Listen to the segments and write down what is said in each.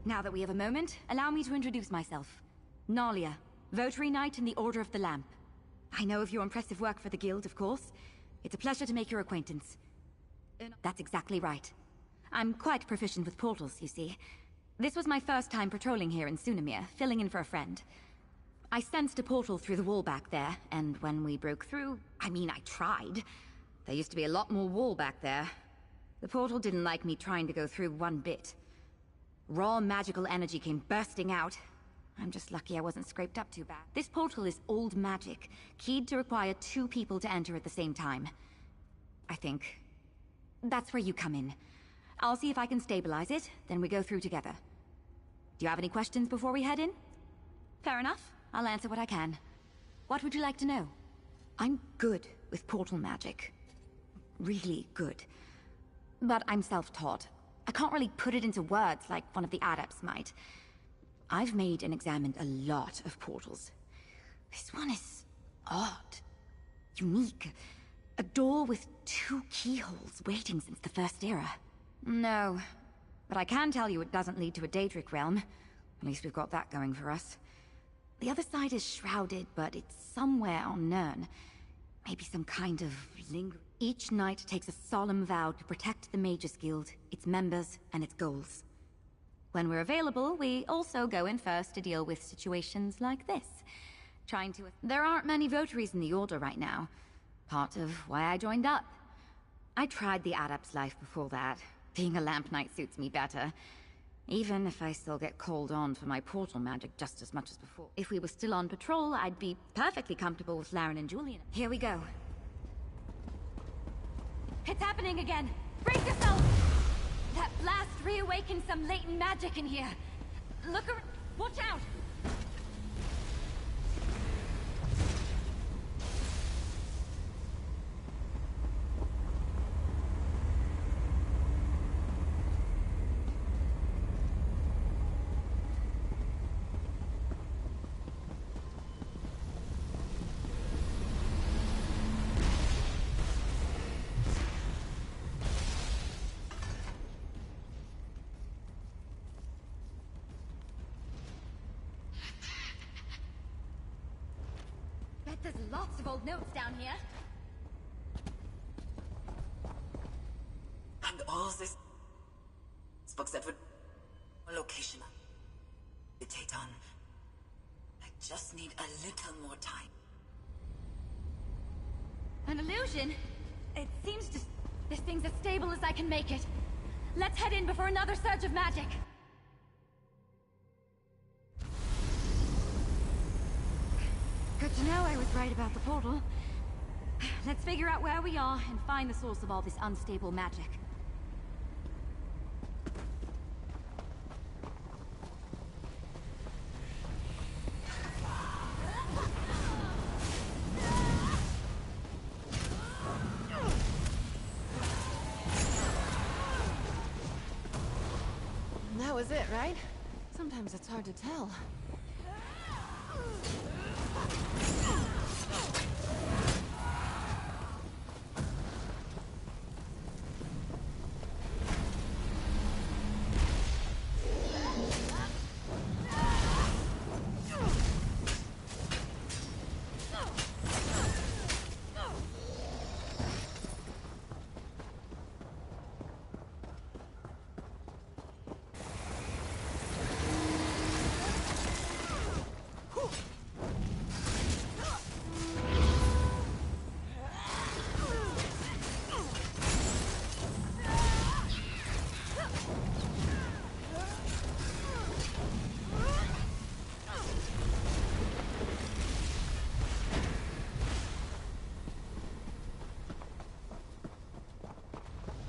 Now that we have a moment, allow me to introduce myself. Nalia, Votary Knight in the Order of the Lamp. I know of your impressive work for the Guild, of course. It's a pleasure to make your acquaintance. That's exactly right. I'm quite proficient with portals, you see. This was my first time patrolling here in Sunamir, filling in for a friend. I sensed a portal through the wall back there, and when we broke through, I tried. There used to be a lot more wall back there. The portal didn't like me trying to go through one bit. Raw magical energy came bursting out. I'm just lucky I wasn't scraped up too bad. This portal is old magic, keyed to require 2 people to enter at the same time. I think. That's where you come in. I'll see if I can stabilize it, then we go through together. Do you have any questions before we head in? Fair enough. I'll answer what I can. What would you like to know? I'm good with portal magic. Really good. But I'm self-taught. I can't really put it into words like one of the adepts might. I've made and examined a lot of portals. This one is odd. Unique. A door with 2 keyholes waiting since the First Era. No. But I can tell you it doesn't lead to a Daedric realm. At least we've got that going for us. The other side is shrouded, but it's somewhere on Nirn. Maybe some kind of lingering. Each knight takes a solemn vow to protect the Mages Guild, its members, and its goals. When we're available, we also go in first to deal with situations like this. There aren't many votaries in the Order right now. Part of why I joined up. I tried the Adept's life before that. Being a Lamp Knight suits me better. Even if I still get called on for my portal magic just as much as before. If we were still on patrol, I'd be perfectly comfortable with Laren and Julian. Here we go. It's happening again! Brace yourself! That blast reawakened some latent magic in here. Look around. Watch out! There's lots of old notes down here. And all this books that would location meditate on. I just need a little more time. An illusion? It seems just this thing's as stable as I can make it. Let's head in before another surge of magic. Good to know I was right about the portal. Let's figure out where we are and find the source of all this unstable magic. That was it, right? Sometimes it's hard to tell.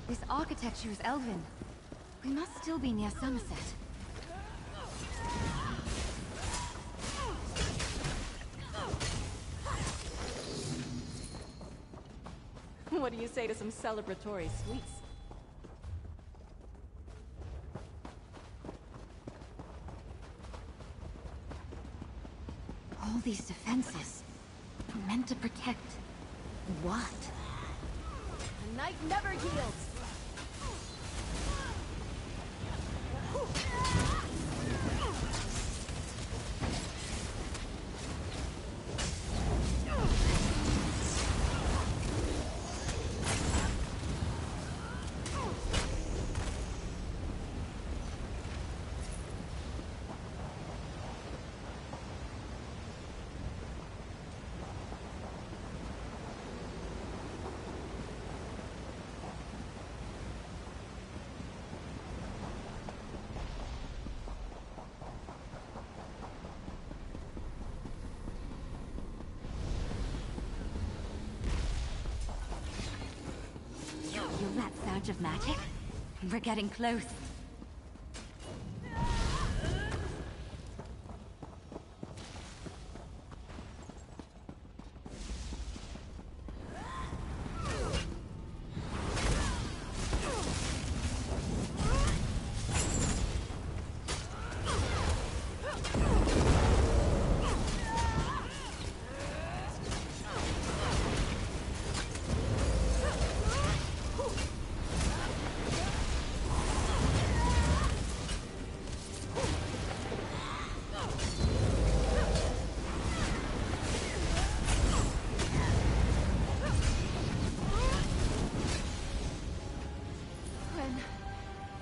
This architecture is elven. We must still be near Somerset. What do you say to some celebratory sweets? All these defenses, meant to protect what? A knight never yields! touch of magic? We're getting close.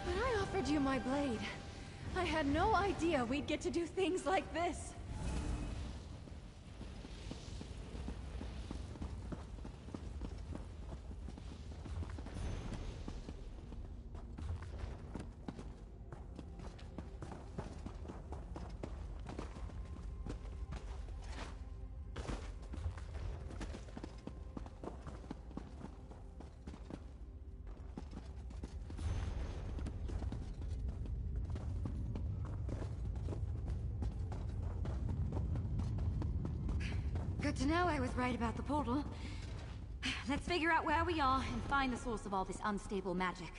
When I offered you my blade, I had no idea we'd get to do things like this. Good to know I was right about the portal. Let's figure out where we are and find the source of all this unstable magic.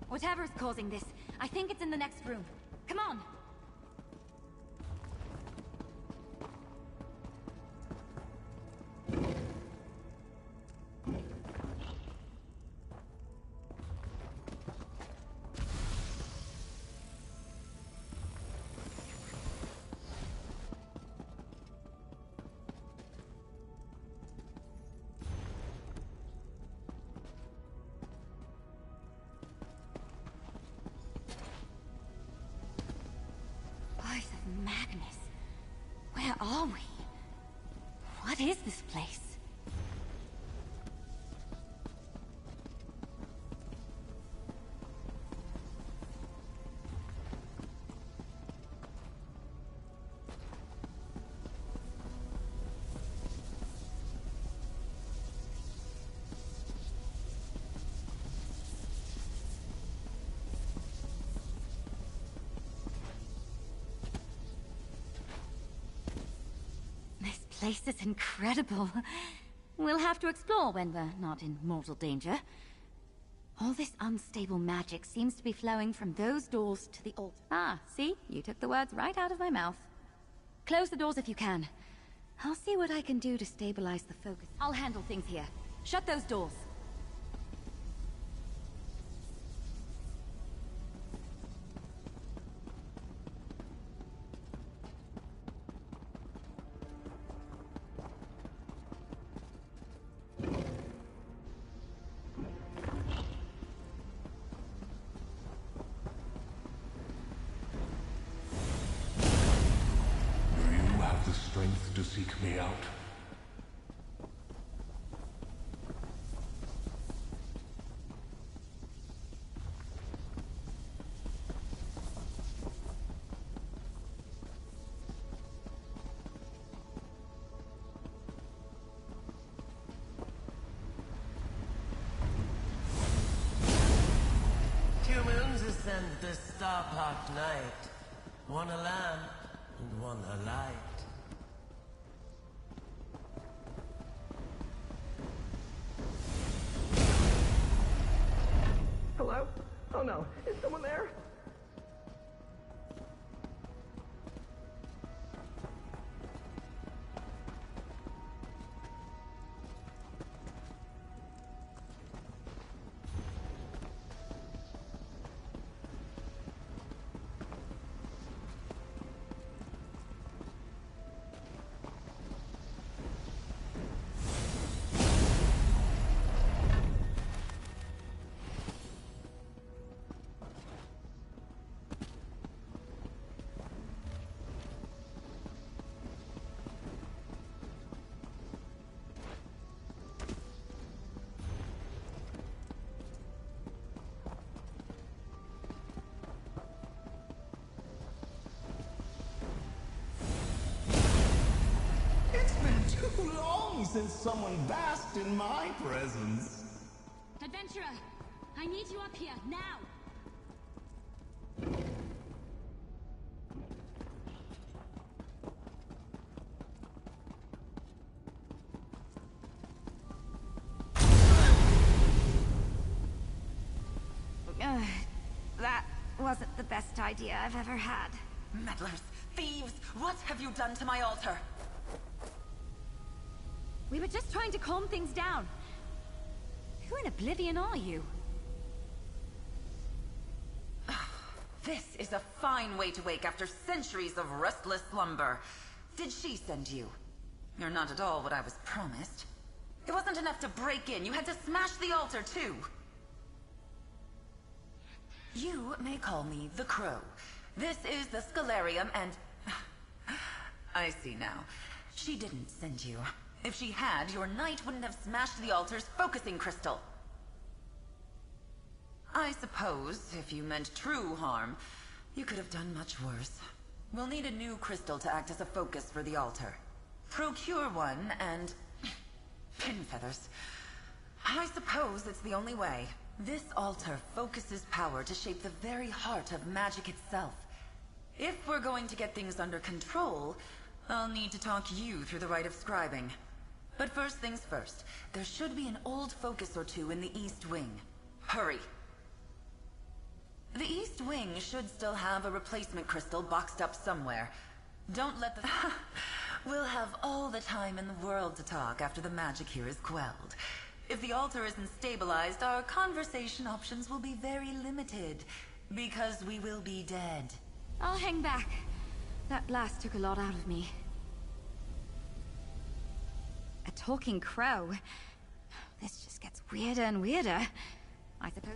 Whatever's causing this, I think it's in the next room. Come on! Voice of Magnus. Where are we? What is this place? This place is incredible. We'll have to explore when we're not in mortal danger. All this unstable magic seems to be flowing from those doors to the altar. Ah, see? You took the words right out of my mouth. Close the doors if you can. I'll see what I can do to stabilize the focus. I'll handle things here. Shut those doors. To seek me out. Humans ascend this star-packed night, one a lamp and one a light. Hello? Oh no, is someone there? Too long since someone basked in my presence. Adventurer, I need you up here, now! That wasn't the best idea I've ever had. Meddlers! Thieves! What have you done to my altar? We were just trying to calm things down. Who in oblivion are you? This is a fine way to wake after centuries of restless slumber. Did she send you? You're not at all what I was promised. It wasn't enough to break in. You had to smash the altar, too. You may call me the Crow. This is the Scalarium, and... I see now. She didn't send you. If she had, your knight wouldn't have smashed the altar's focusing crystal. I suppose, if you meant true harm, you could have done much worse. We'll need a new crystal to act as a focus for the altar. Procure one, and... pin feathers. I suppose it's the only way. This altar focuses power to shape the very heart of magic itself. If we're going to get things under control, I'll need to talk you through the rite of scribing. But first things first, there should be an old focus or two in the East Wing. Hurry! The East Wing should still have a replacement crystal boxed up somewhere. Don't let the... We'll have all the time in the world to talk after the magic here is quelled. If the altar isn't stabilized, our conversation options will be very limited, because we will be dead. I'll hang back. That blast took a lot out of me. A talking crow? This just gets weirder and weirder. I suppose...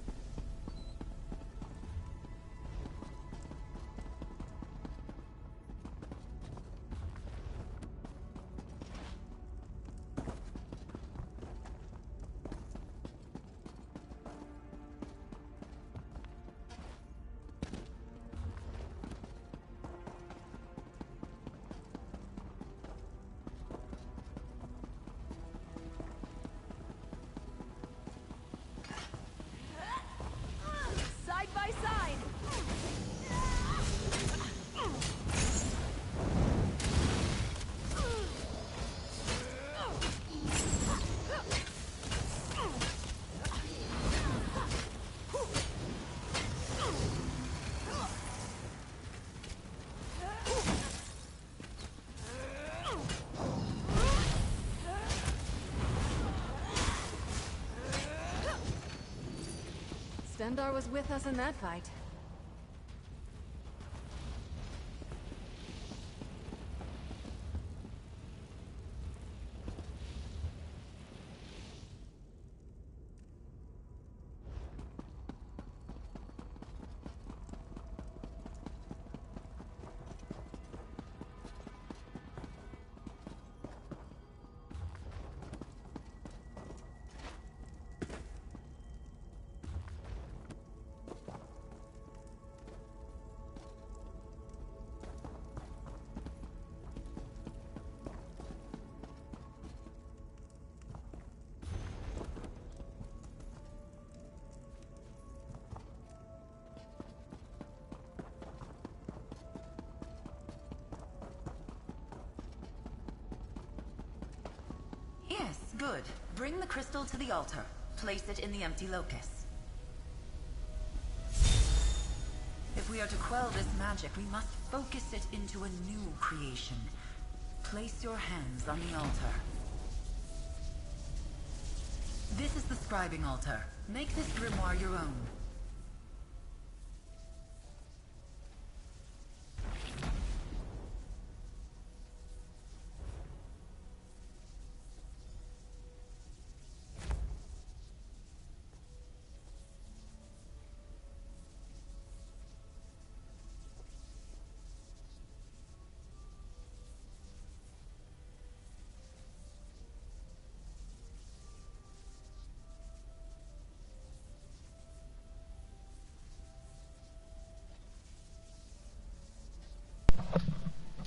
Side by side! Stendarr was with us in that fight. Yes, good. Bring the crystal to the altar. Place it in the empty locus. If we are to quell this magic, we must focus it into a new creation. Place your hands on the altar. This is the scribing altar. Make this grimoire your own.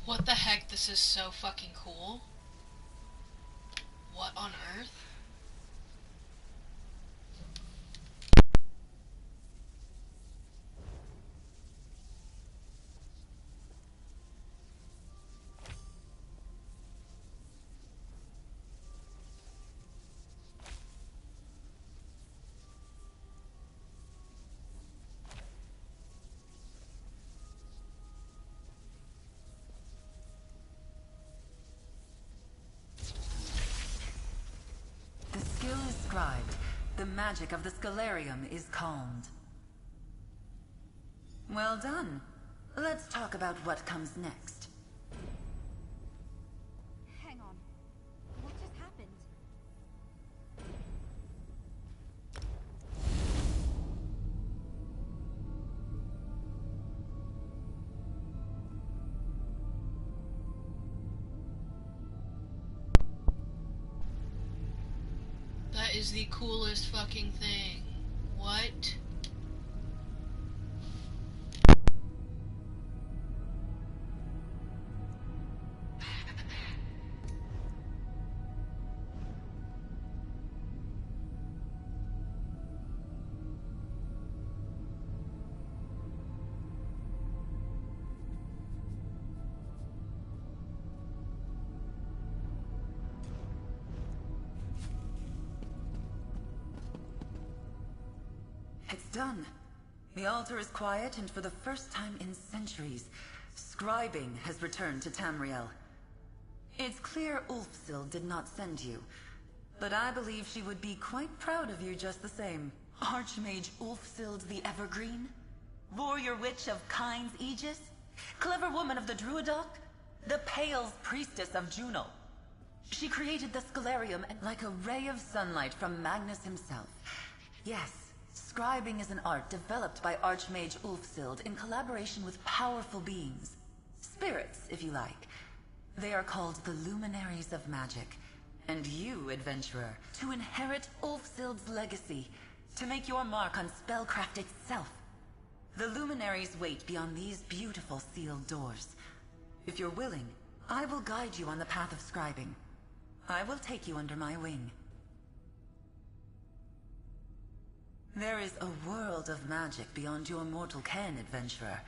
What the heck, this is so fucking cool. What on earth? The magic of the Scalarium is calmed. Well done. Let's talk about what comes next. Hang on. What just happened? That is the coolest fucking thing. What? It's done. The altar is quiet, and for the first time in centuries, scribing has returned to Tamriel. It's clear Ulfsild did not send you, but I believe she would be quite proud of you just the same. Archmage Ulfsild the Evergreen? Warrior Witch of Kyne's Aegis? Clever woman of the Druidoc? The Pale's priestess of Juno? She created the Scalarium like a ray of sunlight from Magnus himself. Yes. Scribing is an art developed by Archmage Ulfsild in collaboration with powerful beings. Spirits, if you like. They are called the Luminaries of Magic. And you, adventurer, to inherit Ulfsild's legacy, to make your mark on spellcraft itself. The Luminaries wait beyond these beautiful sealed doors. If you're willing, I will guide you on the path of scribing. I will take you under my wing. There is a world of magic beyond your mortal ken, adventurer.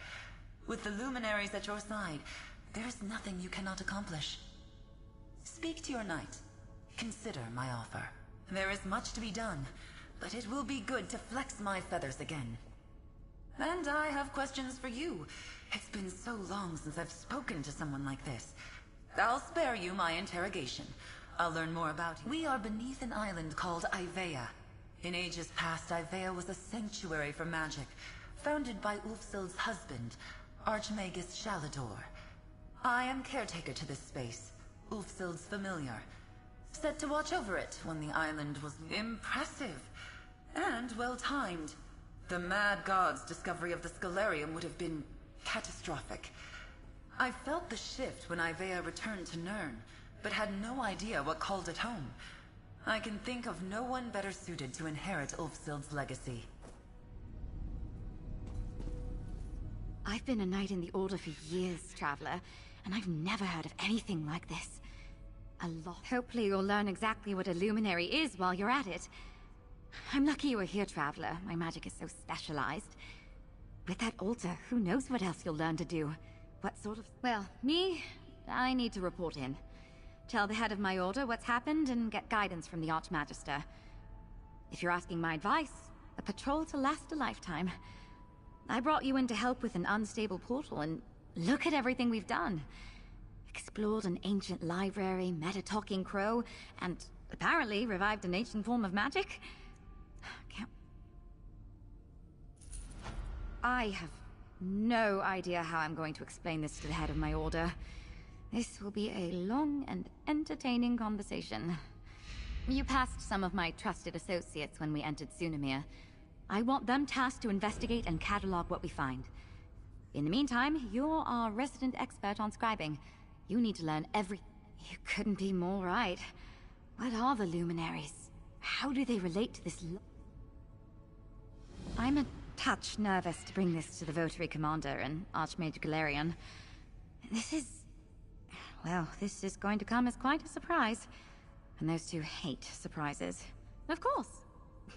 With the Luminaries at your side, there is nothing you cannot accomplish. Speak to your knight. Consider my offer. There is much to be done, but it will be good to flex my feathers again. And I have questions for you. It's been so long since I've spoken to someone like this. I'll spare you my interrogation. I'll learn more about you. We are beneath an island called Ivea. In ages past, Ivea was a sanctuary for magic, founded by Ulfsild's husband, Archmagus Shalador. I am caretaker to this space, Ulfsild's familiar, set to watch over it when the island was impressive and well-timed. The mad god's discovery of the Scalarium would have been catastrophic. I felt the shift when Ivea returned to Nirn, but had no idea what called it home. I can think of no one better suited to inherit Ulfsild's legacy. I've been a knight in the Order for years, Traveler, and I've never heard of anything like this. A lot. Hopefully you'll learn exactly what a luminary is while you're at it. I'm lucky you were here, Traveler. My magic is so specialized. With that altar, who knows what else you'll learn to do? What sort of... Well, I need to report in. Tell the head of my order what's happened and get guidance from the Archmagister. If you're asking my advice, a patrol to last a lifetime. I brought you in to help with an unstable portal, and look at everything we've done. Explored an ancient library, met a talking crow, and apparently revived an ancient form of magic. I have no idea how I'm going to explain this to the head of my order. This will be a long and entertaining conversation. You passed some of my trusted associates when we entered Sunamir. I want them tasked to investigate and catalog what we find. In the meantime, you're our resident expert on scribing. You need to learn every... You couldn't be more right. What are the luminaries? How do they relate to this I'm a touch nervous to bring this to the Votary Commander and Archmage Galerion. This is going to come as quite a surprise. And those two hate surprises. Of course.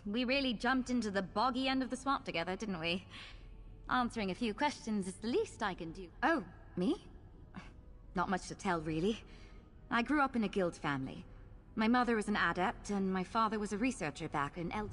We really jumped into the boggy end of the swamp together, didn't we? Answering a few questions is the least I can do. Oh, me? Not much to tell, really. I grew up in a guild family. My mother was an adept, and my father was a researcher back in El...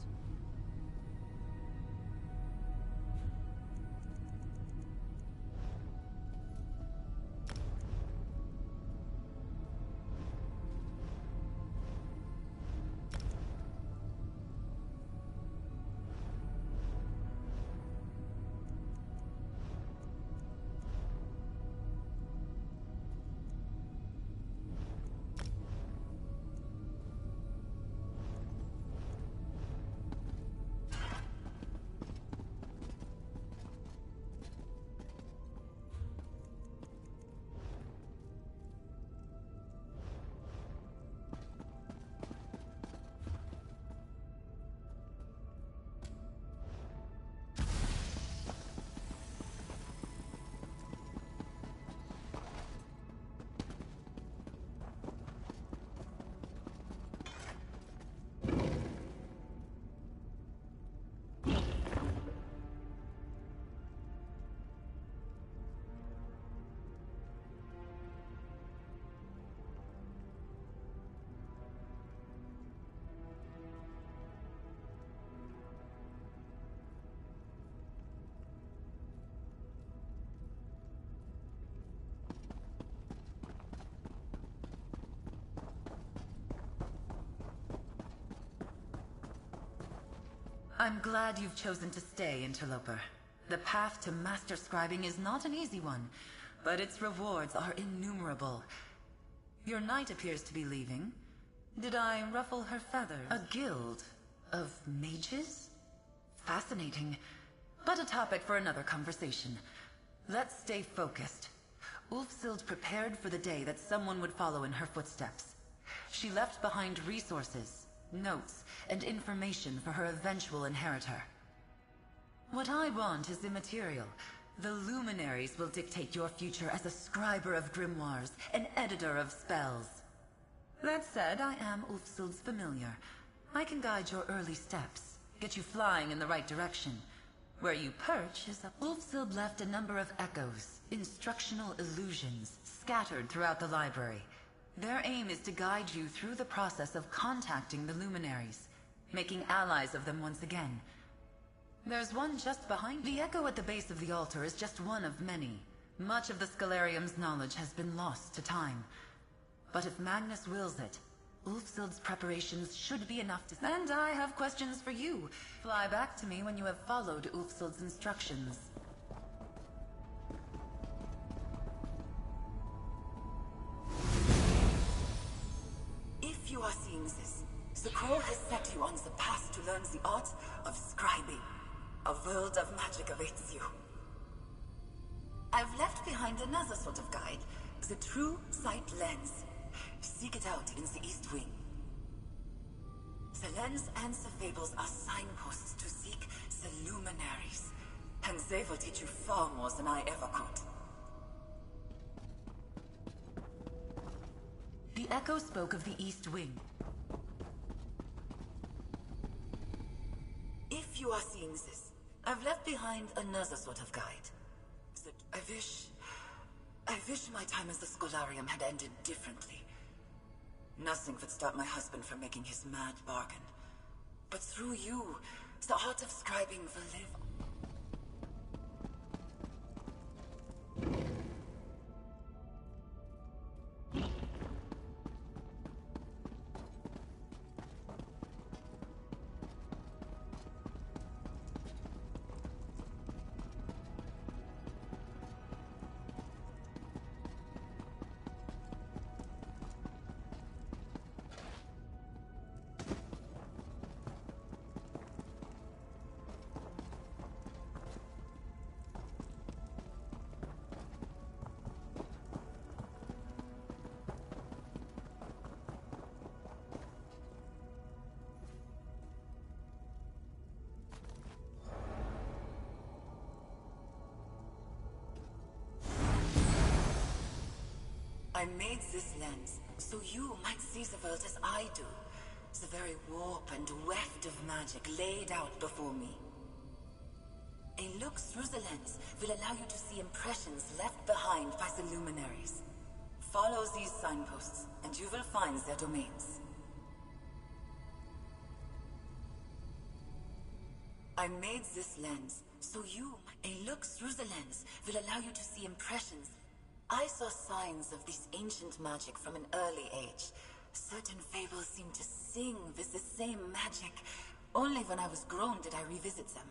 I'm glad you've chosen to stay, Interloper. The path to master scribing is not an easy one, but its rewards are innumerable. Your knight appears to be leaving. Did I ruffle her feathers? A guild of mages? Fascinating, but a topic for another conversation. Let's stay focused. Ulfsild prepared for the day that someone would follow in her footsteps. She left behind resources, notes, and information for her eventual inheritor. What I want is immaterial. The luminaries will dictate your future as a scriber of grimoires, an editor of spells. That said, I am Ulfsild's familiar. I can guide your early steps, get you flying in the right direction. Where you perch is up. Ulfsild left a number of echoes, instructional illusions, scattered throughout the library. Their aim is to guide you through the process of contacting the luminaries, making allies of them once again. There's one just behind. The echo at the base of the altar is just one of many. Much of the Scalarium's knowledge has been lost to time. But if Magnus wills it, Ulfsild's preparations should be enough to... And I have questions for you. Fly back to me when you have followed Ulfsild's instructions. If you are seeing this, the Crow has set you on the path to learn the art of scribing. A world of magic awaits you. I've left behind another sort of guide, the True Sight Lens. Seek it out in the East Wing. The lens and the fables are signposts to seek the luminaries, and they will teach you far more than I ever could. The echo spoke of the East Wing. If you are seeing this, I've left behind another sort of guide. I wish my time as the Scholarium had ended differently. Nothing would stop my husband from making his mad bargain. But through you, the art of scribing will live. I made this lens so you might see the world as I do. The very warp and weft of magic laid out before me. A look through the lens will allow you to see impressions left behind by the luminaries. Follow these signposts, and you will find their domains. I made this lens so you... A look through the lens will allow you to see impressions. I saw signs of this ancient magic from an early age. Certain fables seem to sing with the same magic. Only when I was grown did I revisit them.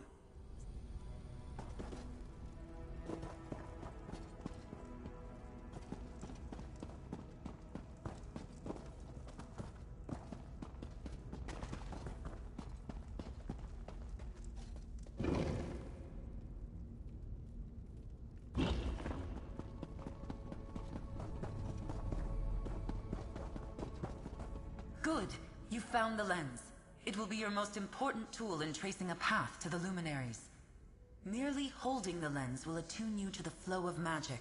Good. You found the lens. It will be your most important tool in tracing a path to the luminaries. Merely holding the lens will attune you to the flow of magic.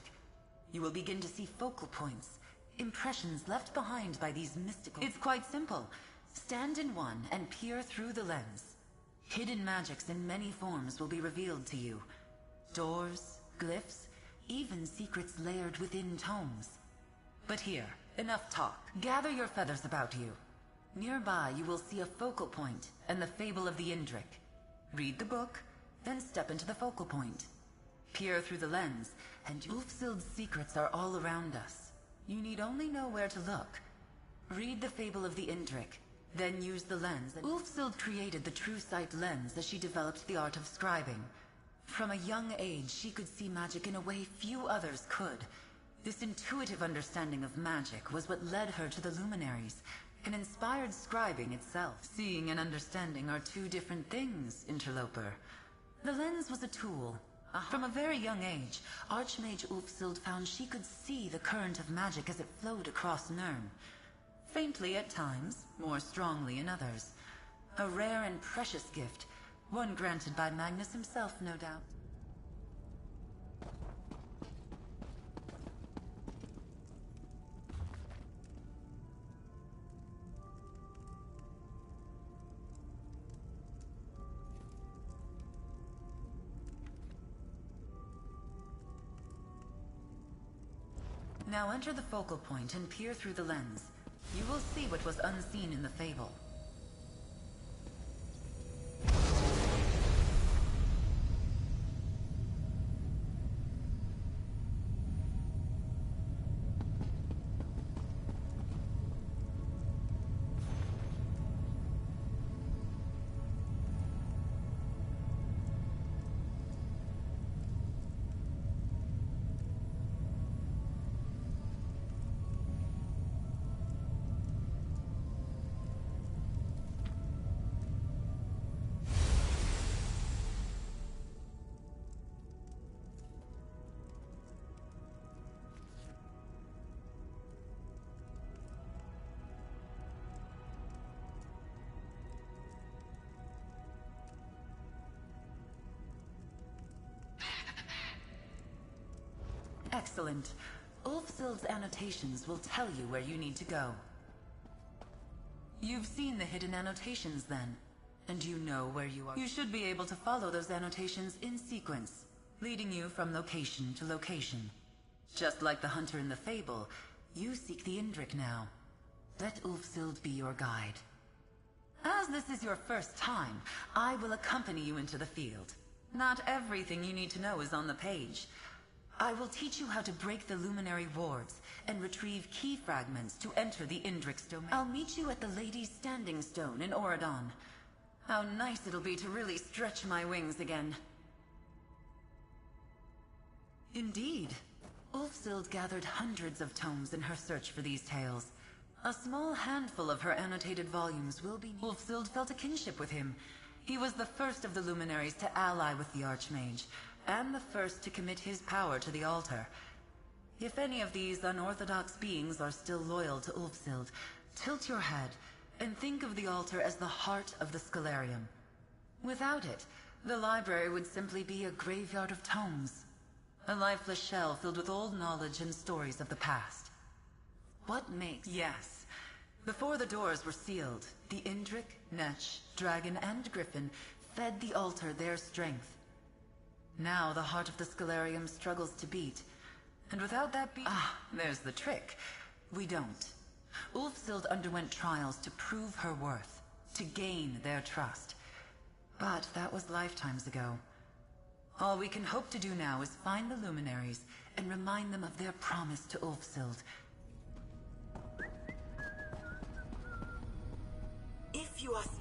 You will begin to see focal points, impressions left behind by these mystical... It's quite simple. Stand in one and peer through the lens. Hidden magics in many forms will be revealed to you. Doors, glyphs, even secrets layered within tomes. But here, enough talk. Gather your feathers about you. Nearby, you will see a focal point and the fable of the Indrik. Read the book, then step into the focal point. Peer through the lens, and Ulfsild's secrets are all around us. You need only know where to look. Read the fable of the Indrik, then use the lens. Ulfsild created the True Sight lens as she developed the art of scribing. From a young age, she could see magic in a way few others could. This intuitive understanding of magic was what led her to the luminaries, and inspired scribing itself. Seeing and understanding are two different things, interloper. The lens was a tool. From a very young age, Archmage Ulfsild found she could see the current of magic as it flowed across Nirn. Faintly at times, more strongly in others. A rare and precious gift, one granted by Magnus himself, no doubt. Now enter the focal point and peer through the lens. You will see what was unseen in the fable. Excellent. Ulfsild's annotations will tell you where you need to go. You've seen the hidden annotations then, and you know where you are. You should be able to follow those annotations in sequence, leading you from location to location. Just like the hunter in the fable, you seek the Indrik now. Let Ulfsild be your guide. As this is your first time, I will accompany you into the field. Not everything you need to know is on the page. I will teach you how to break the luminary wards and retrieve key fragments to enter the Indrik's domain. I'll meet you at the Lady's Standing Stone in Oradon. How nice it'll be to really stretch my wings again. Indeed. Ulfsild gathered hundreds of tomes in her search for these tales. A small handful of her annotated volumes will be... Ulfsild felt a kinship with him. He was the first of the luminaries to ally with the Archmage, and the first to commit his power to the altar. If any of these unorthodox beings are still loyal to Ulfsild, tilt your head and think of the altar as the heart of the Scholarium. Without it, the library would simply be a graveyard of tomes. A lifeless shell filled with old knowledge and stories of the past. What makes... Yes. Before the doors were sealed, the Indrik, Nesh, Dragon, and Griffin fed the altar their strength. Now the heart of the Scholarium struggles to beat. And without that beat... Ah, there's the trick. We don't. Ulfsild underwent trials to prove her worth, to gain their trust. But that was lifetimes ago. All we can hope to do now is find the luminaries and remind them of their promise to Ulfsild. If you are seen...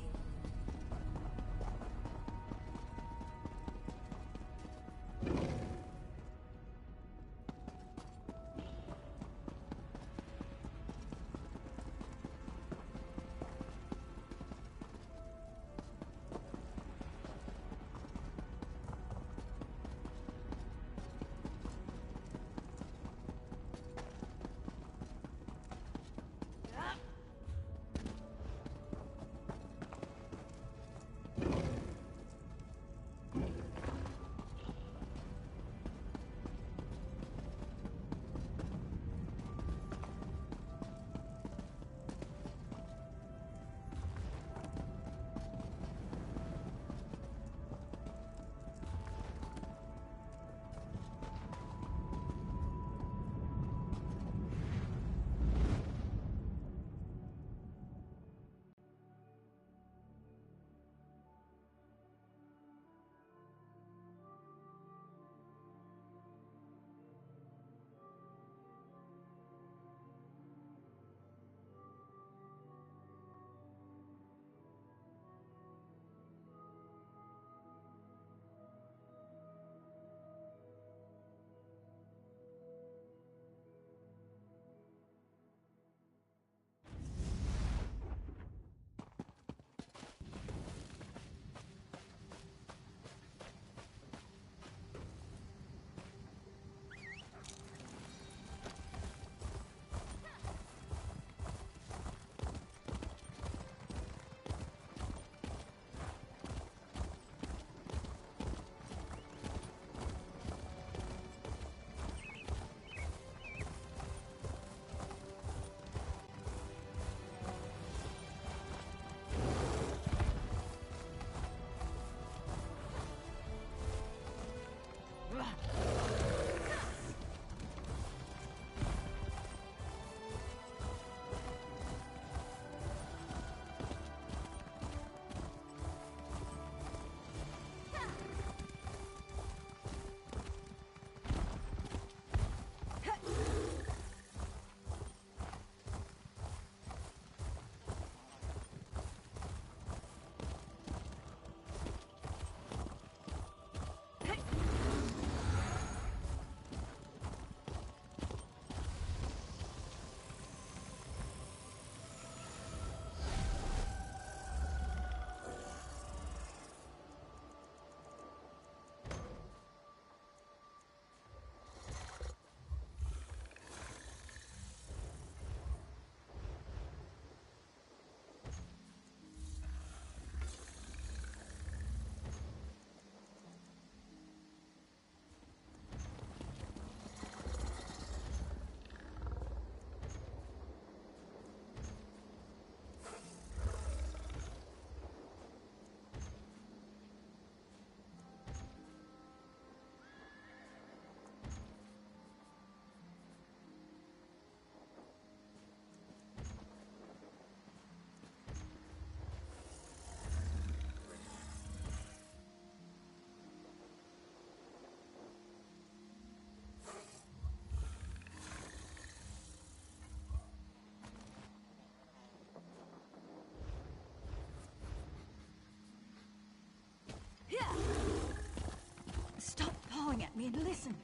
Stop pawing at me and listen.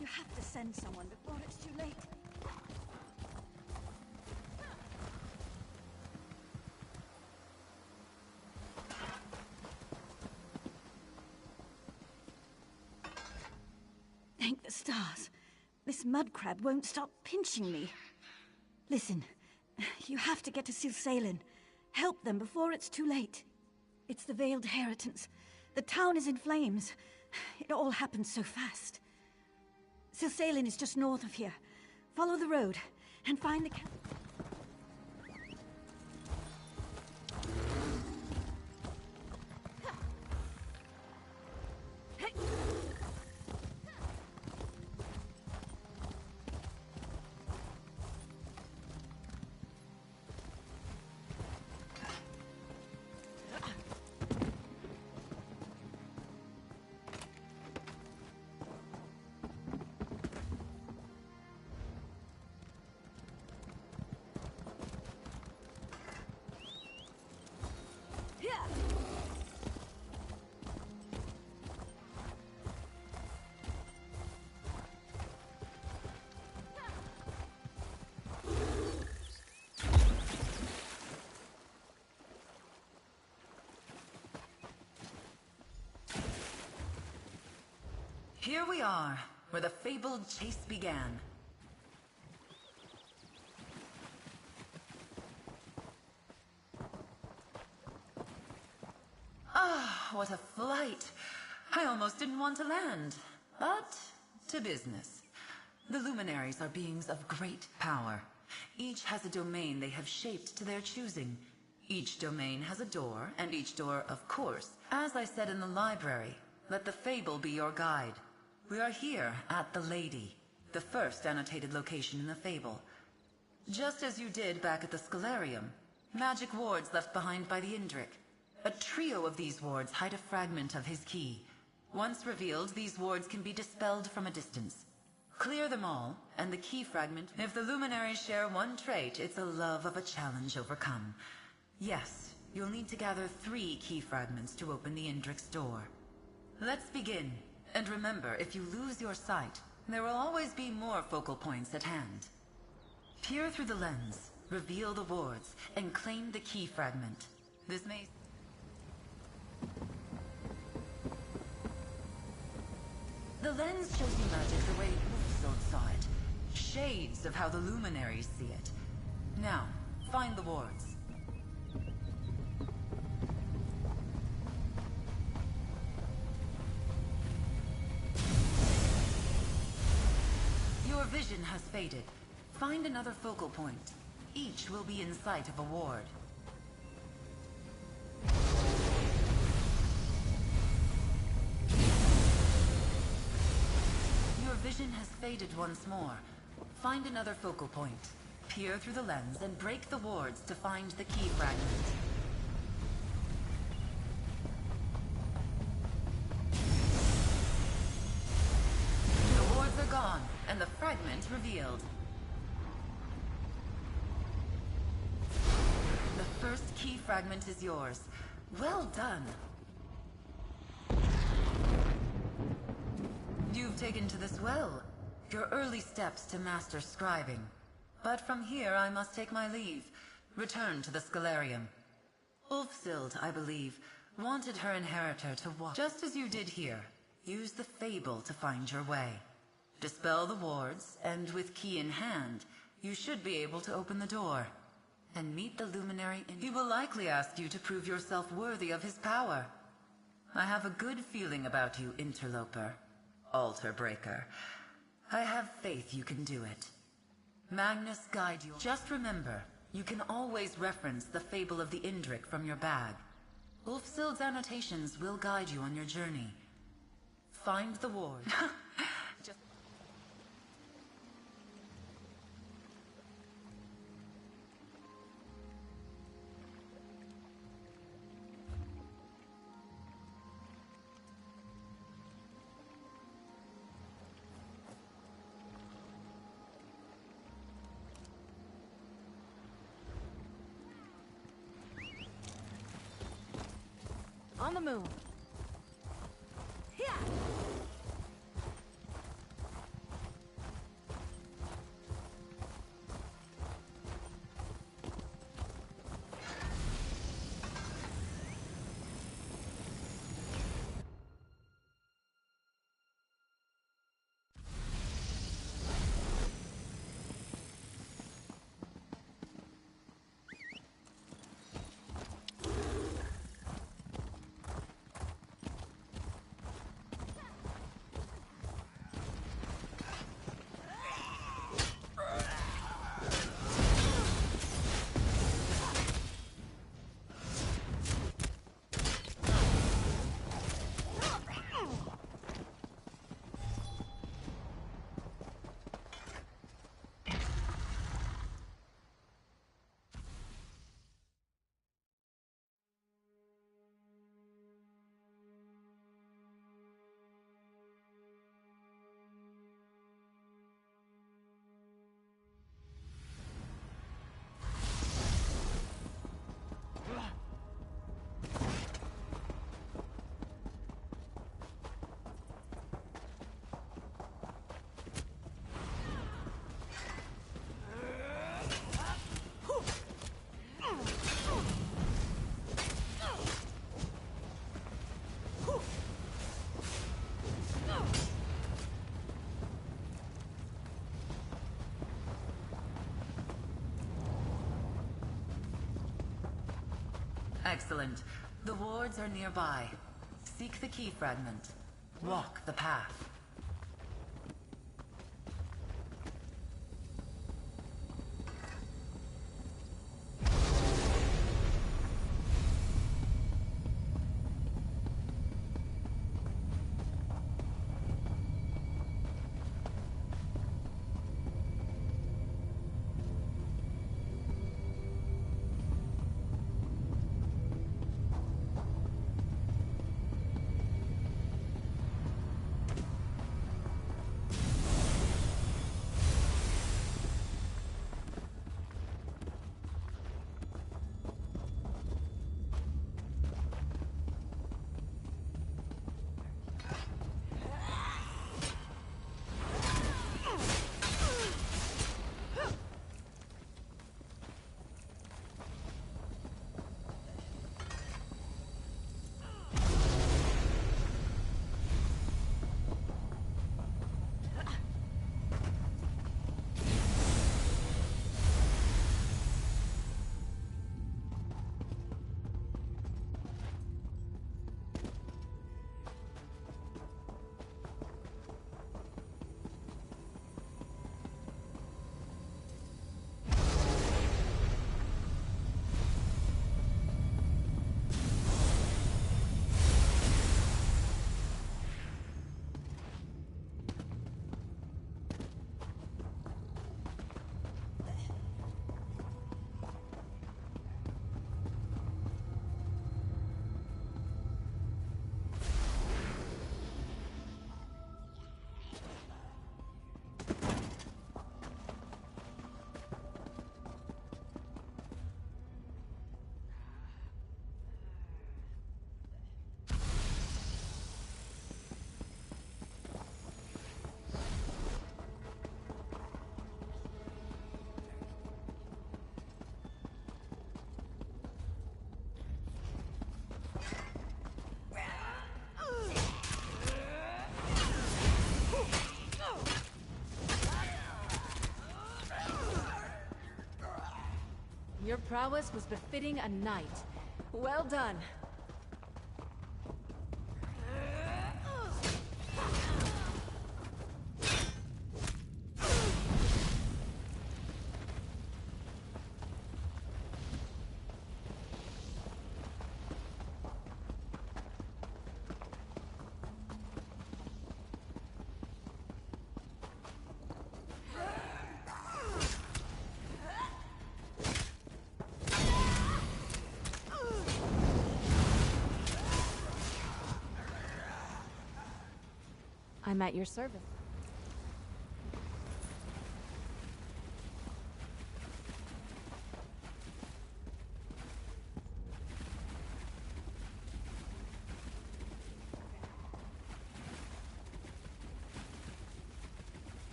You have to send someone before it's too late. Thank the stars. This mud crab won't stop pinching me. Listen, you have to get to Silsalen. Help them before it's too late. It's the Veiled Inheritance. The town is in flames. It all happened so fast. Silsalen is just north of here. Follow the road and find the camp. Here we are, where the fabled chase began. Ah, what a flight! I almost didn't want to land. But, to business. The luminaries are beings of great power. Each has a domain they have shaped to their choosing. Each domain has a door, and each door, of course. As I said in the library, let the fable be your guide. We are here at the Lady, the first annotated location in the fable. Just as you did back at the Scholarium, magic wards left behind by the Indrik. A trio of these wards hide a fragment of his key. Once revealed, these wards can be dispelled from a distance. Clear them all, and the key fragment... If the luminaries share one trait, it's a love of a challenge overcome. Yes, you'll need to gather 3 key fragments to open the Indrik's door. Let's begin. And remember, if you lose your sight, there will always be more focal points at hand. Peer through the lens, reveal the wards, and claim the key fragment. This may... The lens shows you magic the way Ulfsild saw it. Shades of how the luminaries see it. Now, find the wards. Your vision has faded. Find another focal point. Each will be in sight of a ward. Your vision has faded once more. Find another focal point. Peer through the lens and break the wards to find the key fragment. The wards are gone, and the fragment revealed. The first key fragment is yours. Well done. You've taken to this well. Your early steps to master scribing. But from here I must take my leave. Return to the Scholarium. Ulfsild, I believe, wanted her inheritor to walk. Just as you did here, use the fable to find your way. Dispel the wards, and with key in hand, you should be able to open the door. And meet the luminary. He will likely ask you to prove yourself worthy of his power. I have a good feeling about you, interloper. Altar breaker. I have faith you can do it. Magnus guide you. Just remember, you can always reference the fable of the Indrik from your bag. Ulfsild's annotations will guide you on your journey. Find the ward. On the move. Excellent. The wards are nearby. Seek the key fragment. Walk the path. Your prowess was befitting a knight. Well done. I'm at your service.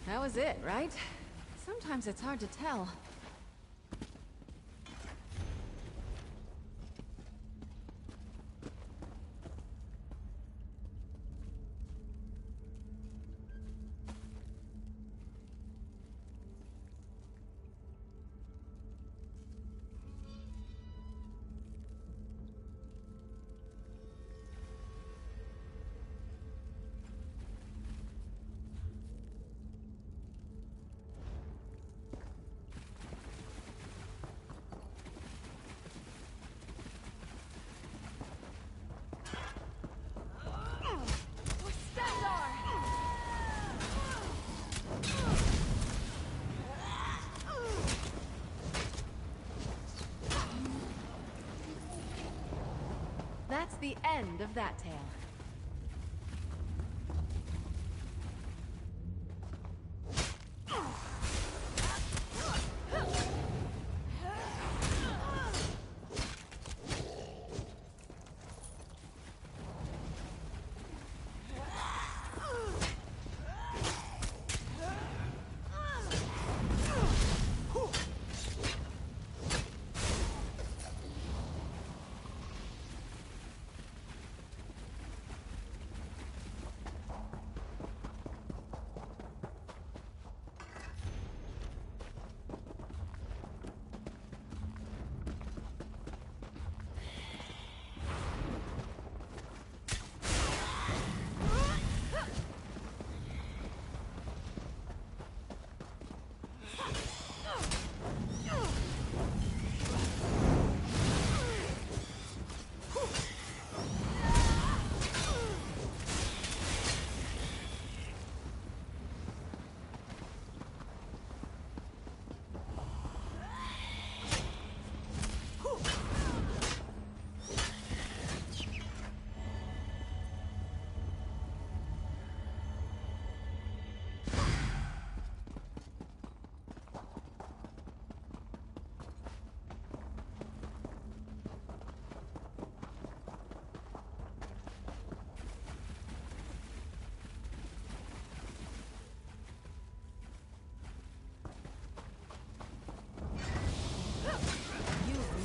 That was it, right? Sometimes it's hard to tell. that's the end of that tale.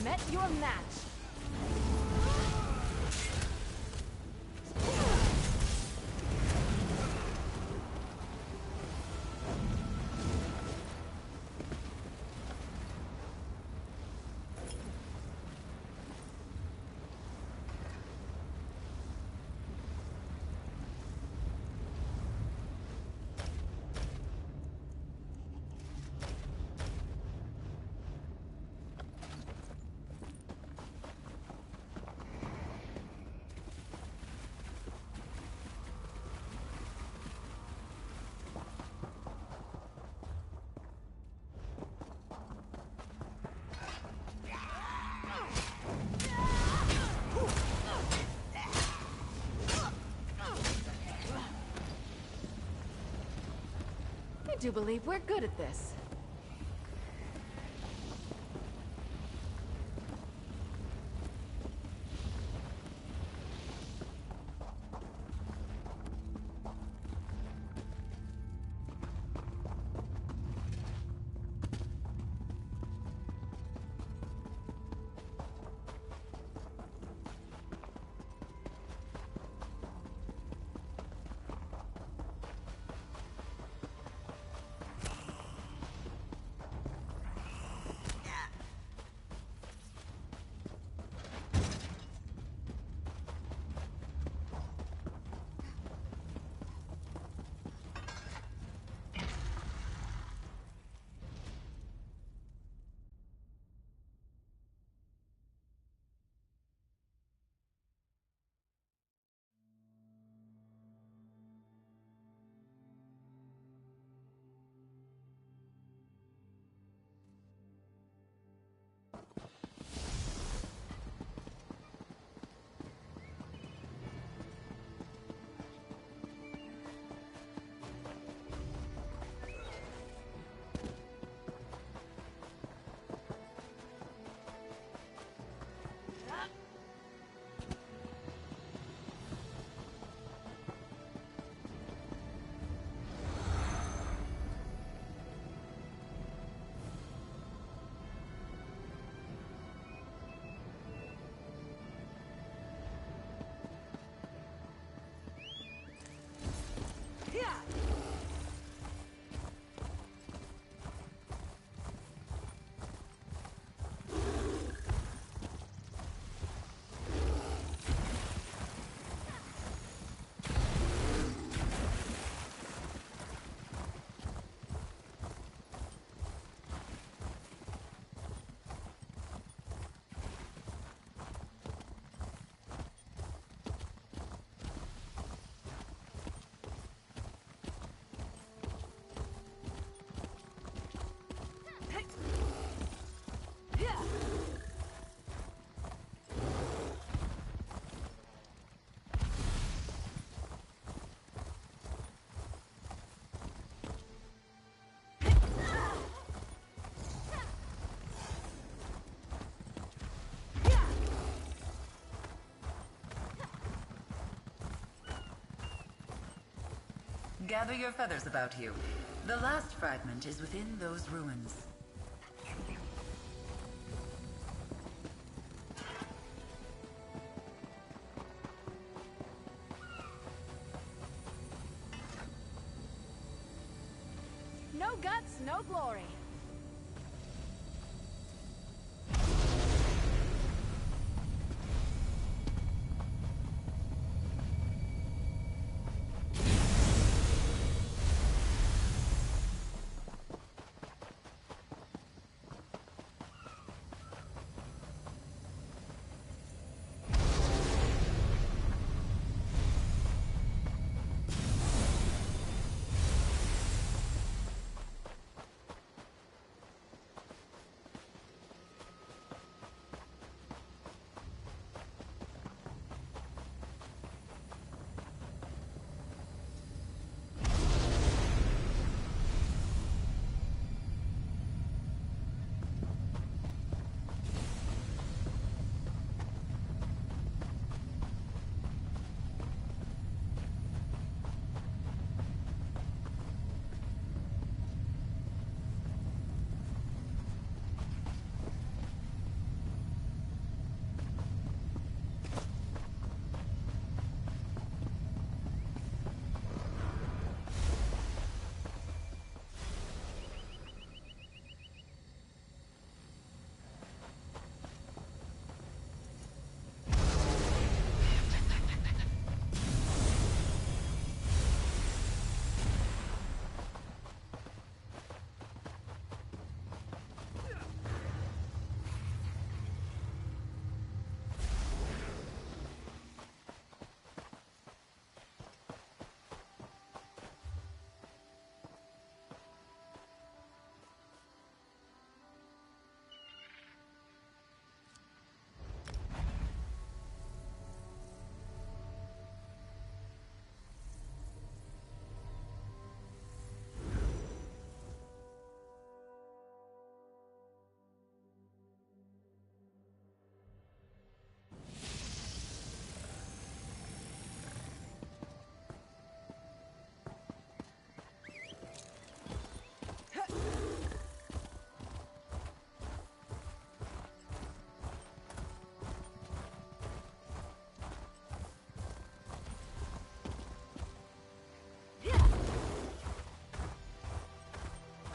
Met your match. I do believe we're good at this. Gather your feathers about you. The last fragment is within those ruins. No guts, no glory.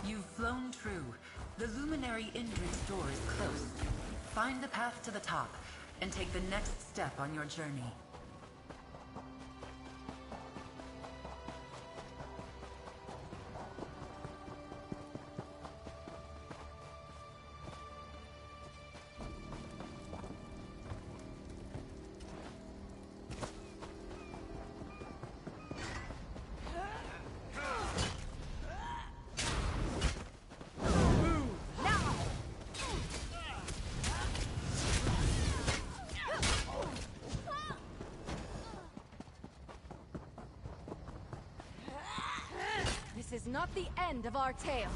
You've flown true. The Luminary Indrix door is closed. Find the path to the top, and take the next step on your journey. This is not the end of our tale.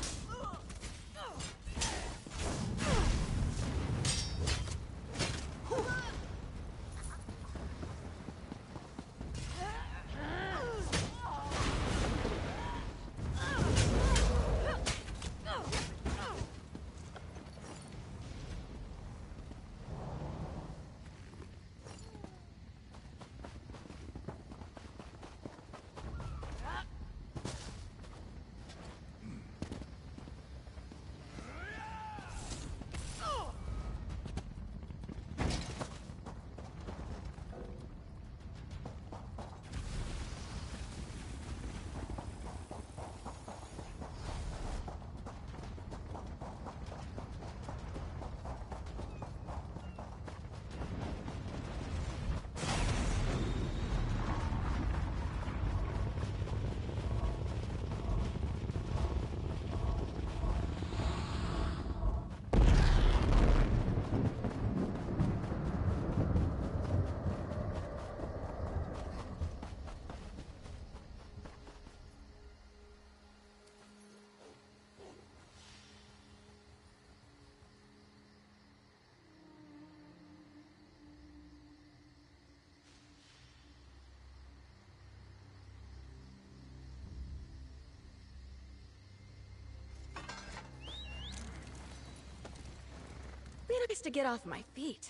nice to get off my feet.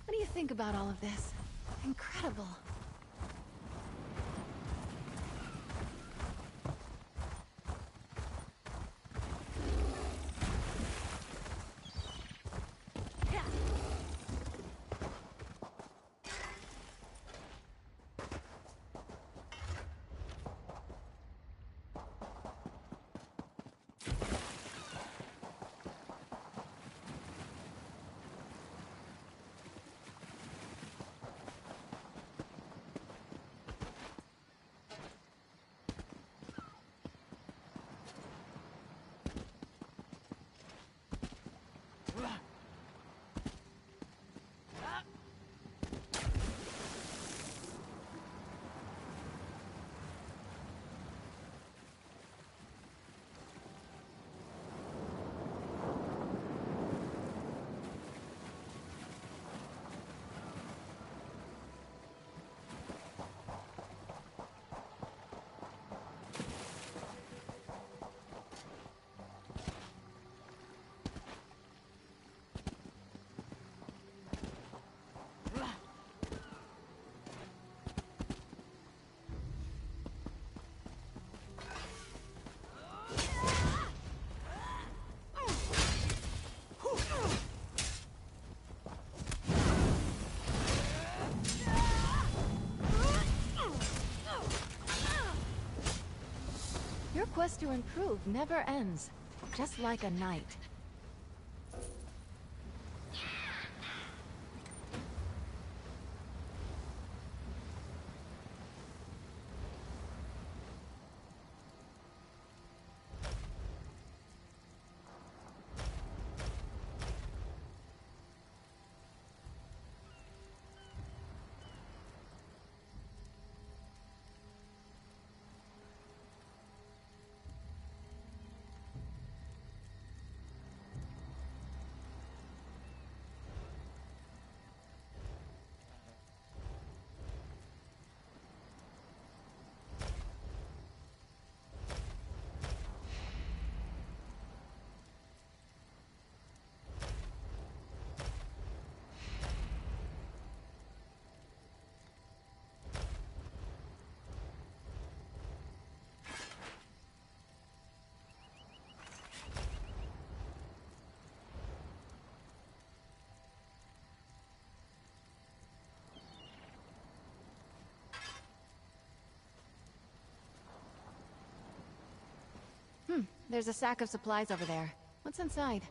What do you think about all of this? Incredible. Your quest to improve never ends, just like a knight. There's a sack of supplies over there. What's inside?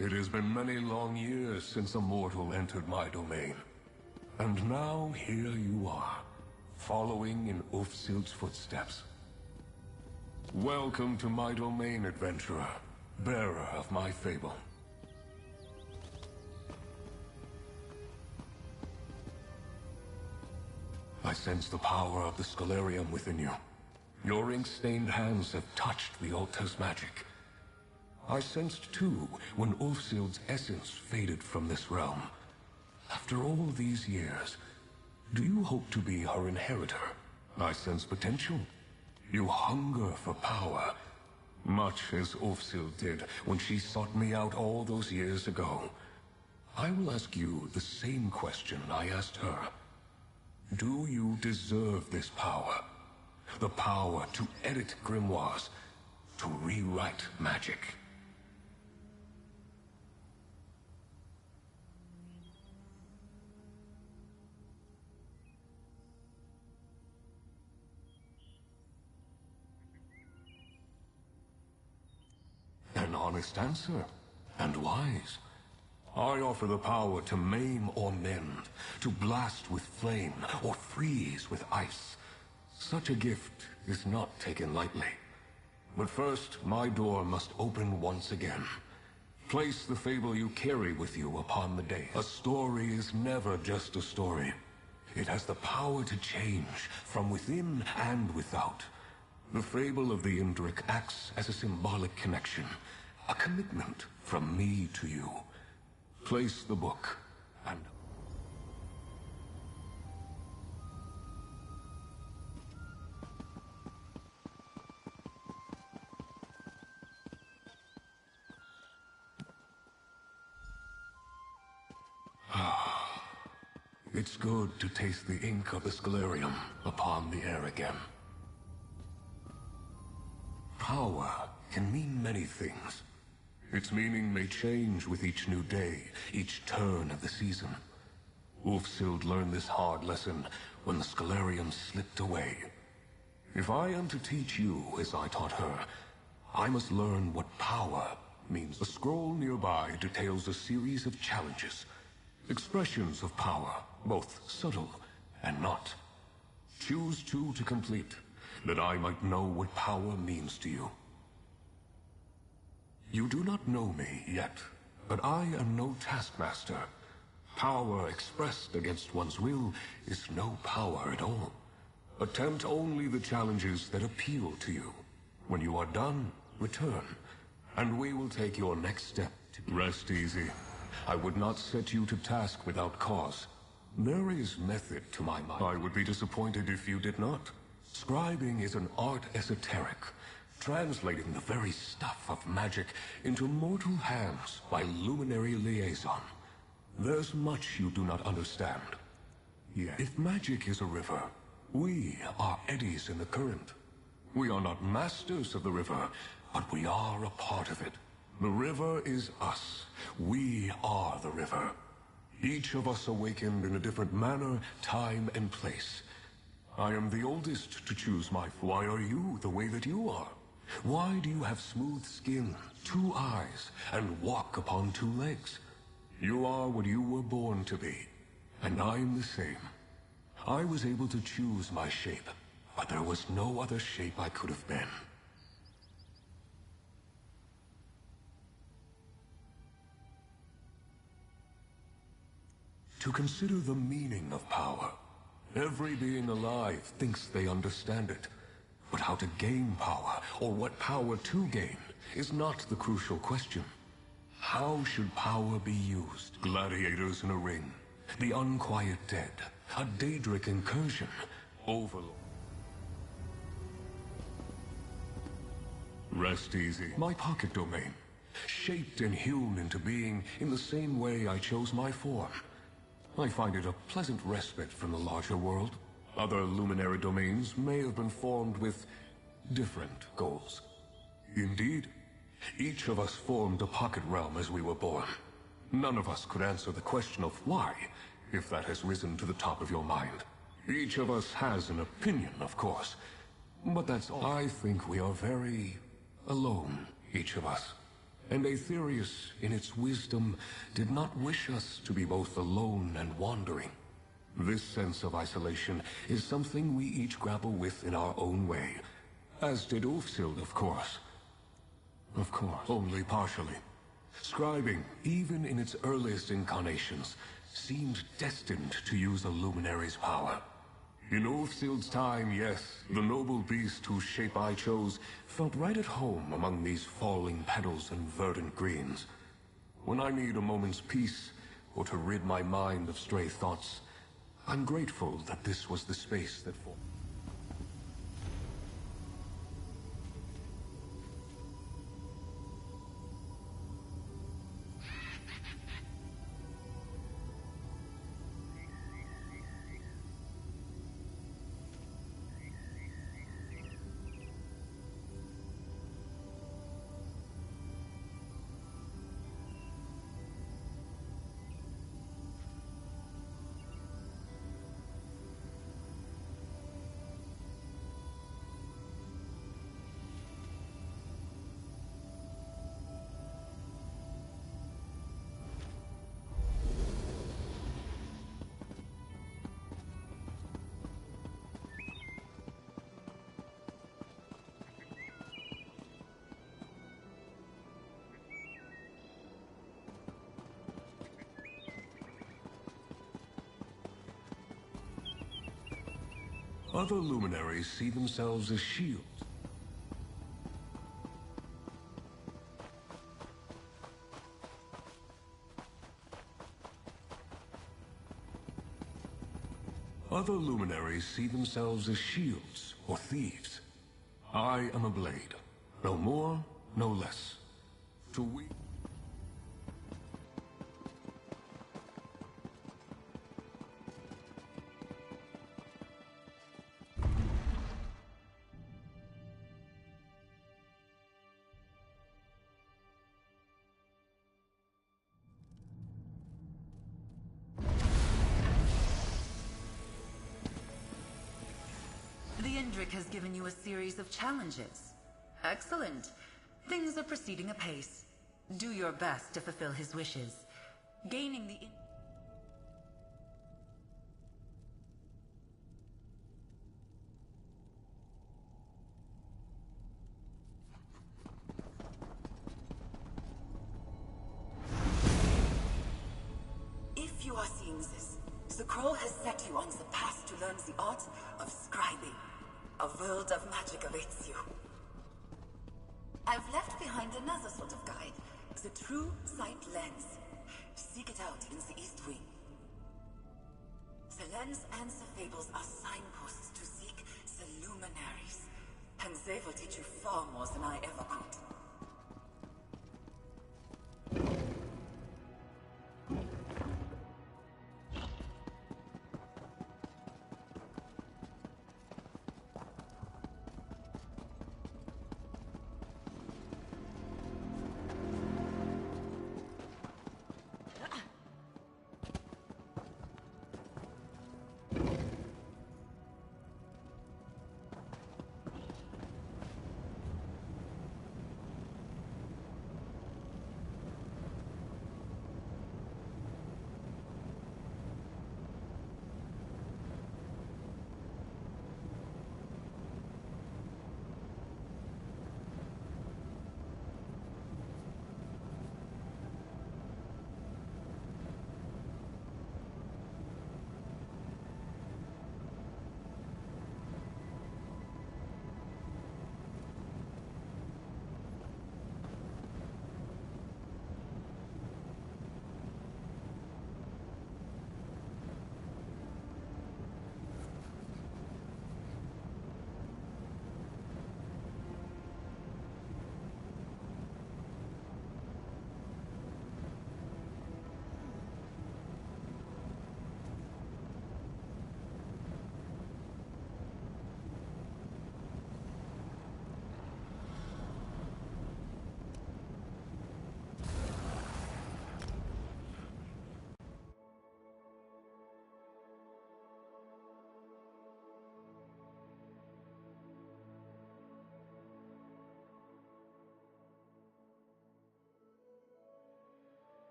It has been many long years since a mortal entered my domain. And now here you are, following in Ulfsild's footsteps. Welcome to my domain, adventurer, bearer of my fable. I sense the power of the Scholarium within you. Your ink-stained hands have touched the altar's magic. I sensed too when Ulfsild's essence faded from this realm. After all these years, do you hope to be her inheritor? I sense potential. You hunger for power, much as Ulfsild did when she sought me out all those years ago. I will ask you the same question I asked her. Do you deserve this power? The power to edit grimoires, to rewrite magic. An honest answer, and wise. I offer the power to maim or mend, to blast with flame or freeze with ice. Such a gift is not taken lightly. But first, my door must open once again. Place the fable you carry with you upon the dais. A story is never just a story. It has the power to change from within and without. The fable of the Indrik acts as a symbolic connection, a commitment from me to you. Place the book, and... It's good to taste the ink of the Scholarium upon the air again. Power can mean many things. Its meaning may change with each new day, each turn of the season. Ulfsild learned this hard lesson when the Scholarium slipped away. If I am to teach you as I taught her, I must learn what power means. A scroll nearby details a series of challenges, expressions of power, both subtle and not. Choose two to complete, that I might know what power means to you. You do not know me yet, but I am no taskmaster. Power expressed against one's will is no power at all. Attempt only the challenges that appeal to you. When you are done, return, and we will take your next step. Rest easy. I would not set you to task without cause. There is method to my mind. I would be disappointed if you did not. Scribing is an art esoteric, translating the very stuff of magic into mortal hands by luminary liaison. There's much you do not understand. Yet, if magic is a river, we are eddies in the current. We are not masters of the river, but we are a part of it. The river is us. We are the river. Each of us awakened in a different manner, time, and place. I am the oldest to choose my... Why are you the way that you are? Why do you have smooth skin, 2 eyes, and walk upon 2 legs? You are what you were born to be, and I'm the same. I was able to choose my shape, but there was no other shape I could have been. To consider the meaning of power. Every being alive thinks they understand it. But how to gain power, or what power to gain, is not the crucial question. How should power be used? Gladiators in a ring, the unquiet dead, a Daedric incursion, Overlord. Rest easy. My pocket domain, shaped and hewn into being in the same way I chose my form. I find it a pleasant respite from the larger world. Other luminary domains may have been formed with different goals. Indeed, each of us formed a pocket realm as we were born. None of us could answer the question of why, if that has risen to the top of your mind. Each of us has an opinion, of course, but that's all. I think we are very alone, each of us. And Aetherius, in its wisdom, did not wish us to be both alone and wandering. This sense of isolation is something we each grapple with in our own way. As did Ulfsild, of course. Of course. Only partially. Scribing, even in its earliest incarnations, seemed destined to use a luminary's power. In Ulfsild's time, yes, the noble beast whose shape I chose felt right at home among these falling petals and verdant greens. When I need a moment's peace, or to rid my mind of stray thoughts, I'm grateful that this was the space that for. Other luminaries see themselves as shields. Other luminaries see themselves as shields or thieves. I am a blade. No more, no less. To we... The Indrik has given you a series of challenges. Excellent. Things are proceeding apace. Do your best to fulfill his wishes. Gaining the... If you are seeing this, the Crow has set you on the path to learn the art of scribing. A world of magic awaits you. I've left behind another sort of guide, the True Sight Lens. Seek it out in the East Wing. The lens and the fables are signposts to seek the luminaries, and they will teach you far more than I ever could.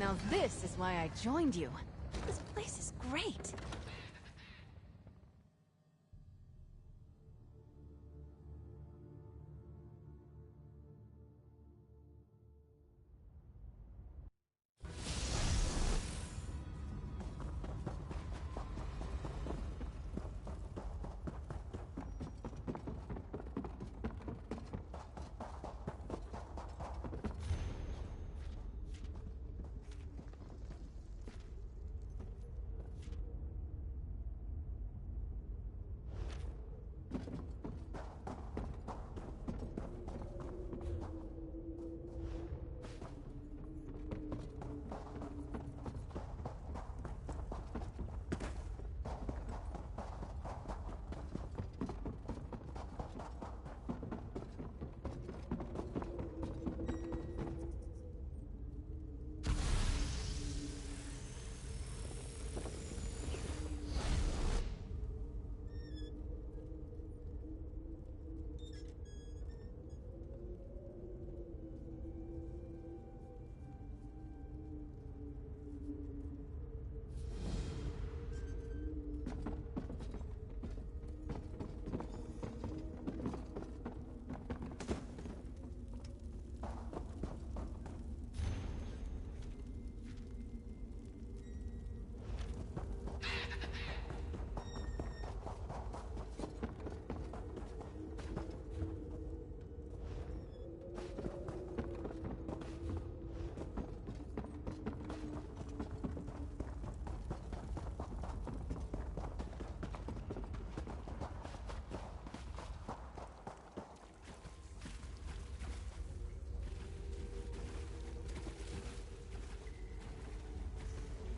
Now this is why I joined you. This place is great.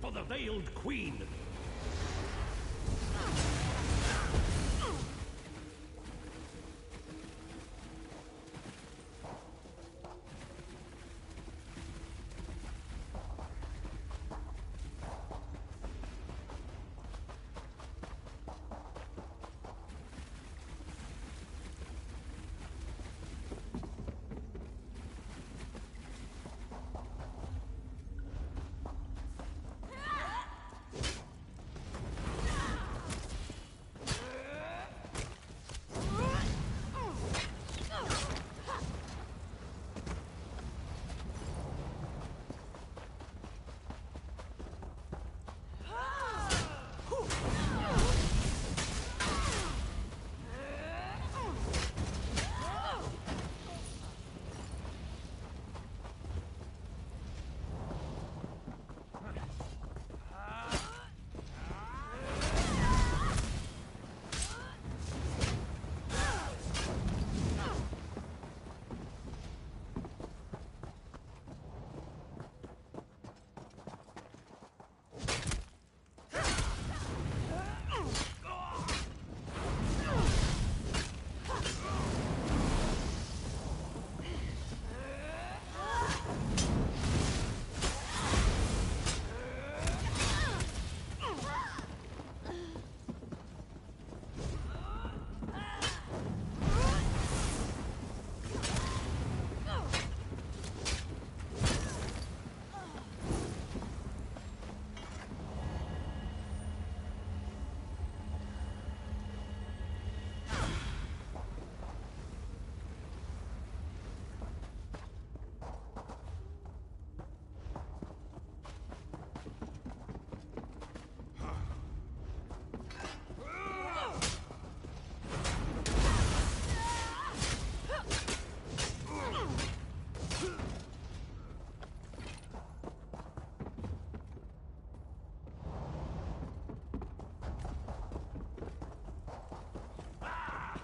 For the Veiled Queen!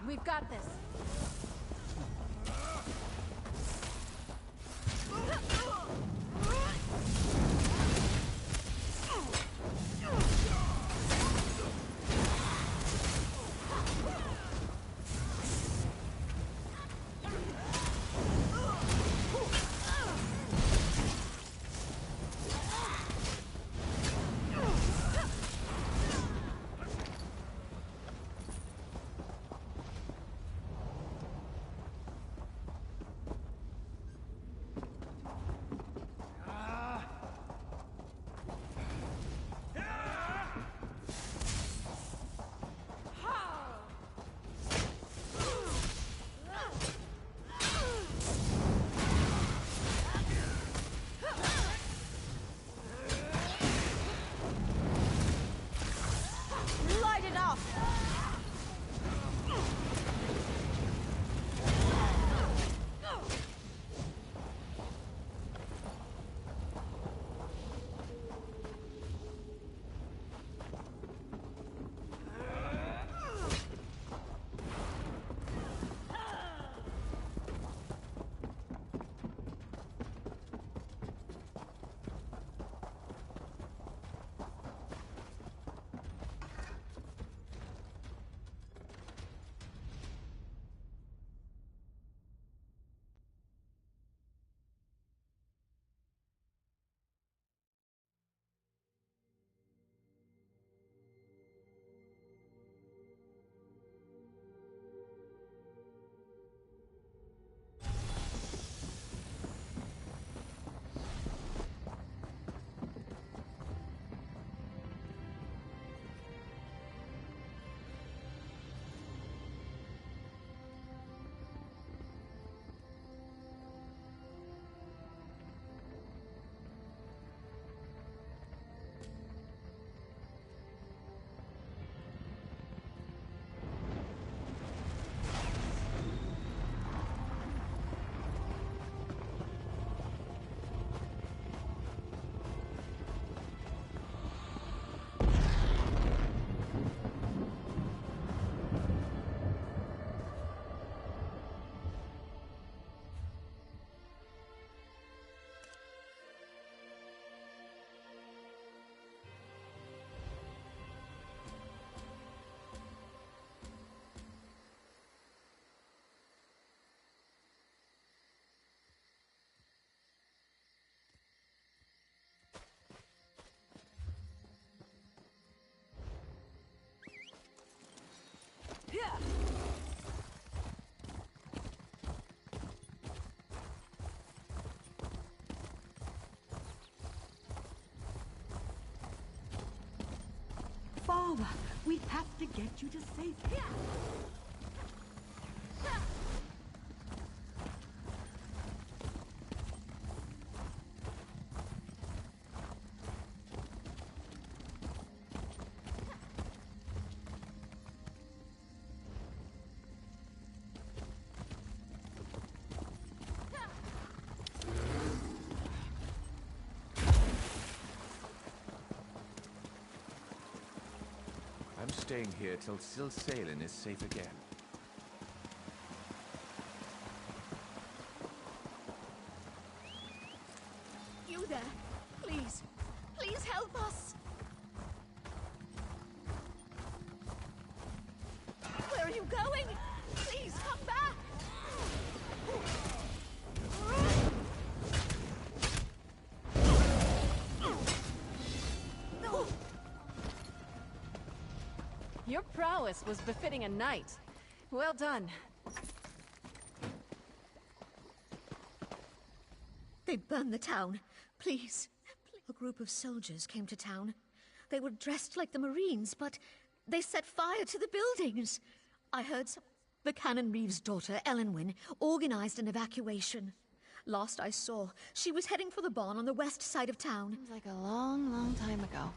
We've got this. over. We have to get you to safety. I'm staying here till Silsalen is safe again. You there? Please. Please help us. Where are you going? Please come back. Your prowess was befitting a knight. Well done. They burned the town. Please. A group of soldiers came to town. They were dressed like the Marines, but they set fire to the buildings. I heard the Canon Reeves' daughter, Elenwyn, organized an evacuation. Last I saw, she was heading for the barn on the west side of town. Seems like a long, long time ago.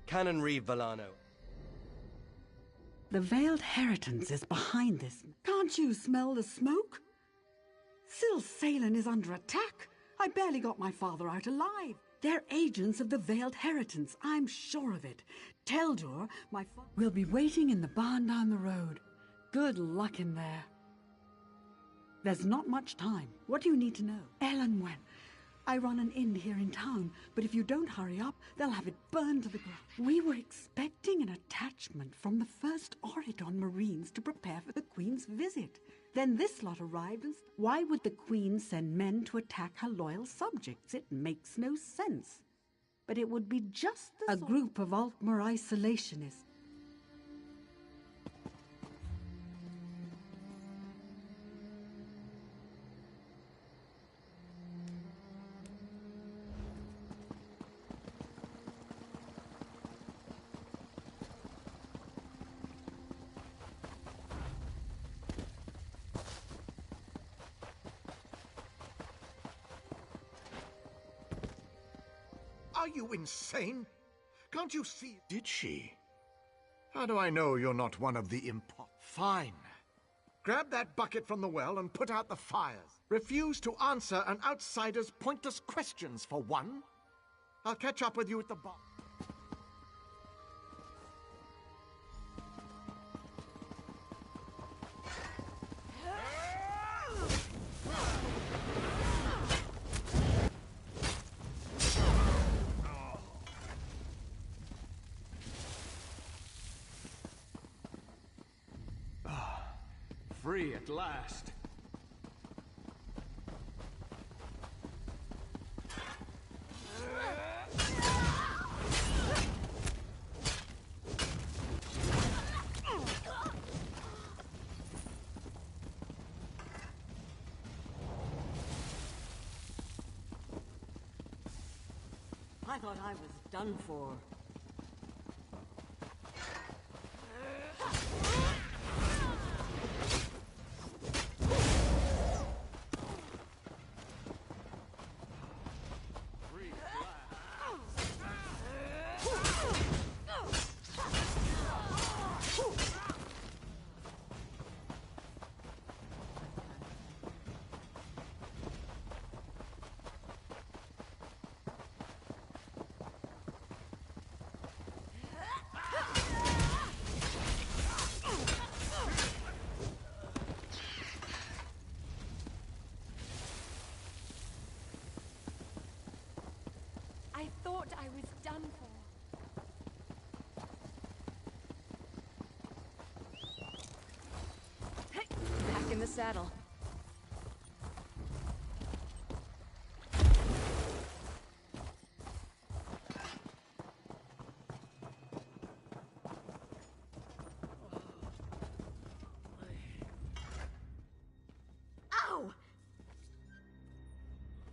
Canon Reeve Valano. The Veiled Heritance is behind this. Can't you smell the smoke? Silsalen is under attack. I barely got my father out alive. They're agents of the Veiled Heritance. I'm sure of it. Teldur, my father, will be waiting in the barn down the road. Good luck in there. There's not much time. What do you need to know? Elenwen. I run an inn here in town, but if you don't hurry up, they'll have it burned to the ground. We were expecting an attachment from the 1st Oridon Marines to prepare for the Queen's visit. Then this lot arrived and... Why would the Queen send men to attack her loyal subjects? It makes no sense. But it would be just a group of Altmer isolationists. Are you insane? Can't you see? Did she? How do I know you're not one of the Fine. Grab that bucket from the well and put out the fires. Refuse to answer an outsider's pointless questions for one. I'll catch up with you at the bar. Free at last. I thought I was done for. I thought I was done for. Back in the saddle. Ow!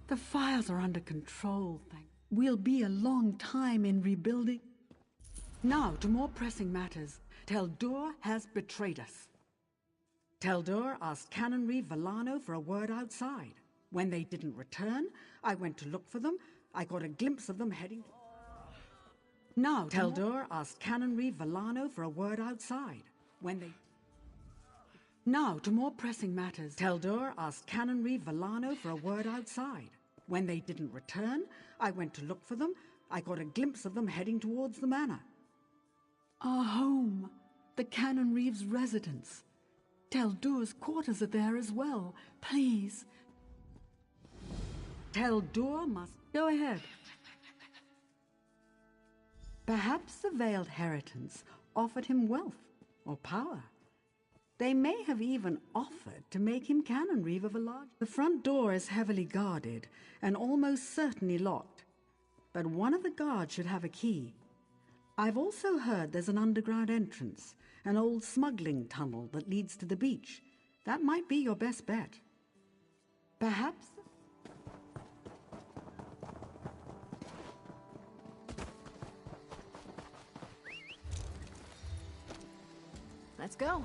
The fires are under control, thank. We'll be a long time in rebuilding. Now, to more pressing matters. Teldur has betrayed us. Teldur asked Canon Reeve Villano for a word outside. When they didn't return, I went to look for them. I got a glimpse of them heading... Now, Teldur asked Canon Reeve Villano for a word outside. When they... Now, to more pressing matters. Teldur asked Canon Reeve Villano for a word outside. When they didn't return, I went to look for them. I got a glimpse of them heading towards the manor. Our home, the Canon Reeve's residence. Teldur's quarters are there as well. Please. Teldur must... Go ahead. Perhaps the Veiled Heritance offered him wealth or power. They may have even offered to make him Canon Reeve of a large... The front door is heavily guarded and almost certainly locked, but one of the guards should have a key. I've also heard there's an underground entrance, an old smuggling tunnel that leads to the beach. That might be your best bet. Perhaps... Let's go.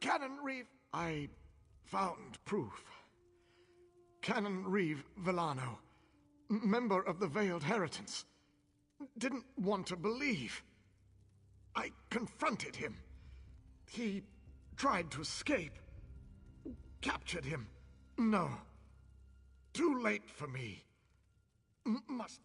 Canon Reeve... I found proof. Canon Reeve Villano, member of the Veiled Heritance, didn't want to believe. I confronted him. He tried to escape. Captured him. No. Too late for me. Must...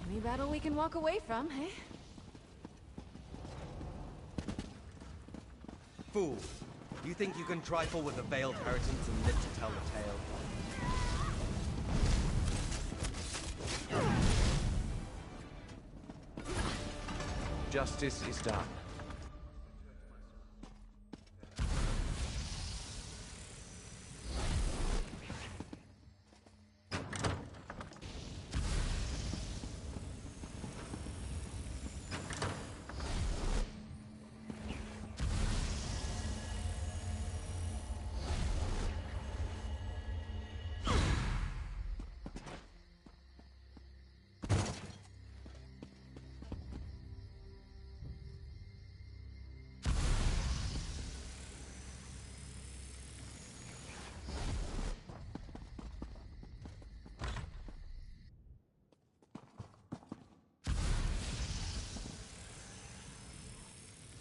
Any battle we can walk away from, eh? Fool. You think you can trifle with the Veiled Heritance and live to tell the tale? Justice is done.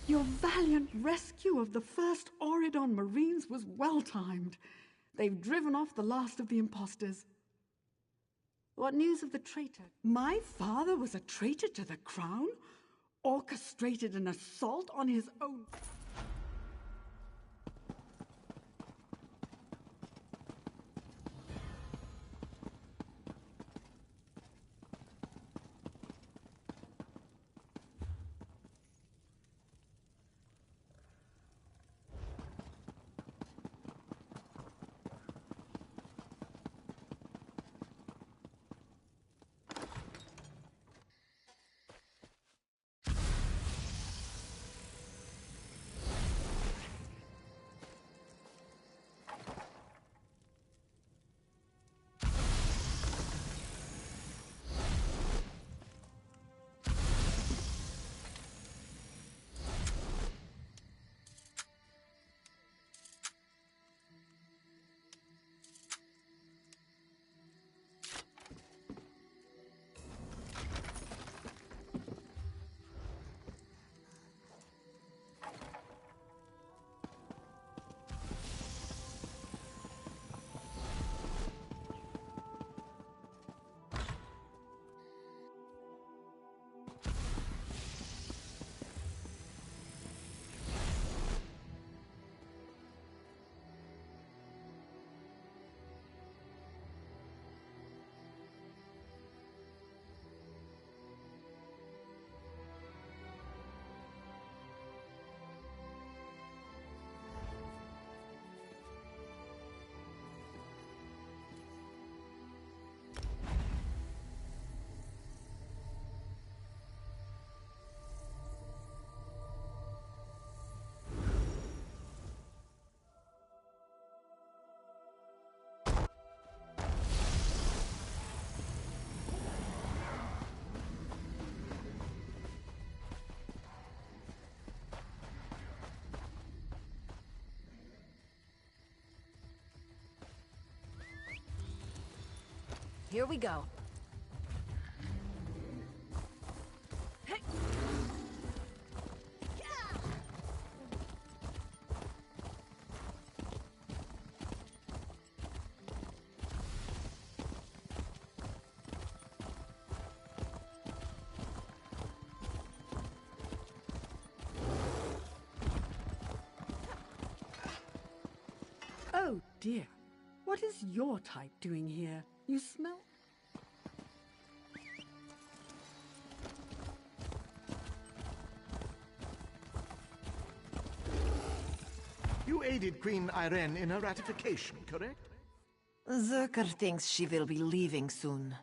Your valiant rescue of the first Auridon Marines was well-timed. They've driven off the last of the imposters. What news of the traitor? My father was a traitor to the crown? Orchestrated an assault on his own... Here we go. Oh dear. What is your type doing here? You smell... You aided Queen Irene in her ratification, correct? Zerker thinks she will be leaving soon.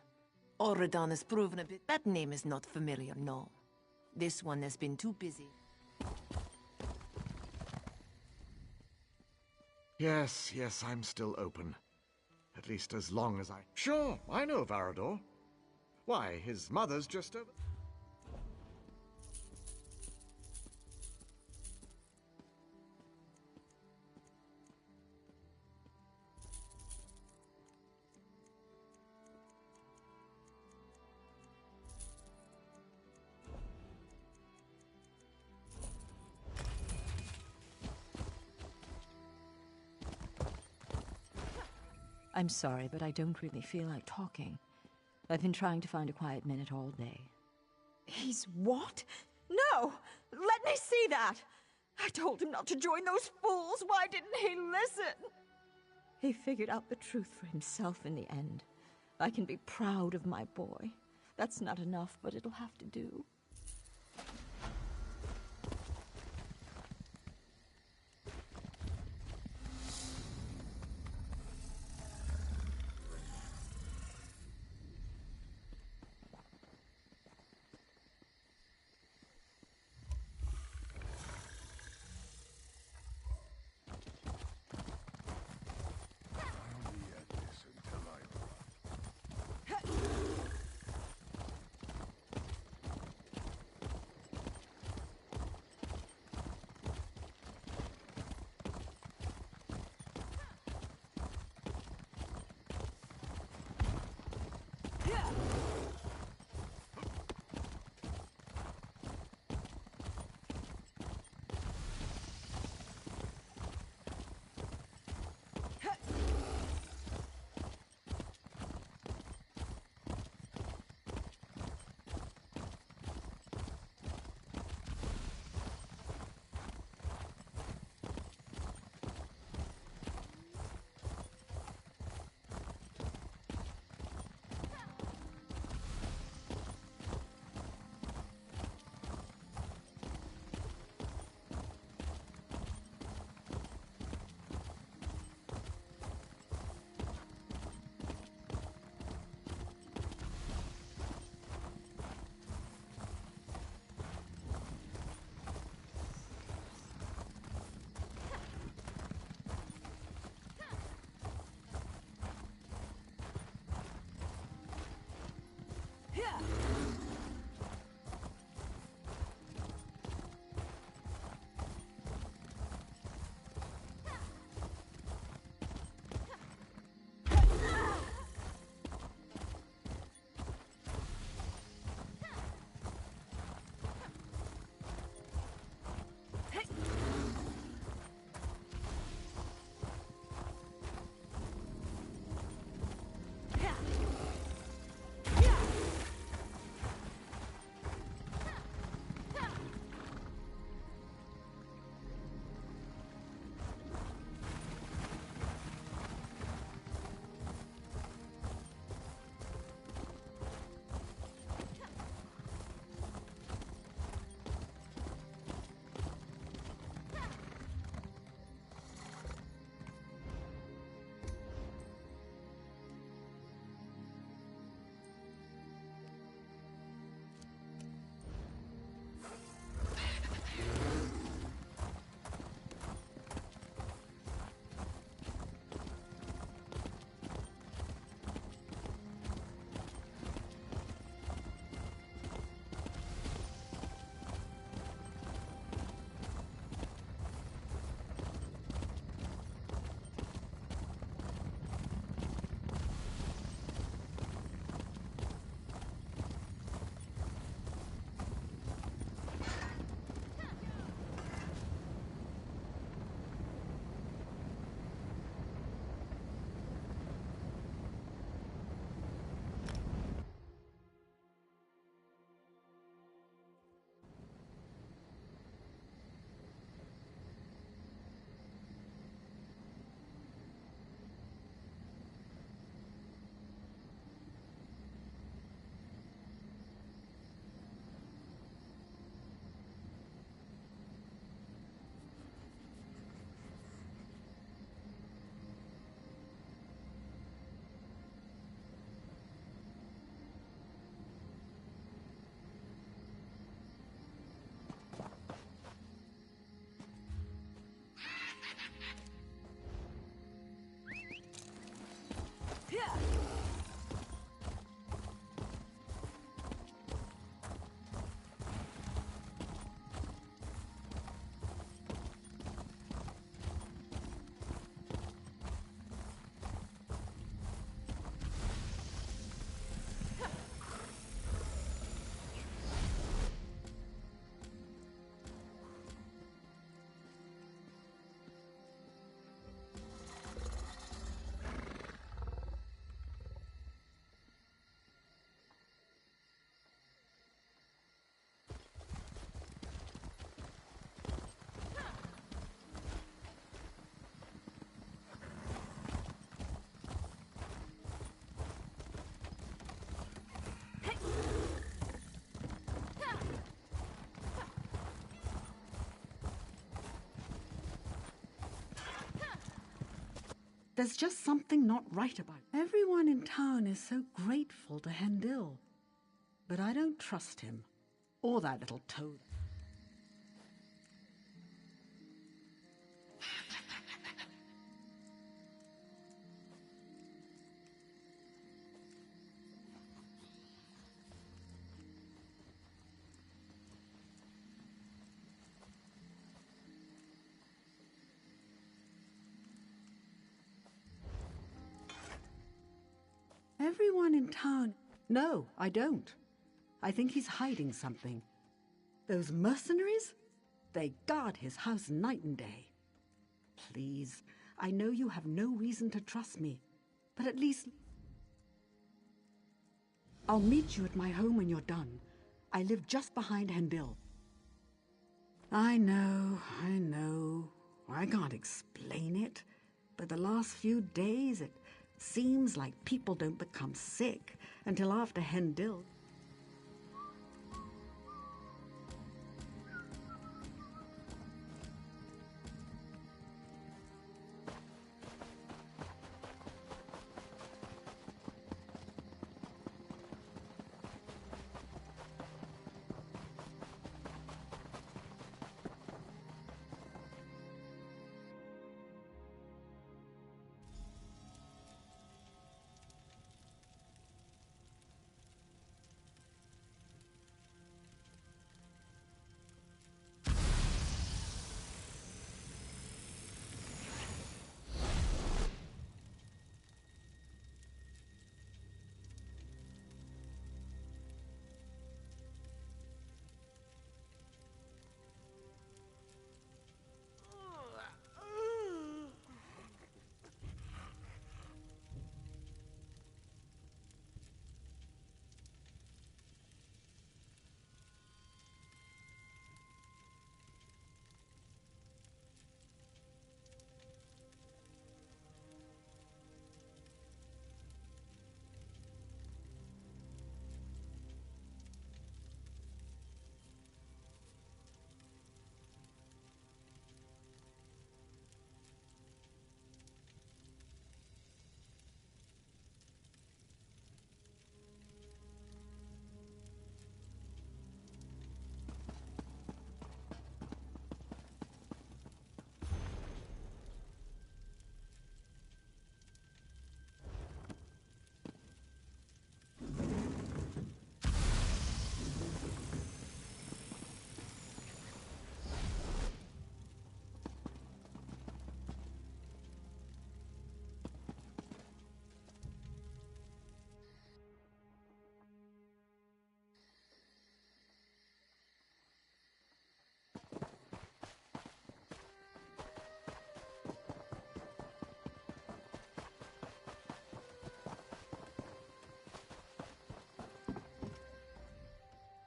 Oredan has proven a bit. That name is not familiar, no. This one has been too busy. Yes, I'm still open. At least as long as I... Sure, I know Varador. Why, his mother's just over... I'm sorry, but I don't really feel like talking. I've been trying to find a quiet minute all day. He's what? No! Let me see that! I told him not to join those fools. Why didn't he listen? He figured out the truth for himself in the end. I can be proud of my boy. That's not enough, but it'll have to do. There's just something not right about it. Everyone in town is so grateful to Hendil. But I don't trust him. Or that little toad. Everyone in town... No, I don't. I think he's hiding something. Those mercenaries? They guard his house night and day. Please, I know you have no reason to trust me, but at least... I'll meet you at my home when you're done. I live just behind Hendil. I know. I can't explain it, but the last few days it seems like people don't become sick until after Hendil.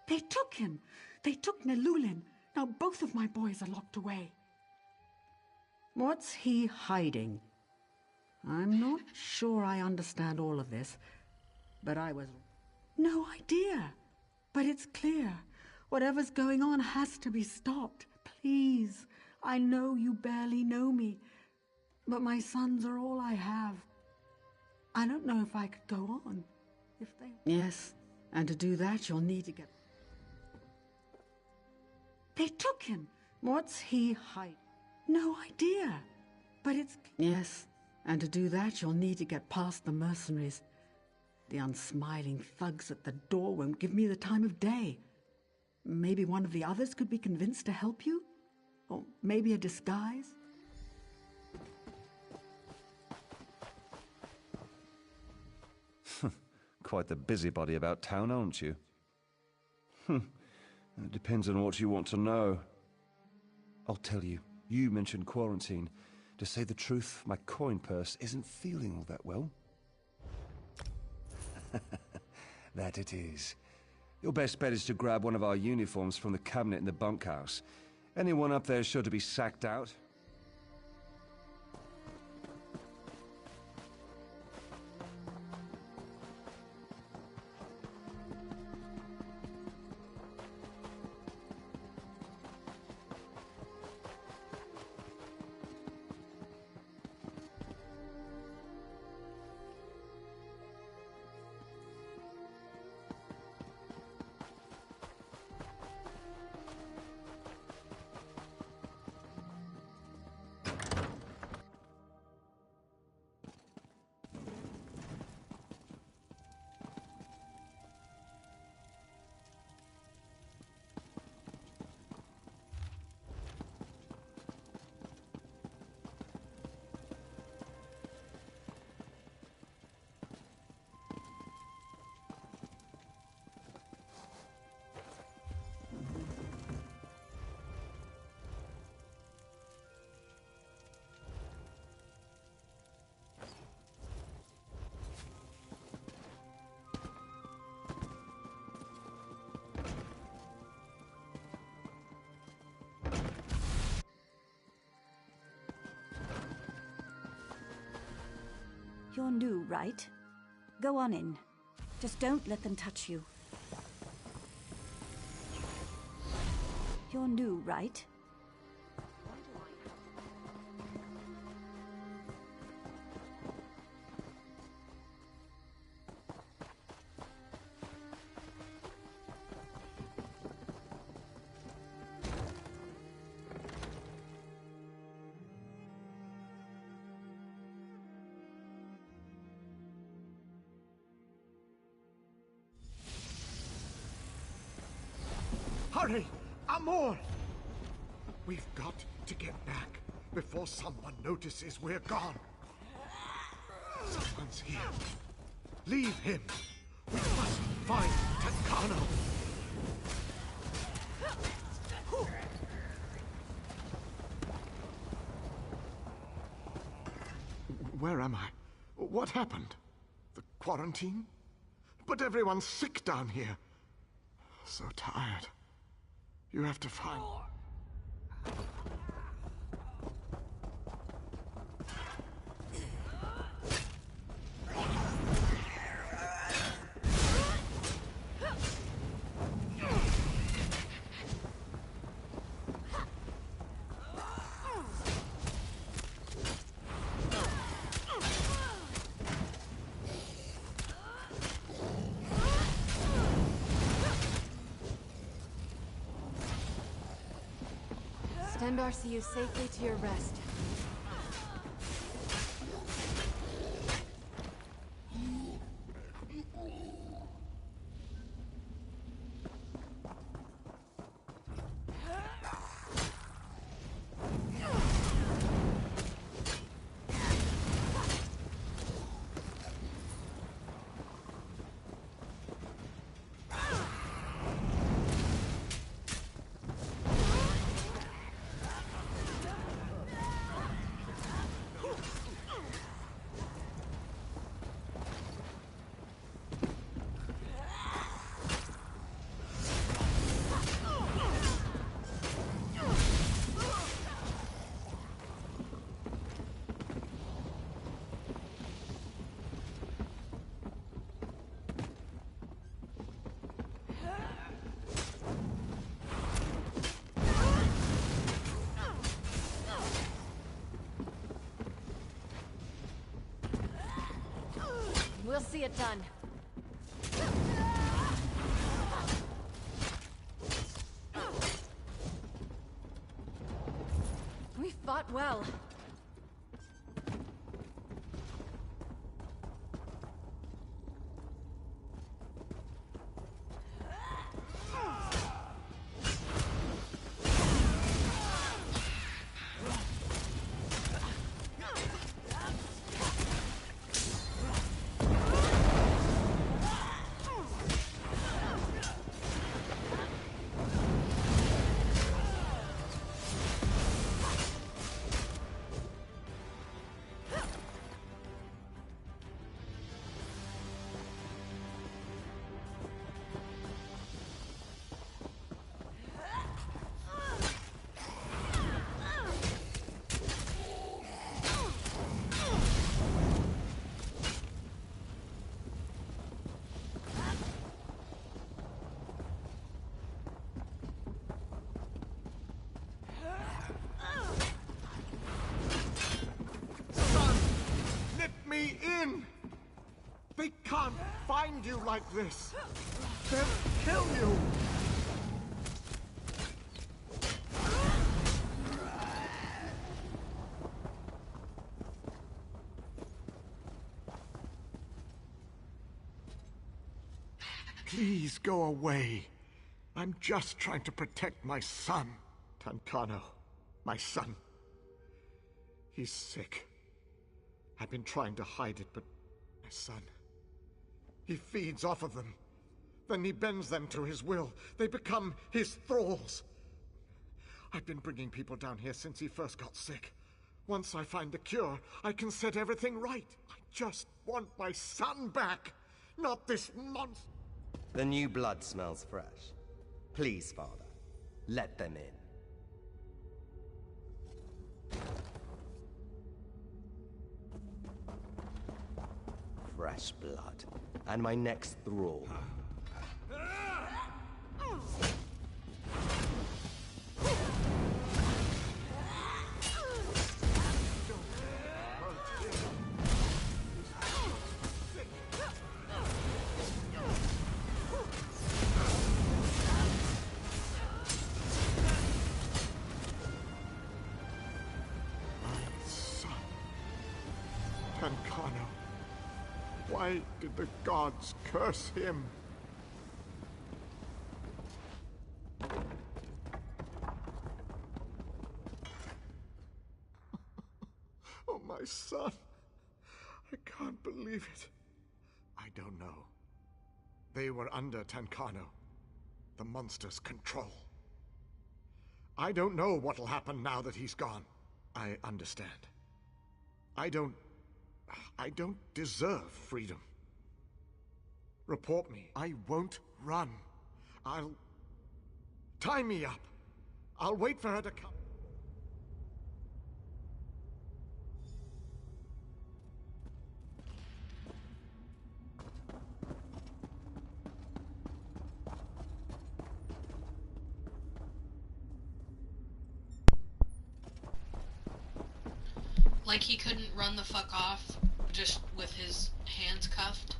They took him. They took Nelulin. Now both of my boys are locked away. What's he hiding? I'm not sure I understand all of this, but I was... No idea. But it's clear. Whatever's going on has to be stopped. Please. I know you barely know me, but my sons are all I have. I don't know if I could go on. If they... Yes, and to do that you'll need to get... They took him. What's he hiding? No idea. But it's... Yes, and to do that you'll need to get past the mercenaries. The unsmiling thugs at the door won't give me the time of day. Maybe one of the others could be convinced to help you? Or maybe a disguise? Quite the busybody about town, aren't you? It depends on what you want to know. I'll tell you, you mentioned quarantine. To say the truth, my coin purse isn't feeling all that well. That it is. Your best bet is to grab one of our uniforms from the cabinet in the bunkhouse. Anyone up there is sure to be sacked out. You're new, right? Go on in. Just don't let them touch you. You're new, right? Hurry! Amor! We've got to get back before someone notices we're gone. Someone's here. Leave him. We must find Tancano. Where am I? What happened? The quarantine? But everyone's sick down here. So tired. You have to find... Stenbar see you safely to your rest. We'll see it done. We fought well. In! They can't find you like this! They'll kill you! Please go away. I'm just trying to protect my son. Tancano, my son. He's sick. I've been trying to hide it, but my son... he feeds off of them. Then he bends them to his will. They become his thralls. I've been bringing people down here since he first got sick. Once I find the cure, I can set everything right. I just want my son back, not this monster. The new blood smells fresh. Please, Father, let them in. fresh blood. And my next thrall. Tancano. Why did the gods curse him? Oh, my son. I can't believe it. I don't know. They were under Tancano, the monster's control. I don't know what'll happen now that he's gone. I understand. I don't deserve freedom. Report me. I won't run. I'll... Tie me up. I'll wait for her to come. Like he couldn't run the fuck off just with his hands cuffed.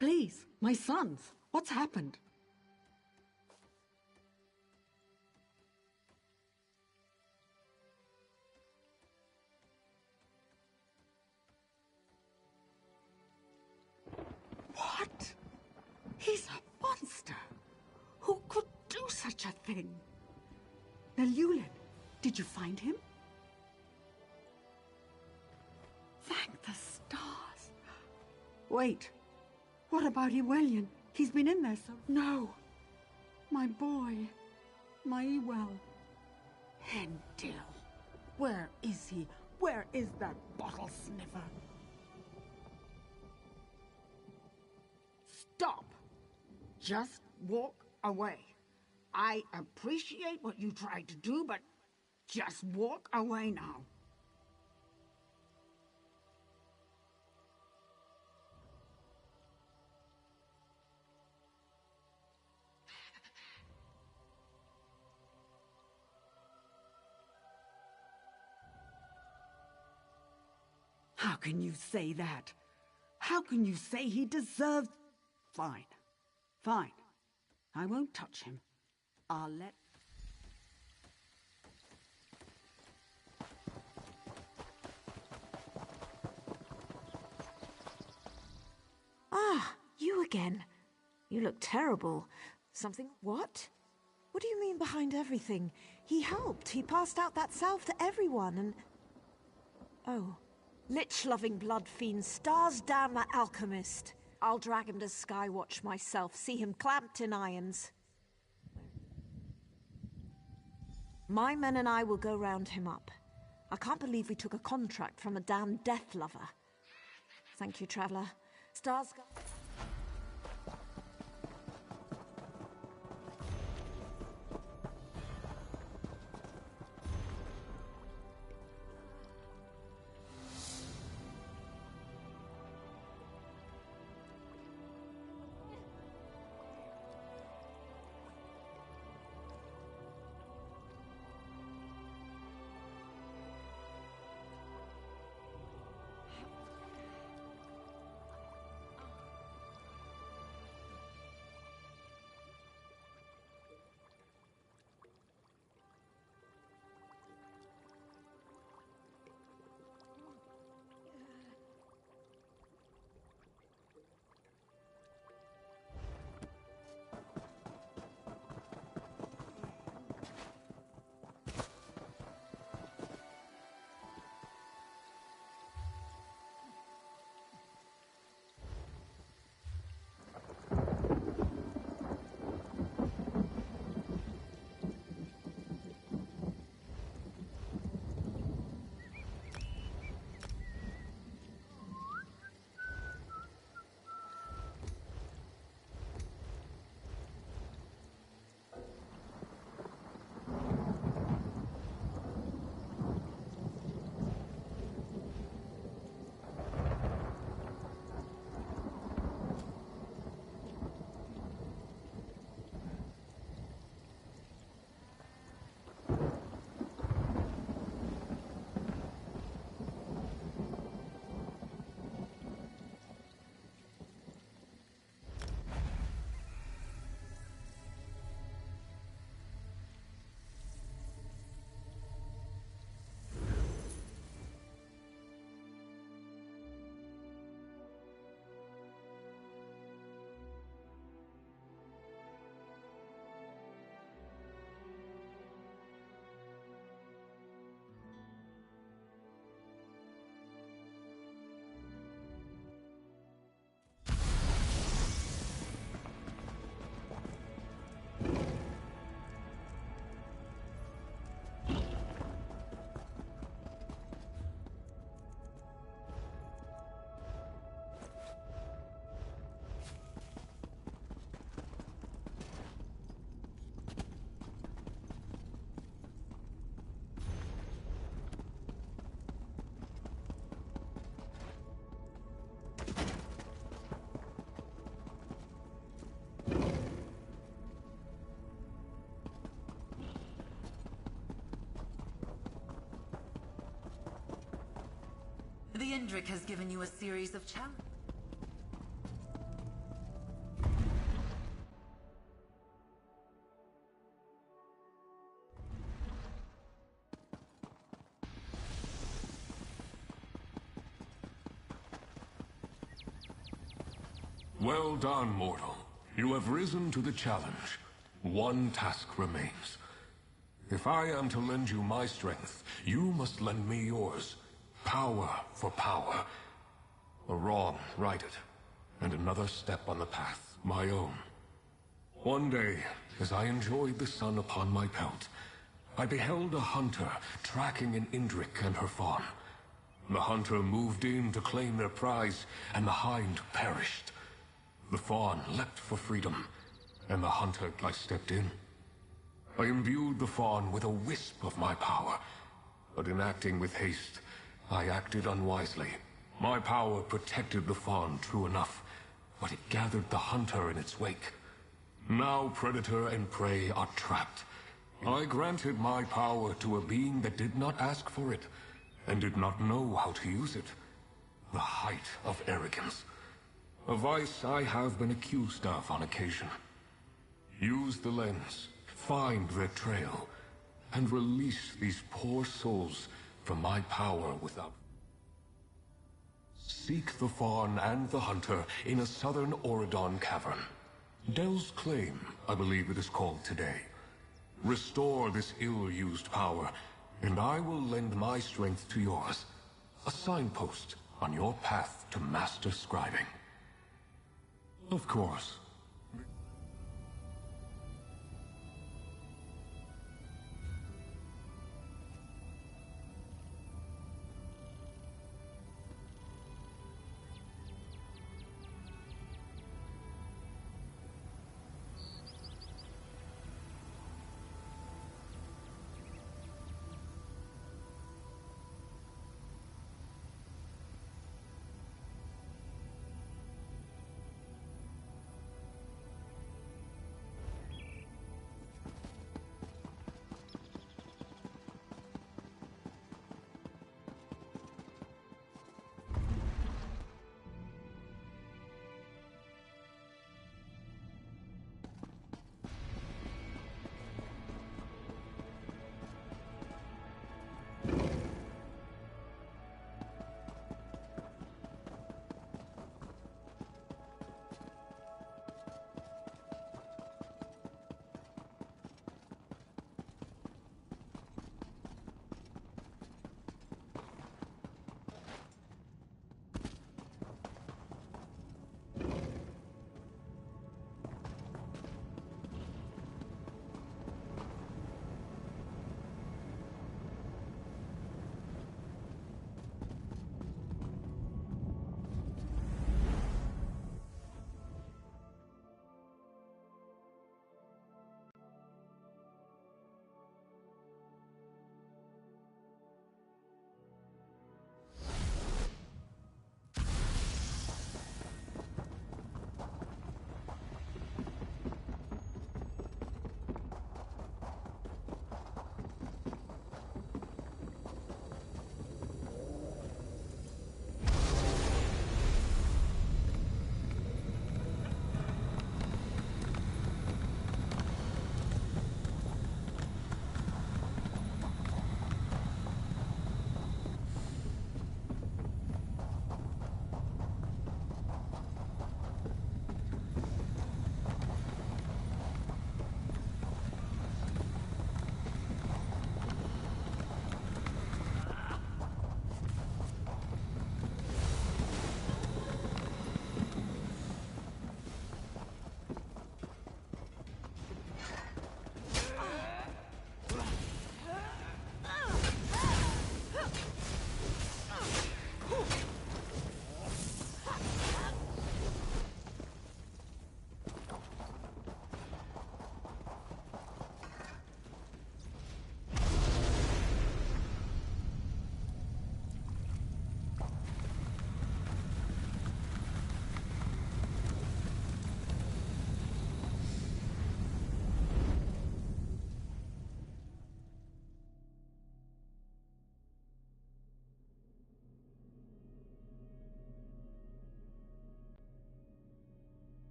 Please, my sons, what's happened? What? He's a monster. Who could do such a thing? Nalulin, did you find him? Thank the stars. Wait. What about Ewellian? He's been in there, so... No. My boy. My Ewell. Hendil. Where is he? Where is that bottle sniffer? Stop. Just walk away. I appreciate what you tried to do, but just walk away now. How can you say that? How can you say he deserves... Fine. Fine. I won't touch him. I'll let... Ah, you again. You look terrible. Something... What? What do you mean behind everything? He helped. He passed out that salve to everyone and... Oh. Lich-loving blood fiend, stars damn that alchemist. I'll drag him to Skywatch myself, see him clamped in irons. My men and I will go round him up. I can't believe we took a contract from a damn death lover. Thank you, Traveler. Stars... The Indrik has given you a series of challenges. Well done, mortal. You have risen to the challenge. One task remains. If I am to lend you my strength, you must lend me yours. Power for power. A wrong righted, and another step on the path, my own. One day, as I enjoyed the sun upon my pelt, I beheld a hunter tracking an Indrik and her fawn. The hunter moved in to claim their prize, and the hind perished. The fawn leapt for freedom, and the hunter I stepped in. I imbued the fawn with a wisp of my power, but in acting with haste, I acted unwisely. My power protected the fawn, true enough, but it gathered the hunter in its wake. Now predator and prey are trapped. I granted my power to a being that did not ask for it, and did not know how to use it. The height of arrogance. A vice I have been accused of on occasion. Use the lens, find their trail, and release these poor souls from my power without... Seek the fawn and the hunter in a southern Auridon cavern. Del's Claim, I believe it is called today. Restore this ill-used power, and I will lend my strength to yours. A signpost on your path to master scribing. Of course.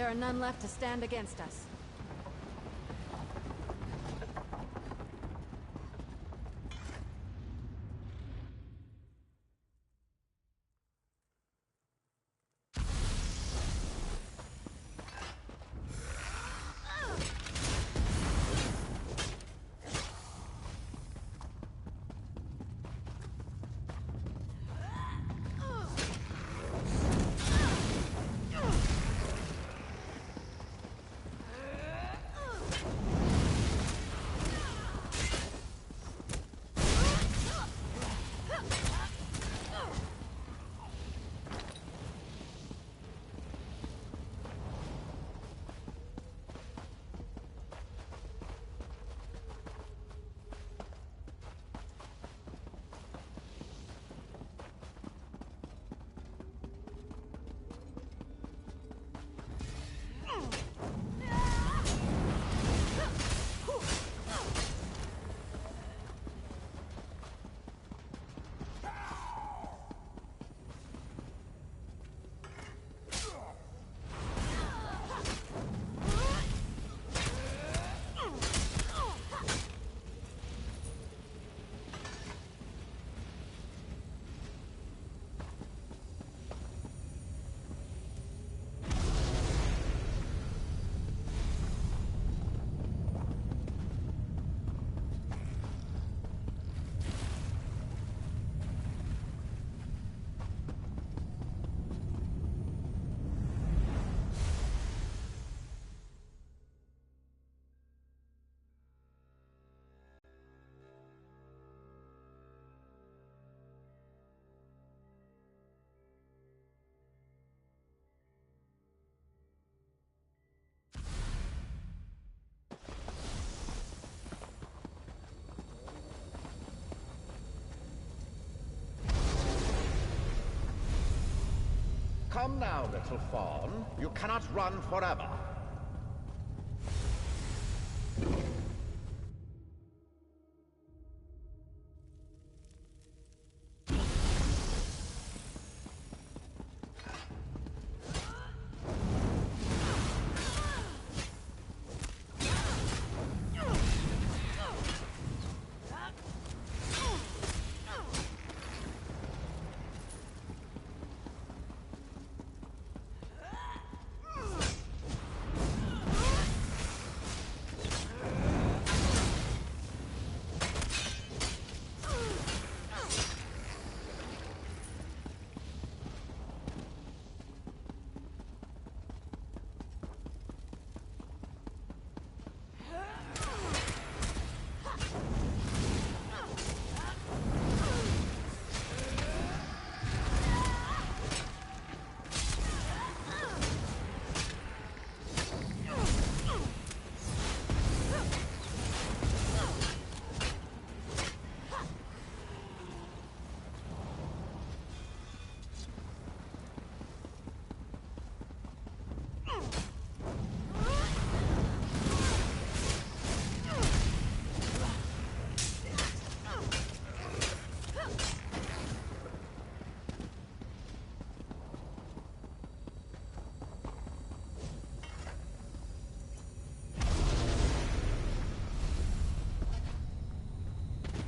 There are none left to stand against us. Come now, little fawn. You cannot run forever.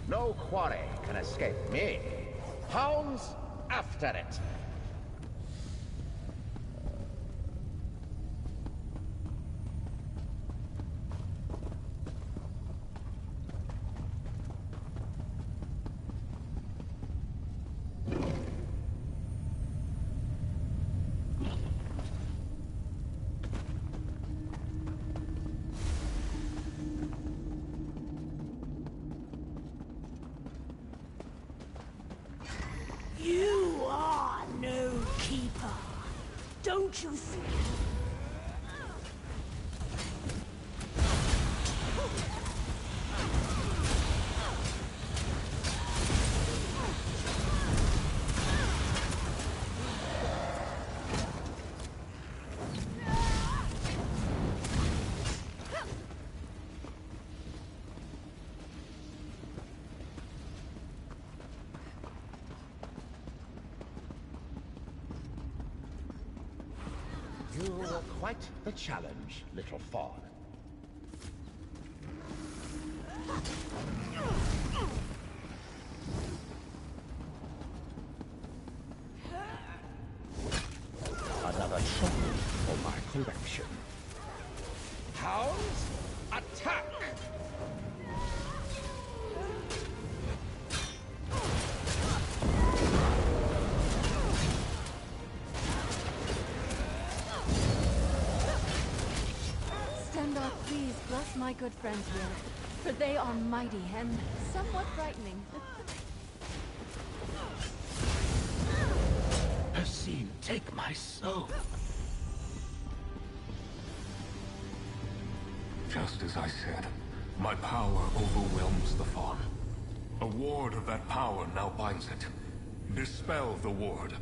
No quarry can escape me. Hounds, after it! You are no keeper. Don't you see? You were quite the challenge, little fawn. Another trophy for my collection. Hounds, attack! Stand off, please. Bless my good friends here, for they are mighty and somewhat frightening. Hercine, take my soul. Just as I said, my power overwhelms the fawn. A ward of that power now binds it. Dispel the ward.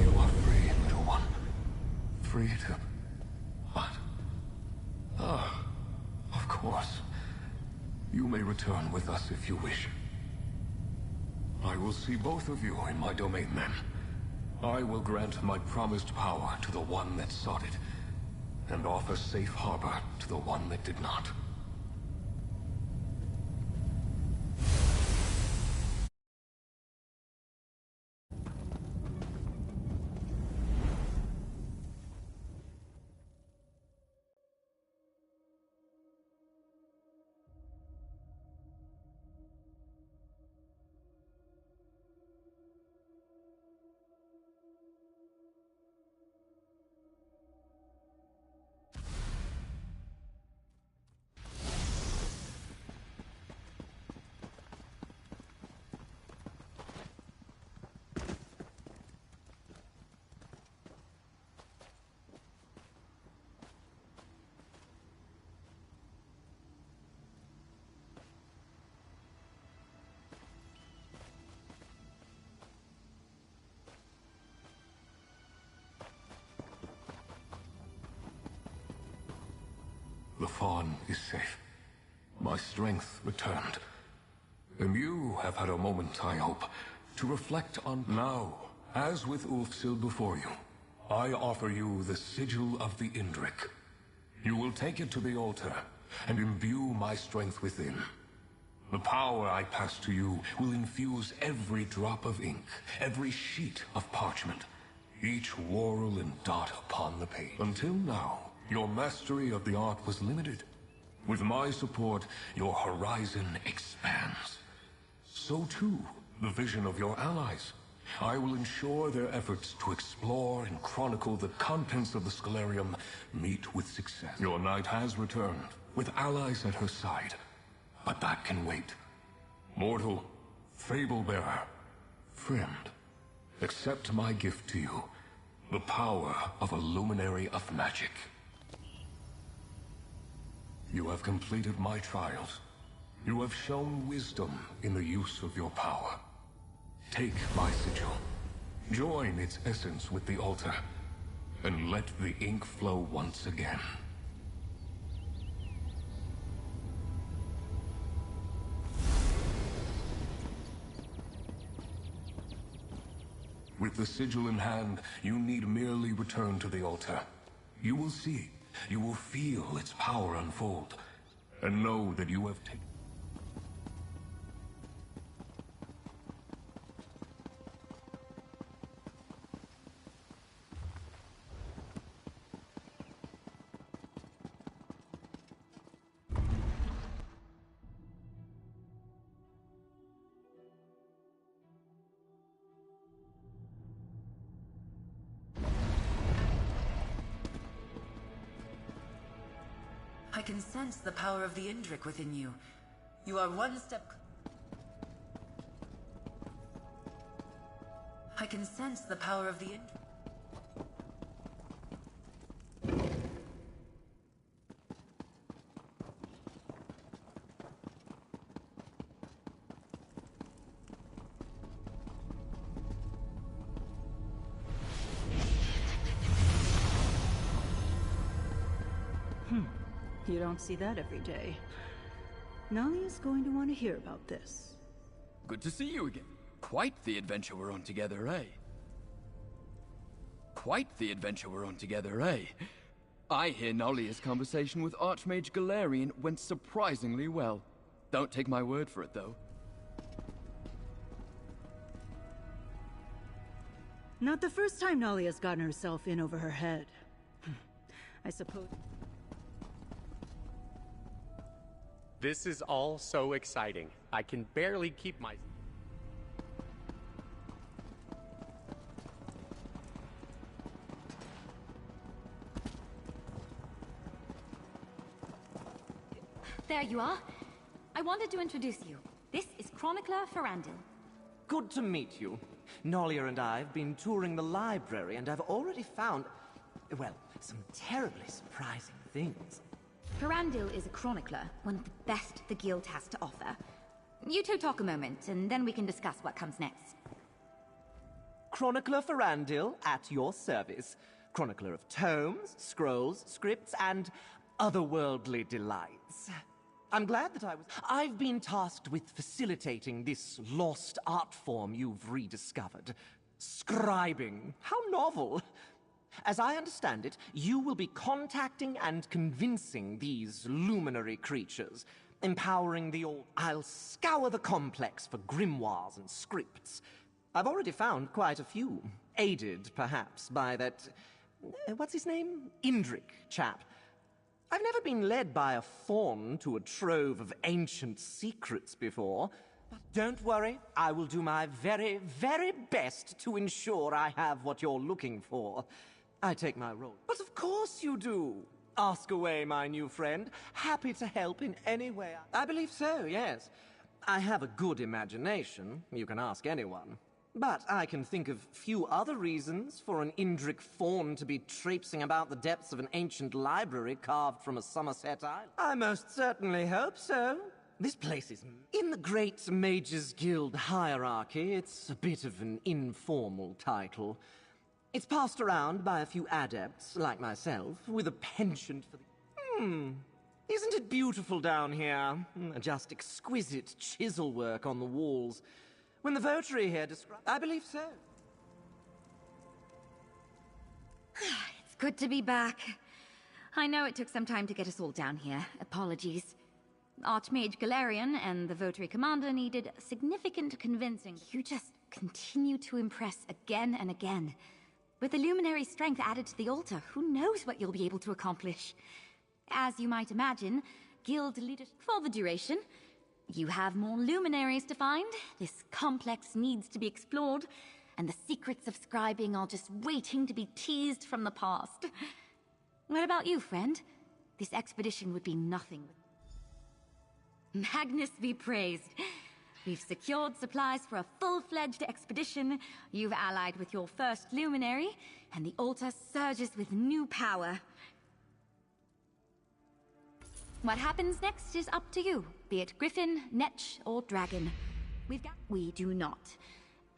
You are free, little one. Free to... What? Ah, of course. You may return with us if you wish. I will see both of you in my domain then. I will grant my promised power to the one that sought it, and offer safe harbor to the one that did not. The fawn is safe. My strength returned. And you have had a moment, I hope, to reflect on now. As with Ulfsil before you, I offer you the sigil of the Indrik. You will take it to the altar and imbue my strength within. The power I pass to you will infuse every drop of ink, every sheet of parchment, each whorl and dot upon the page. Until now, your mastery of the art was limited. With my support, your horizon expands. So too, the vision of your allies. I will ensure their efforts to explore and chronicle the contents of the Scholarium meet with success. Your knight has returned, with allies at her side. But that can wait. Mortal, fable-bearer, friend, accept my gift to you, the power of a luminary of magic. You have completed my trials. You have shown wisdom in the use of your power. Take my sigil. Join its essence with the altar, and let the ink flow once again. With the sigil in hand, you need merely return to the altar. You will see. You will feel its power unfold, and know that you have taken... I can sense the power of the Indrik within you. You are one step... I can sense the power of the Indrik. You don't see that every day. Nalia's going to want to hear about this. Good to see you again. Quite the adventure we're on together, eh? Quite the adventure we're on together, eh? I hear Nalia's conversation with Archmage Galarian went surprisingly well. Don't take my word for it, though. Not the first time Nalia's gotten herself in over her head. I suppose... This is all so exciting. I can barely keep my... There you are. I wanted to introduce you. This is Chronicler Ferandil. Good to meet you. Nalia and I have been touring the library, and I've already found, well, some terribly surprising things. Ferandil is a chronicler, one of the best the guild has to offer. You two talk a moment, and then we can discuss what comes next. Chronicler Ferandil, at your service. Chronicler of tomes, scrolls, scripts, and otherworldly delights. I'm glad that I've been tasked with facilitating this lost art form you've rediscovered. Scribing. How novel. As I understand it, you will be contacting and convincing these luminary creatures, empowering the old... I'll scour the complex for grimoires and scripts. I've already found quite a few, aided, perhaps, by that... what's his name? Indrik chap. I've never been led by a fawn to a trove of ancient secrets before. But don't worry, I will do my very, very best to ensure I have what you're looking for. I take my role. But of course you do. Ask away, my new friend. Happy to help in any way. I believe so, yes. I have a good imagination. You can ask anyone. But I can think of few other reasons for an Indrik fawn to be traipsing about the depths of an ancient library carved from a Somerset island. I most certainly hope so. This place is... In the Great Mages Guild hierarchy, it's a bit of an informal title. It's passed around by a few adepts, like myself, with a penchant for the... Isn't it beautiful down here? Just exquisite chisel work on the walls. When the votary here described... I believe so. It's good to be back. I know it took some time to get us all down here. Apologies. Archmage Galarian and the votary commander needed significant convincing. You just continue to impress again and again. With the luminary strength added to the altar, who knows what you'll be able to accomplish? As you might imagine, guild leadership for the duration... You have more luminaries to find. This complex needs to be explored, and the secrets of scribing are just waiting to be teased from the past. What about you, friend? This expedition would be nothing. Magnus be praised. We've secured supplies for a full-fledged expedition. You've allied with your first luminary, and the altar surges with new power. What happens next is up to you, be it Griffin, Netch, or Dragon. We do not.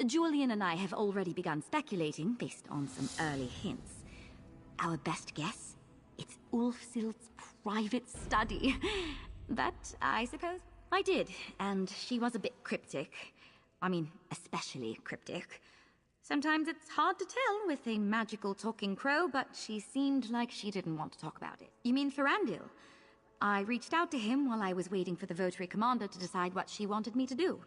Julian and I have already begun speculating based on some early hints. Our best guess? It's Ulfsild's private study. That, I suppose? I did, and she was a bit cryptic. I mean, especially cryptic. Sometimes it's hard to tell with a magical talking crow, but she seemed like she didn't want to talk about it. You mean Ferandil? I reached out to him while I was waiting for the votary commander to decide what she wanted me to do.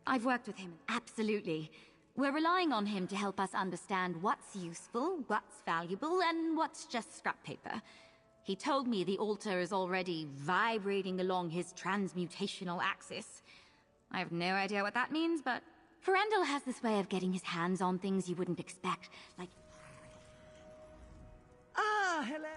I've worked with him. Absolutely. We're relying on him to help us understand what's useful, what's valuable, and what's just scrap paper. He told me the altar is already vibrating along his transmutational axis. I have no idea what that means, but Ferandil has this way of getting his hands on things you wouldn't expect, like... Ah, hello.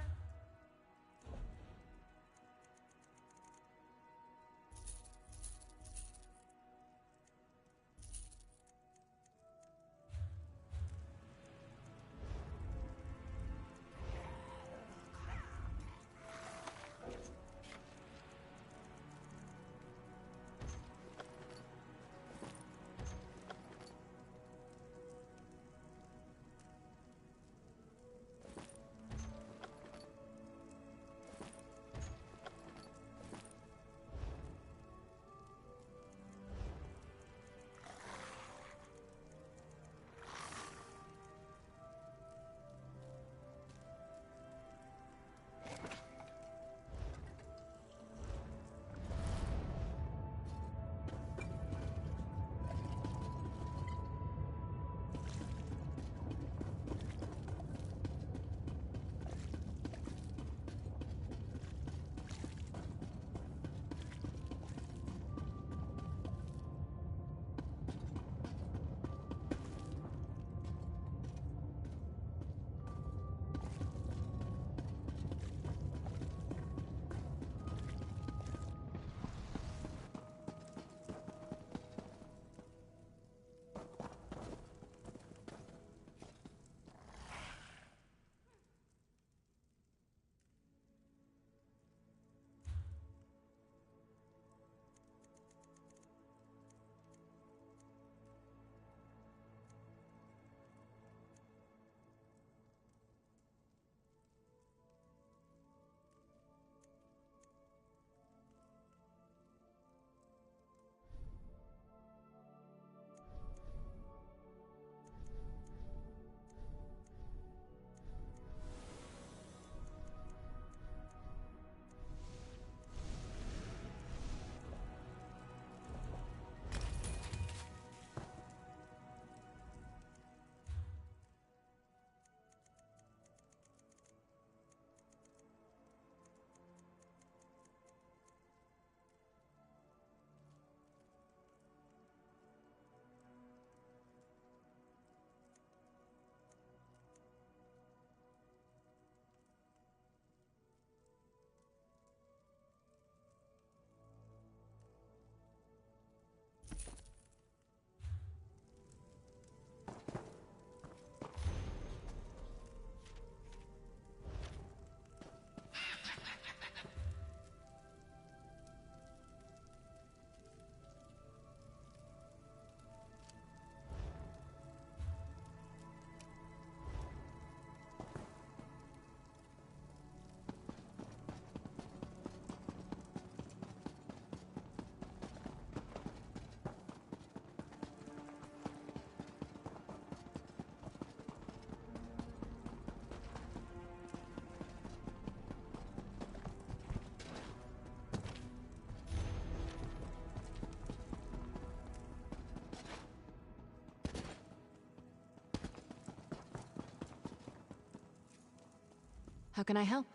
How can I help?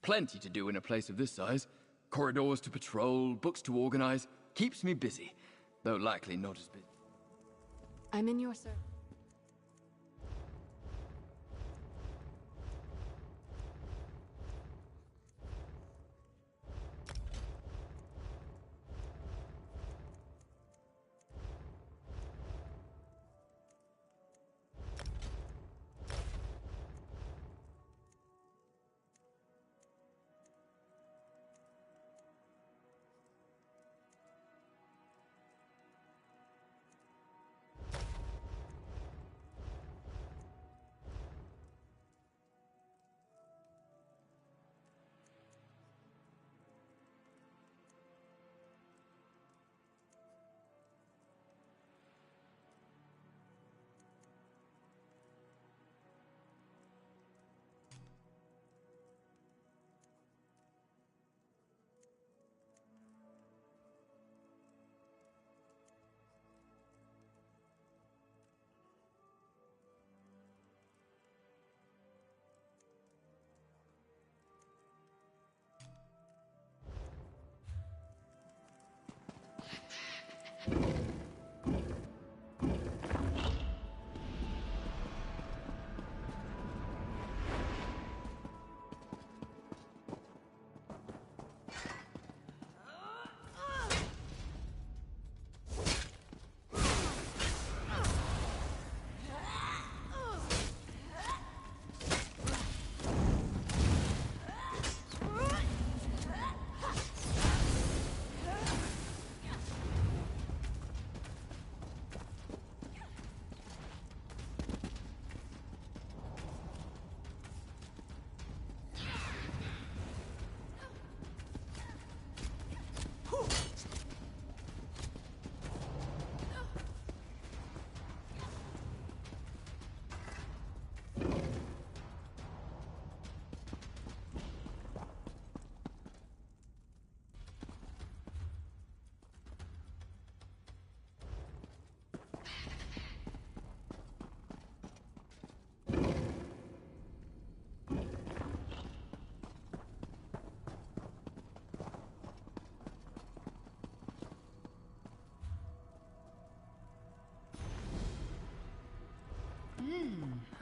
Plenty to do in a place of this size. Corridors to patrol, books to organize. Keeps me busy, though likely not as busy. I'm in your service.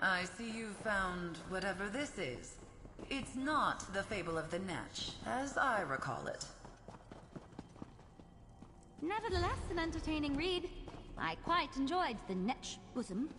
I see you've found whatever this is. It's not the Fable of the Netch, as I recall it. Nevertheless, an entertaining read. I quite enjoyed the Netch bosom.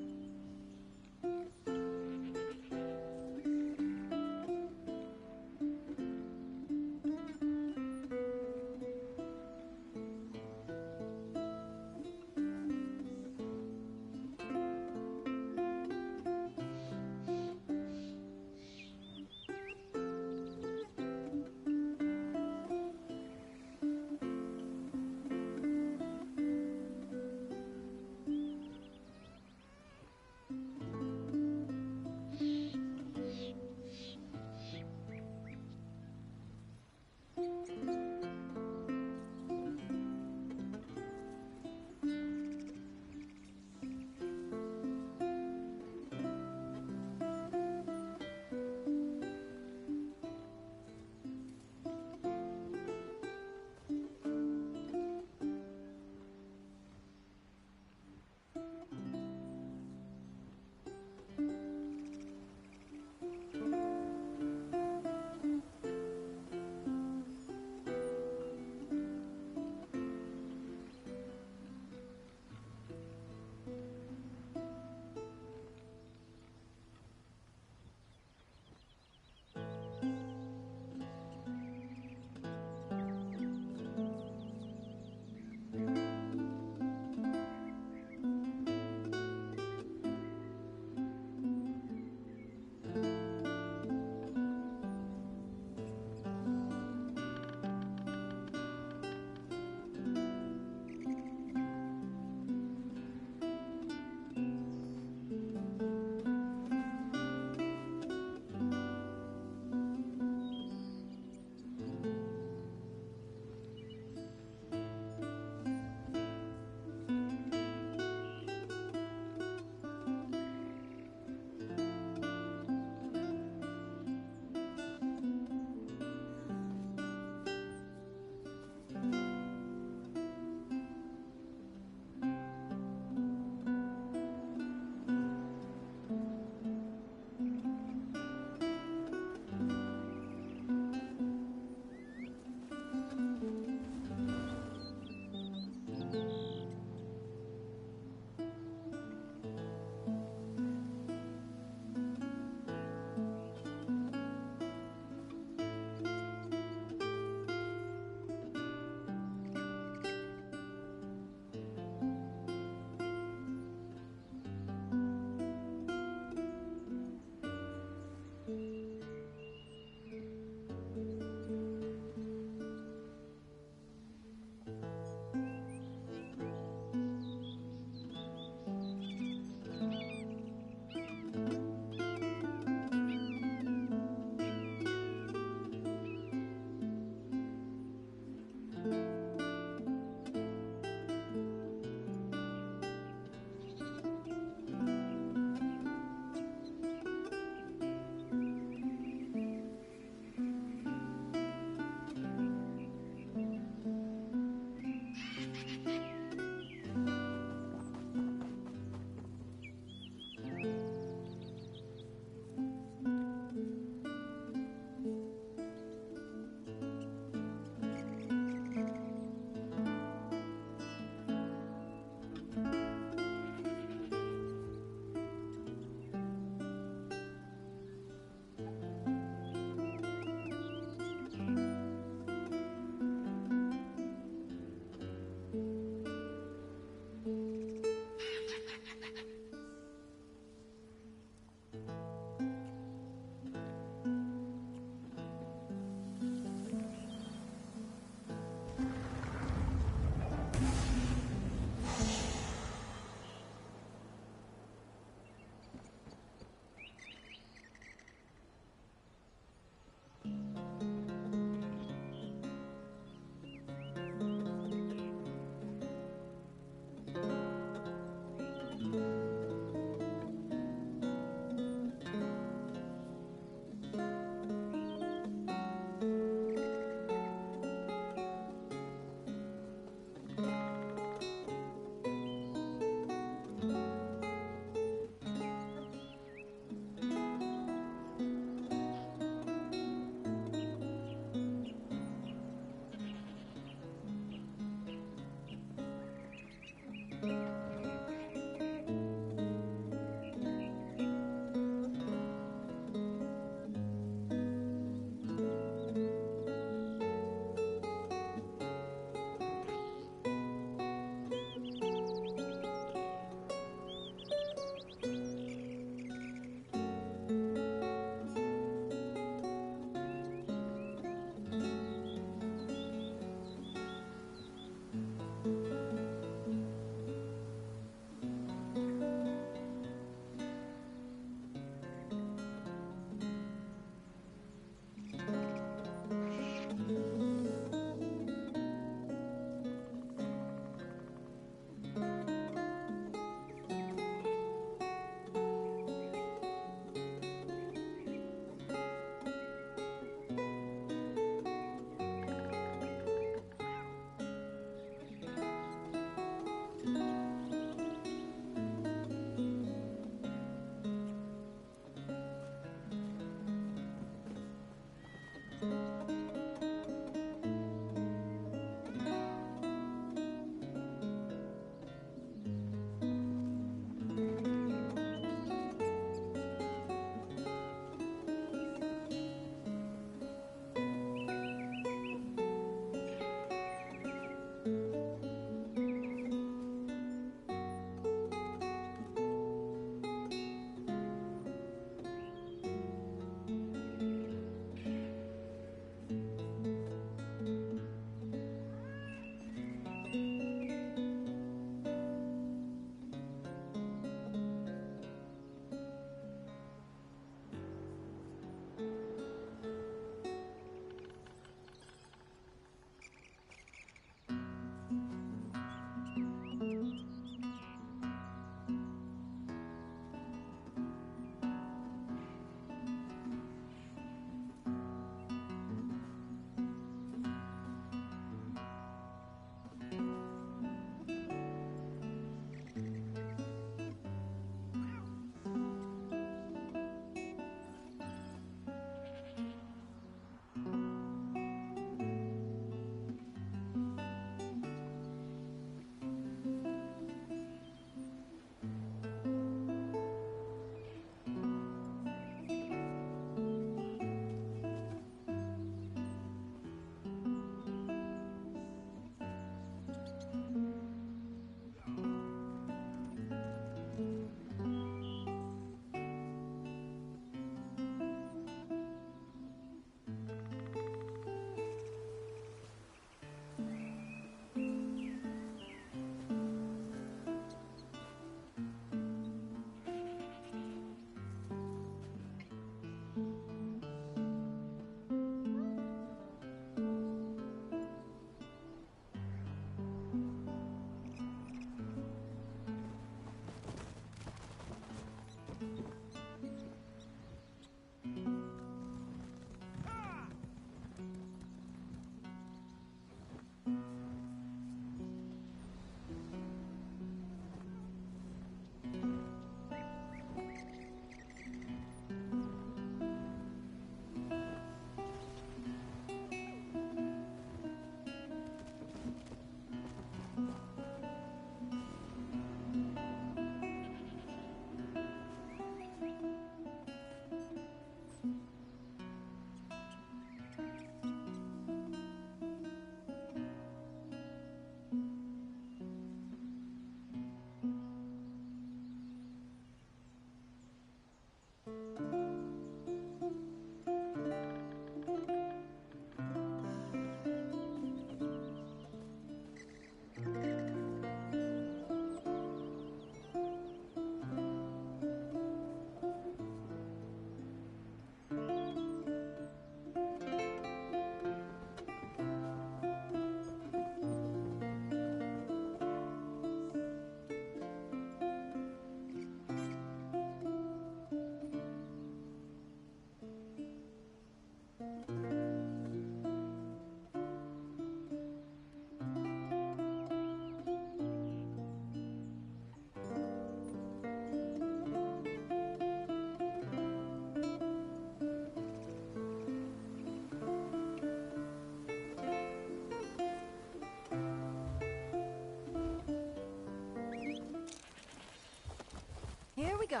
Here we go.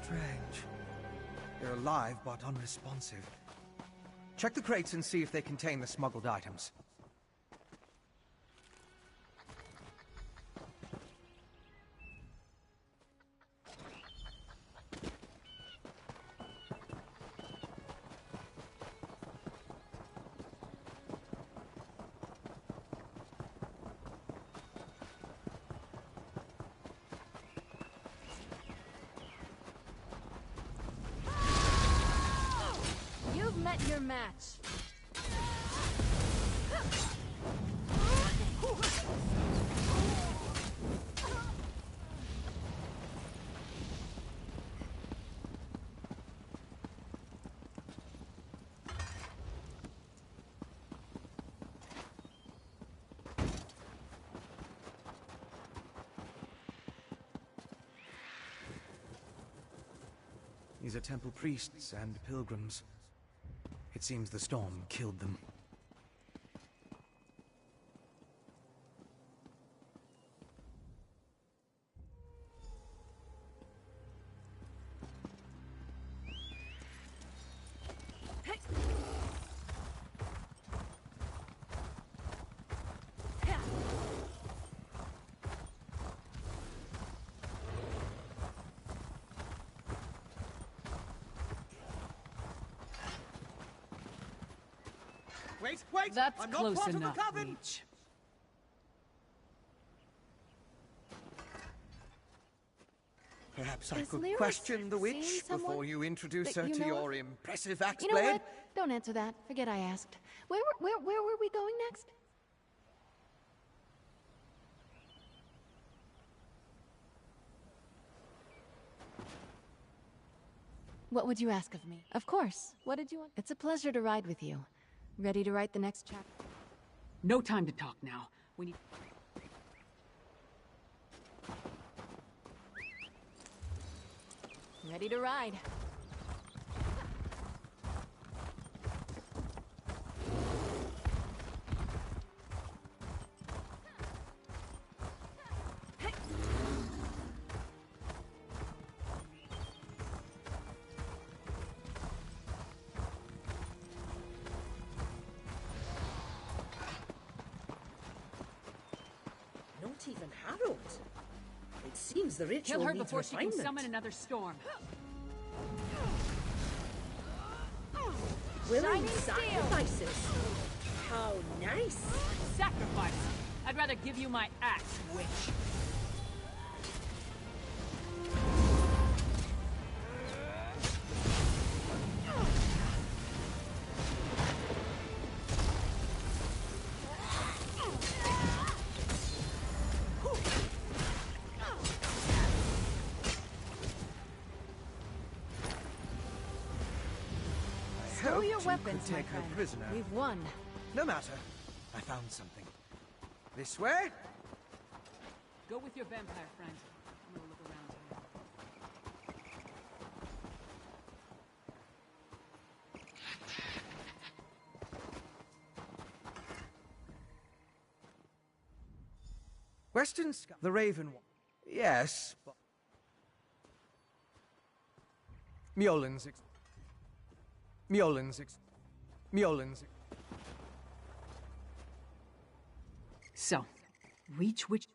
Strange. They're alive, but unresponsive. Check the crates and see if they contain the smuggled items. You've met your match. These are temple priests and pilgrims. It seems the storm killed them. Wait, wait! That's I'm not close part enough, of the coven! Reach. Perhaps I Is could Lyris question the seeing witch someone before you introduce that her you to know your of? impressive axe You know blade? what? Don't answer that. Forget I asked. Where were we going next? What would you ask of me? Of course. What did you want? It's a pleasure to ride with you. Ready to write the next chapter? No time to talk now. We need... Ready to ride. Not even Harold. It seems the ritual Kill her needs before she can refinement. summon another storm. Willing Shining steel. sacrifices. How nice. Sacrifice! I'd rather give you my axe, witch. Stow your Hoped weapons, you my could take her friend. prisoner. We've won. No matter. I found something. This way? Go with your vampire friend. I'm gonna look around here. Western Sky. The Raven one. Yes, but... Mjolin's So, reach which...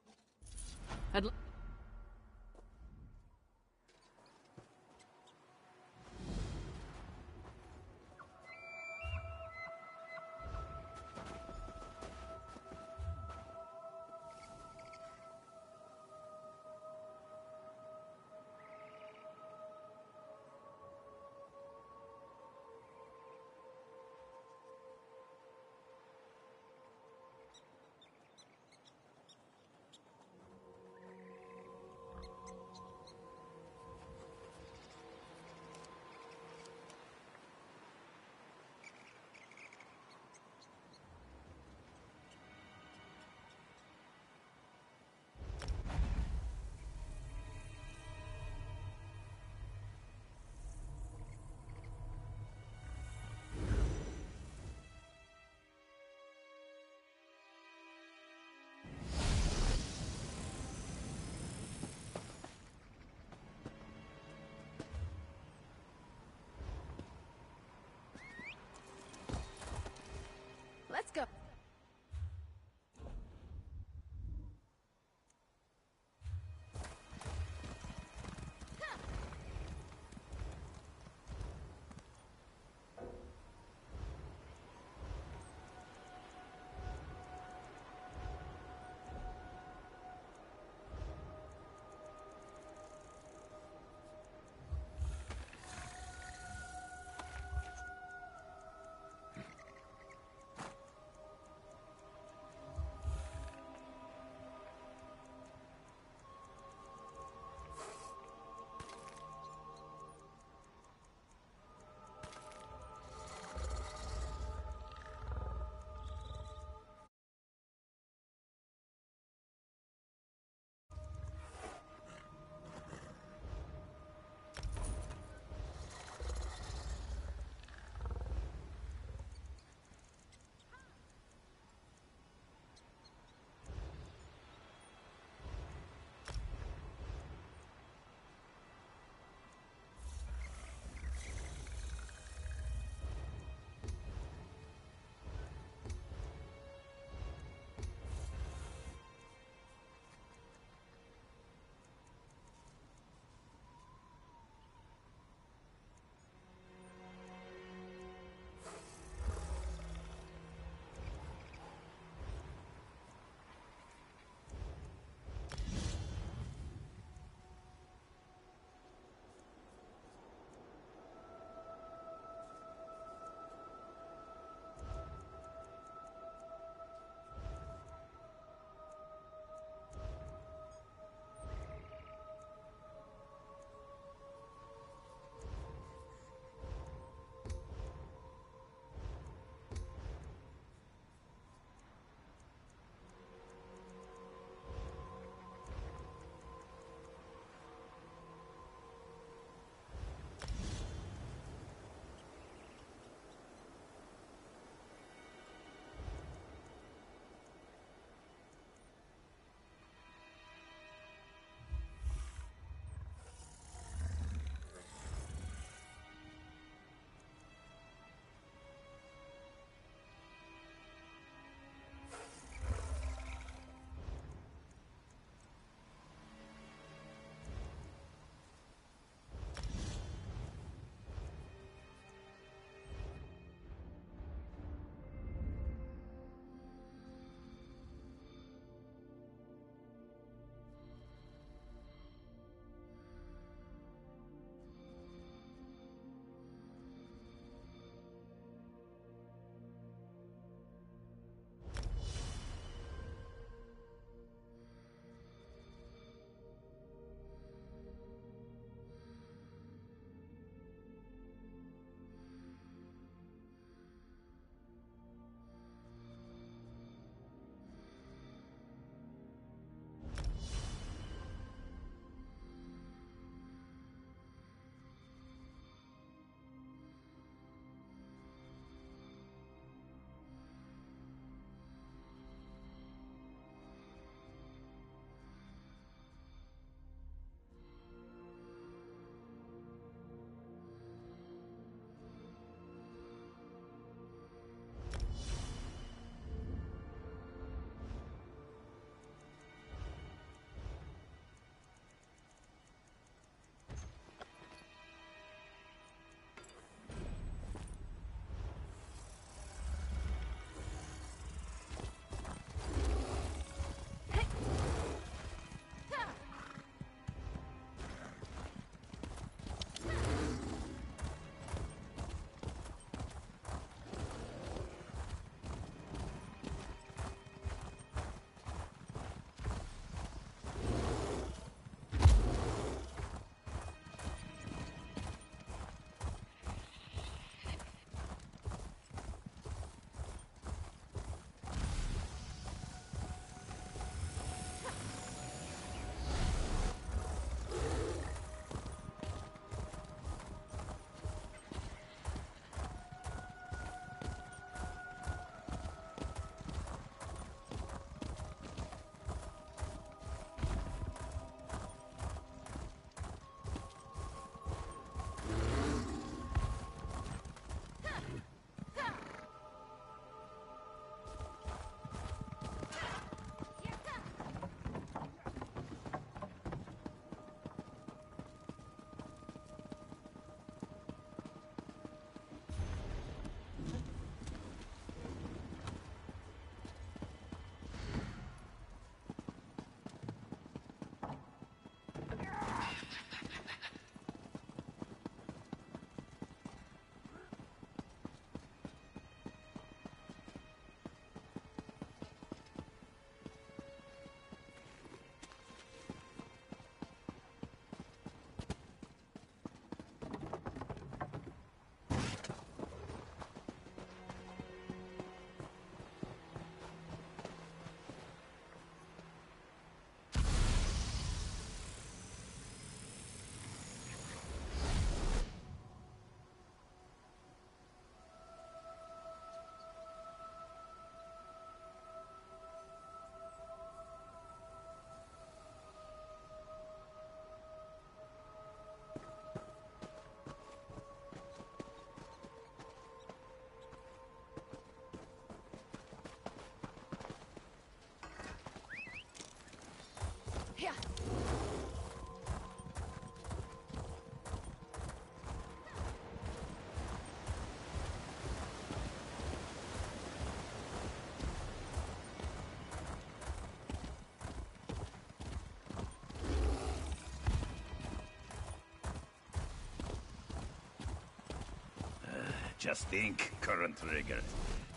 Just think, current trigger.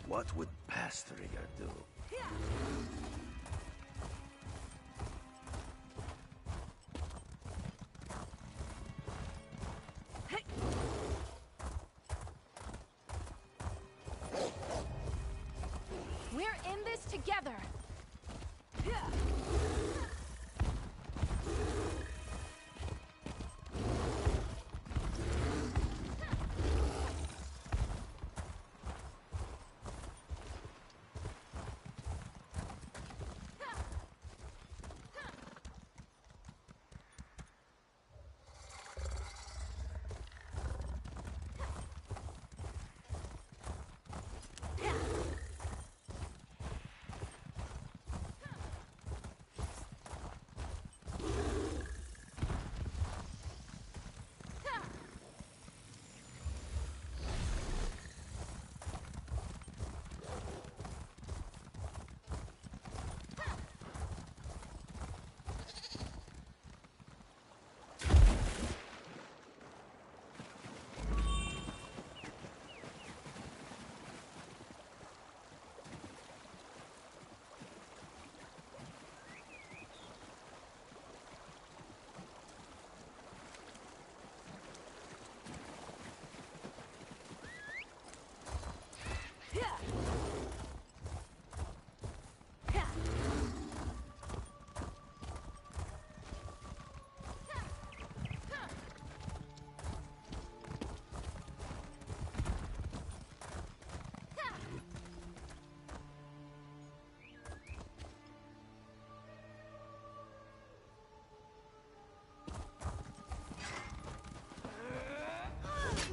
What would past trigger do? We're in this together.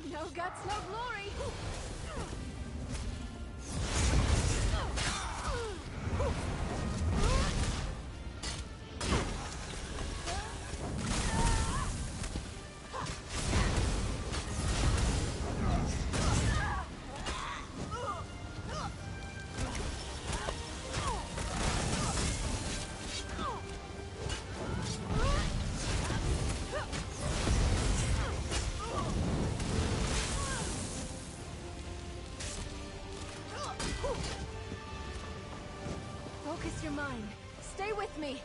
No guts, no glory. Focus your mind. Stay with me.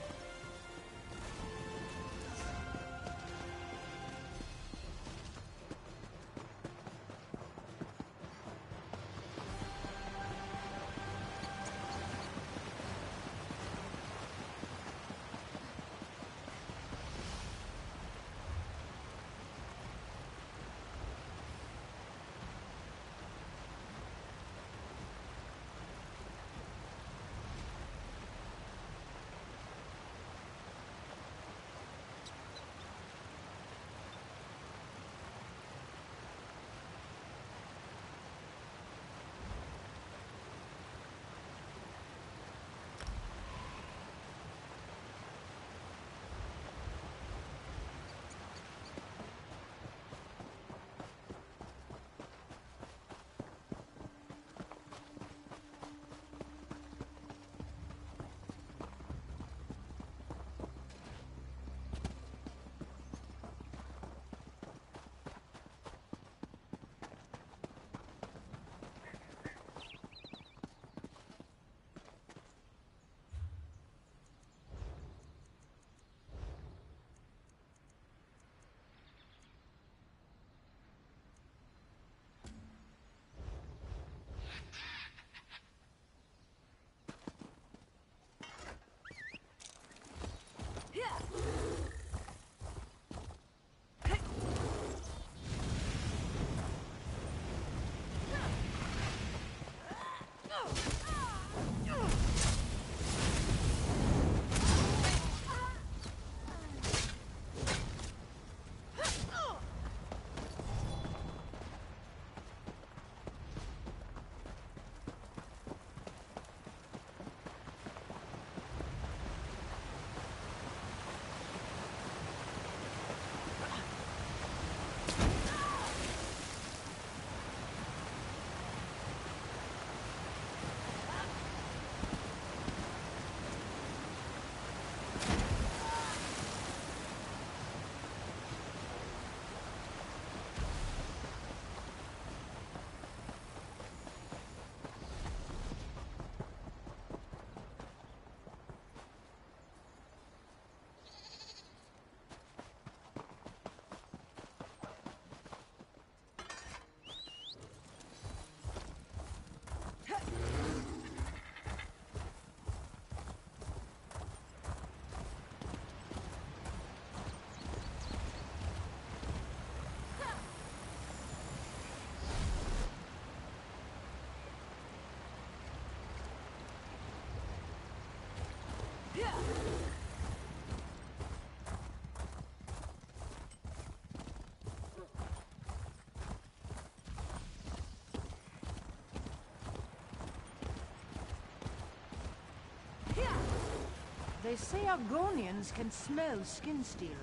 They say Argonians can smell skin stealers.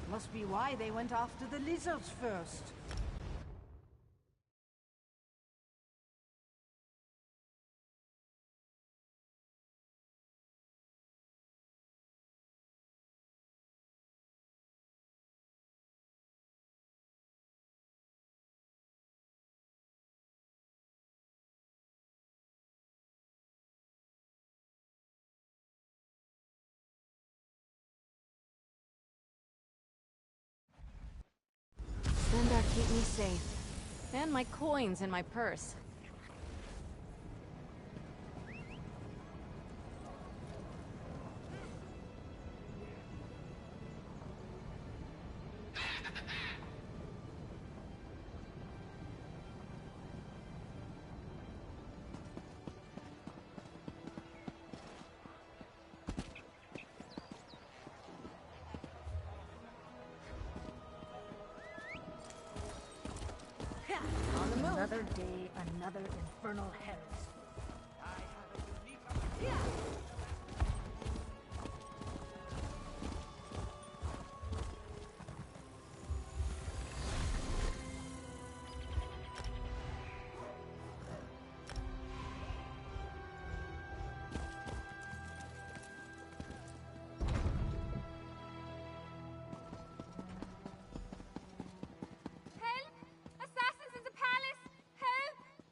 Must be why they went after the lizards first. Stendarr keep me safe. And my coins in my purse. Another day, another infernal heresy.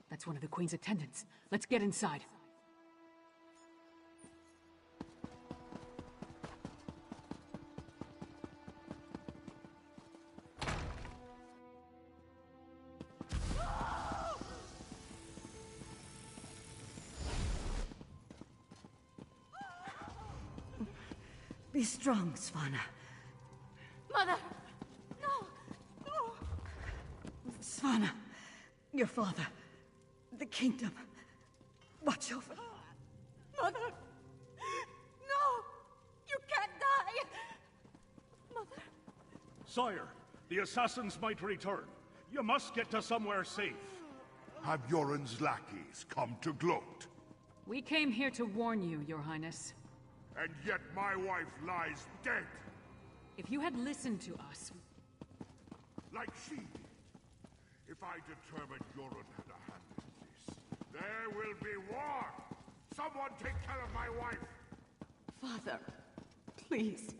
That's one of the Queen's attendants. Let's get inside. Be strong, Svanna. Mother! No! No! Svanna, your father. The kingdom. Watch over. Mother! No! You can't die! Mother! Sire, the assassins might return. You must get to somewhere safe. Have Yoren's lackeys come to gloat? We came here to warn you, Your Highness. And yet my wife lies dead. If you had listened to us... Like she did. If I determined Yoren had a hand in this, there will be war! Someone take care of my wife! Father, please.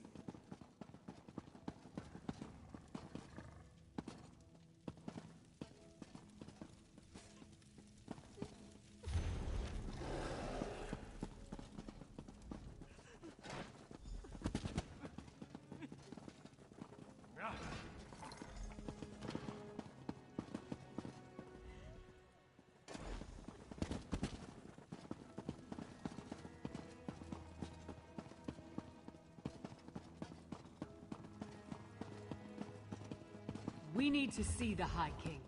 We need to see the High King.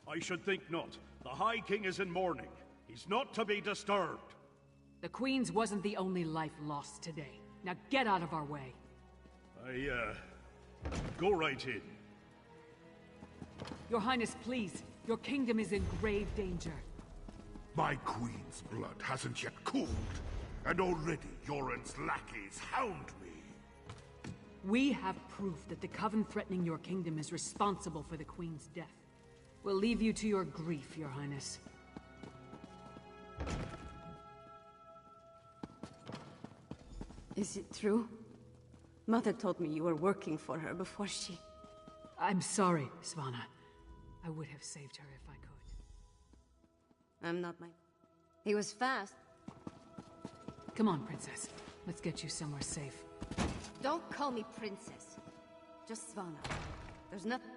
I should think not. The High King is in mourning. He's not to be disturbed. The Queen's wasn't the only life lost today. Now get out of our way. Go right in. Your Highness, please. Your kingdom is in grave danger. My queen's blood hasn't yet cooled, and already Yoren's lackeys hound me. We have proof that the Coven threatening your kingdom is responsible for the Queen's death. We'll leave you to your grief, Your Highness. Is it true? Mother told me you were working for her before she... I'm sorry, Svanna. I would have saved her if I could. I'm not my... He was fast. Come on, Princess. Let's get you somewhere safe. Don't call me Princess. Just Svanna. There's nothing...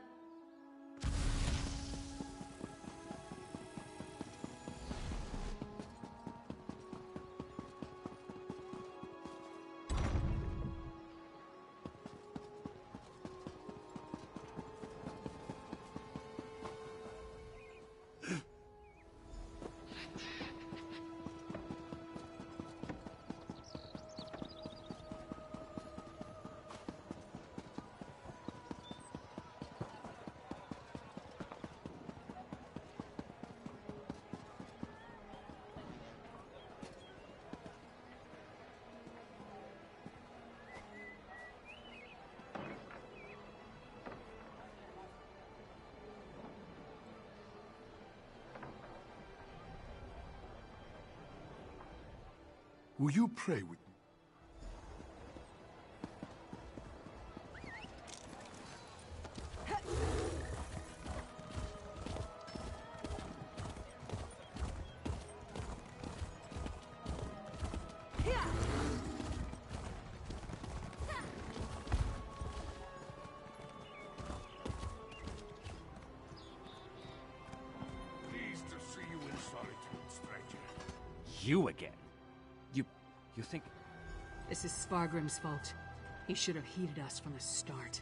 Will you pray with me? Pleased to see you in solitude, stranger. You again? You think... This is Svargrim's fault. He should have heeded us from the start.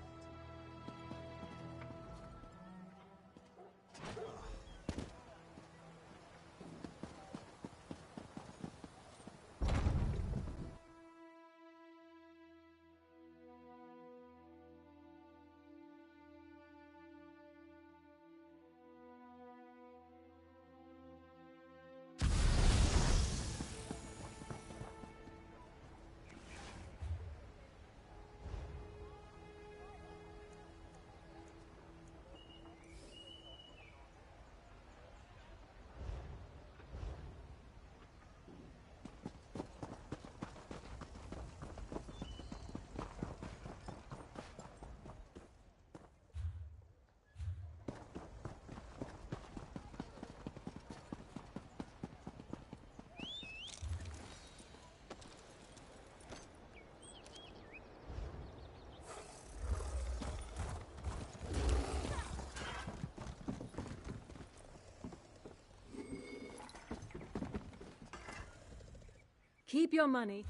Keep your money.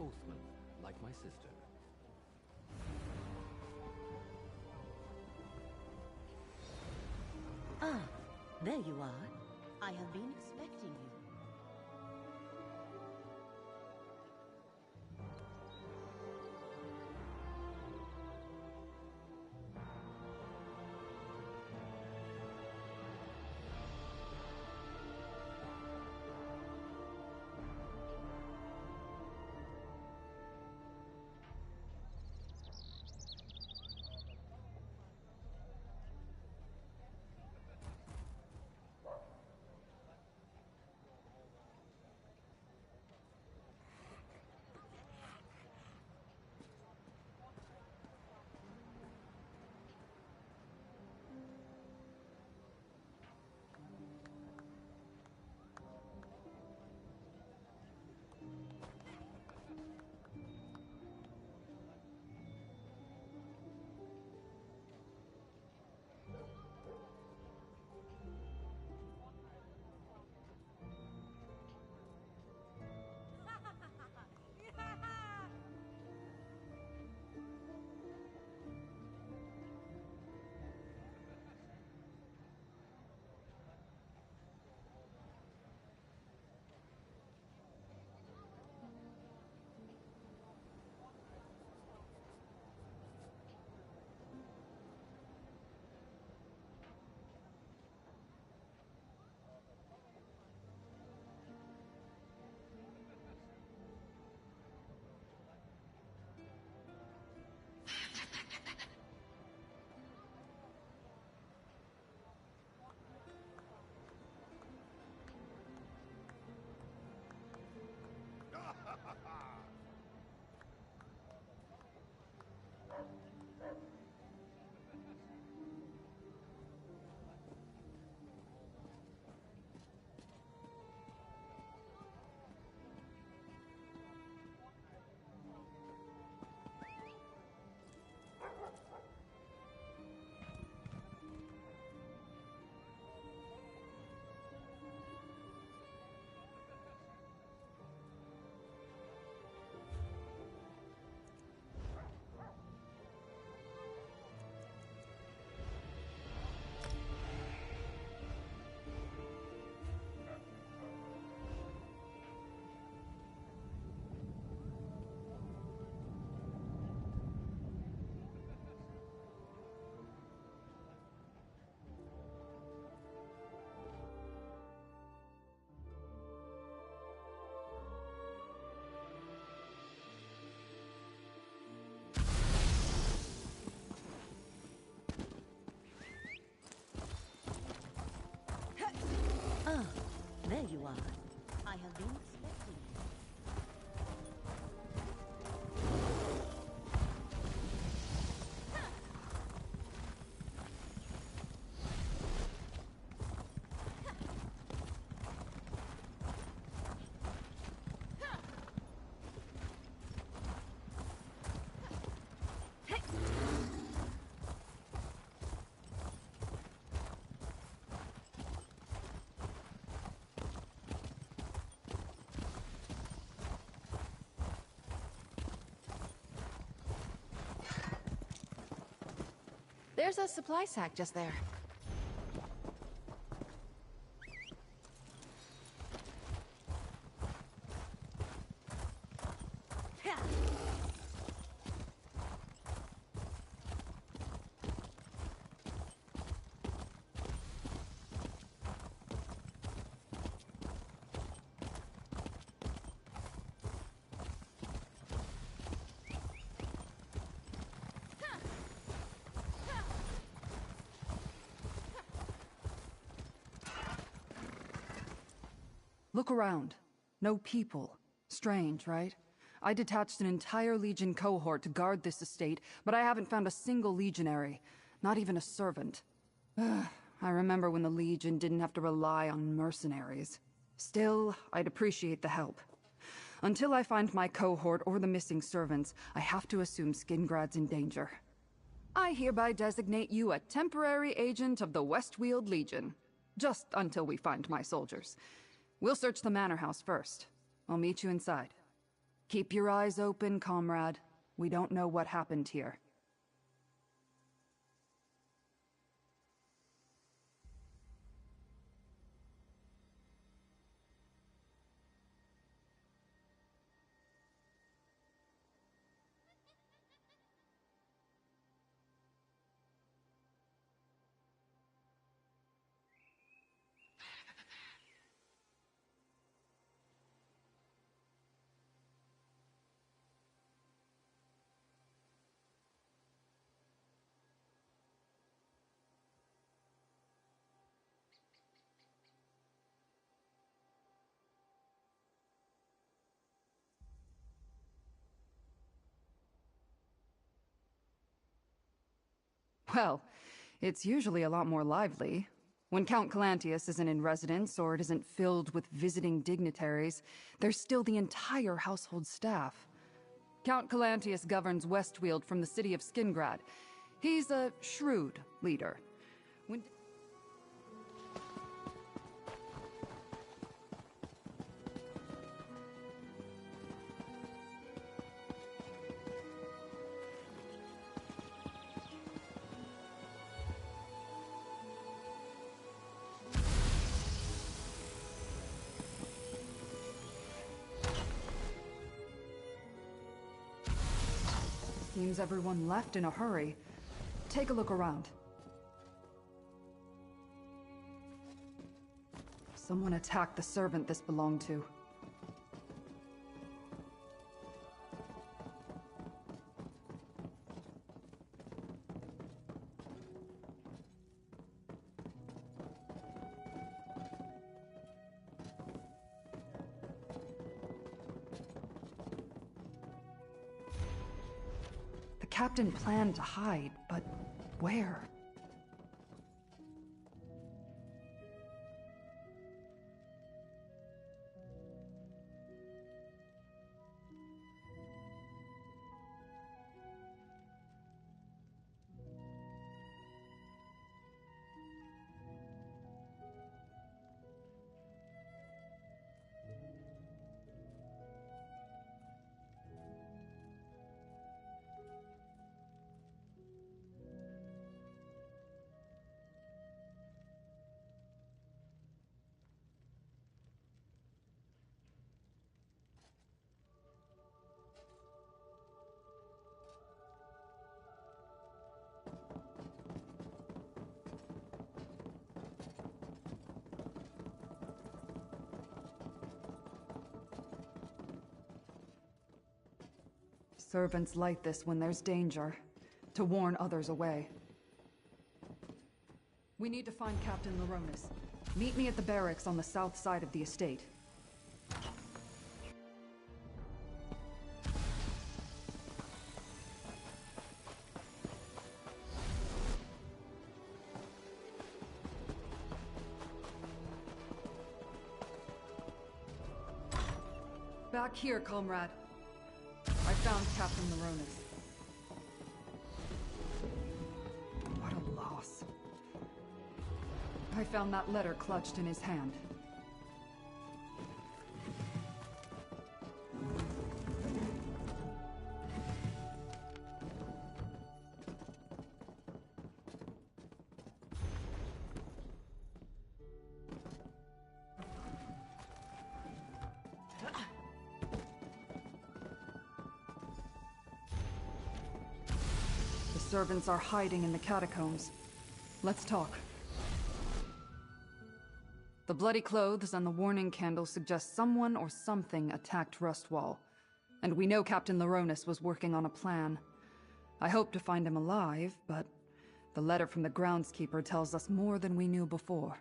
Oathman, like my sister. Ah, there you are. I have been expecting you. There's a supply sack just there. Look around. No people. Strange, right? I detached an entire Legion cohort to guard this estate, but I haven't found a single legionary. Not even a servant. I remember when the Legion didn't have to rely on mercenaries. Still, I'd appreciate the help. Until I find my cohort or the missing servants, I have to assume Skingrad's in danger. I hereby designate you a temporary agent of the Westweald Legion. Just until we find my soldiers. We'll search the manor house first. I'll meet you inside. Keep your eyes open, comrade. We don't know what happened here. Well, it's usually a lot more lively. When Count Calantius isn't in residence or it isn't filled with visiting dignitaries, there's still the entire household staff. Count Calantius governs Westweald from the city of Skingrad. He's a shrewd leader. Seems everyone left in a hurry. Take a look around. Someone attacked the servant this belonged to. The captain planned to hide, but where? Servants light this when there's danger, to warn others away. We need to find Captain Laronis. Meet me at the barracks on the south side of the estate. Back here, comrade. I found Captain Laronis. What a loss. I found that letter clutched in his hand. servants are hiding in the catacombs. Let's talk. The bloody clothes and the warning candle suggest someone or something attacked Rustwall. And we know Captain Laronis was working on a plan. I hope to find him alive, but the letter from the groundskeeper tells us more than we knew before.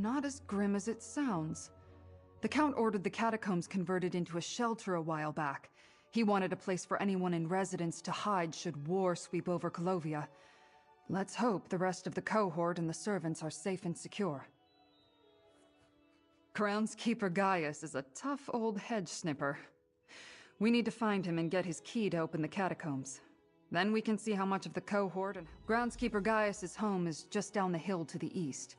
Not as grim as it sounds. The Count ordered the catacombs converted into a shelter a while back. He wanted a place for anyone in residence to hide should war sweep over Colovia. Let's hope the rest of the cohort and the servants are safe and secure. Groundskeeper Gaius is a tough old hedge snipper. We need to find him and get his key to open the catacombs. Then we can see how much of the cohort and... Groundskeeper Gaius's home is just down the hill to the east.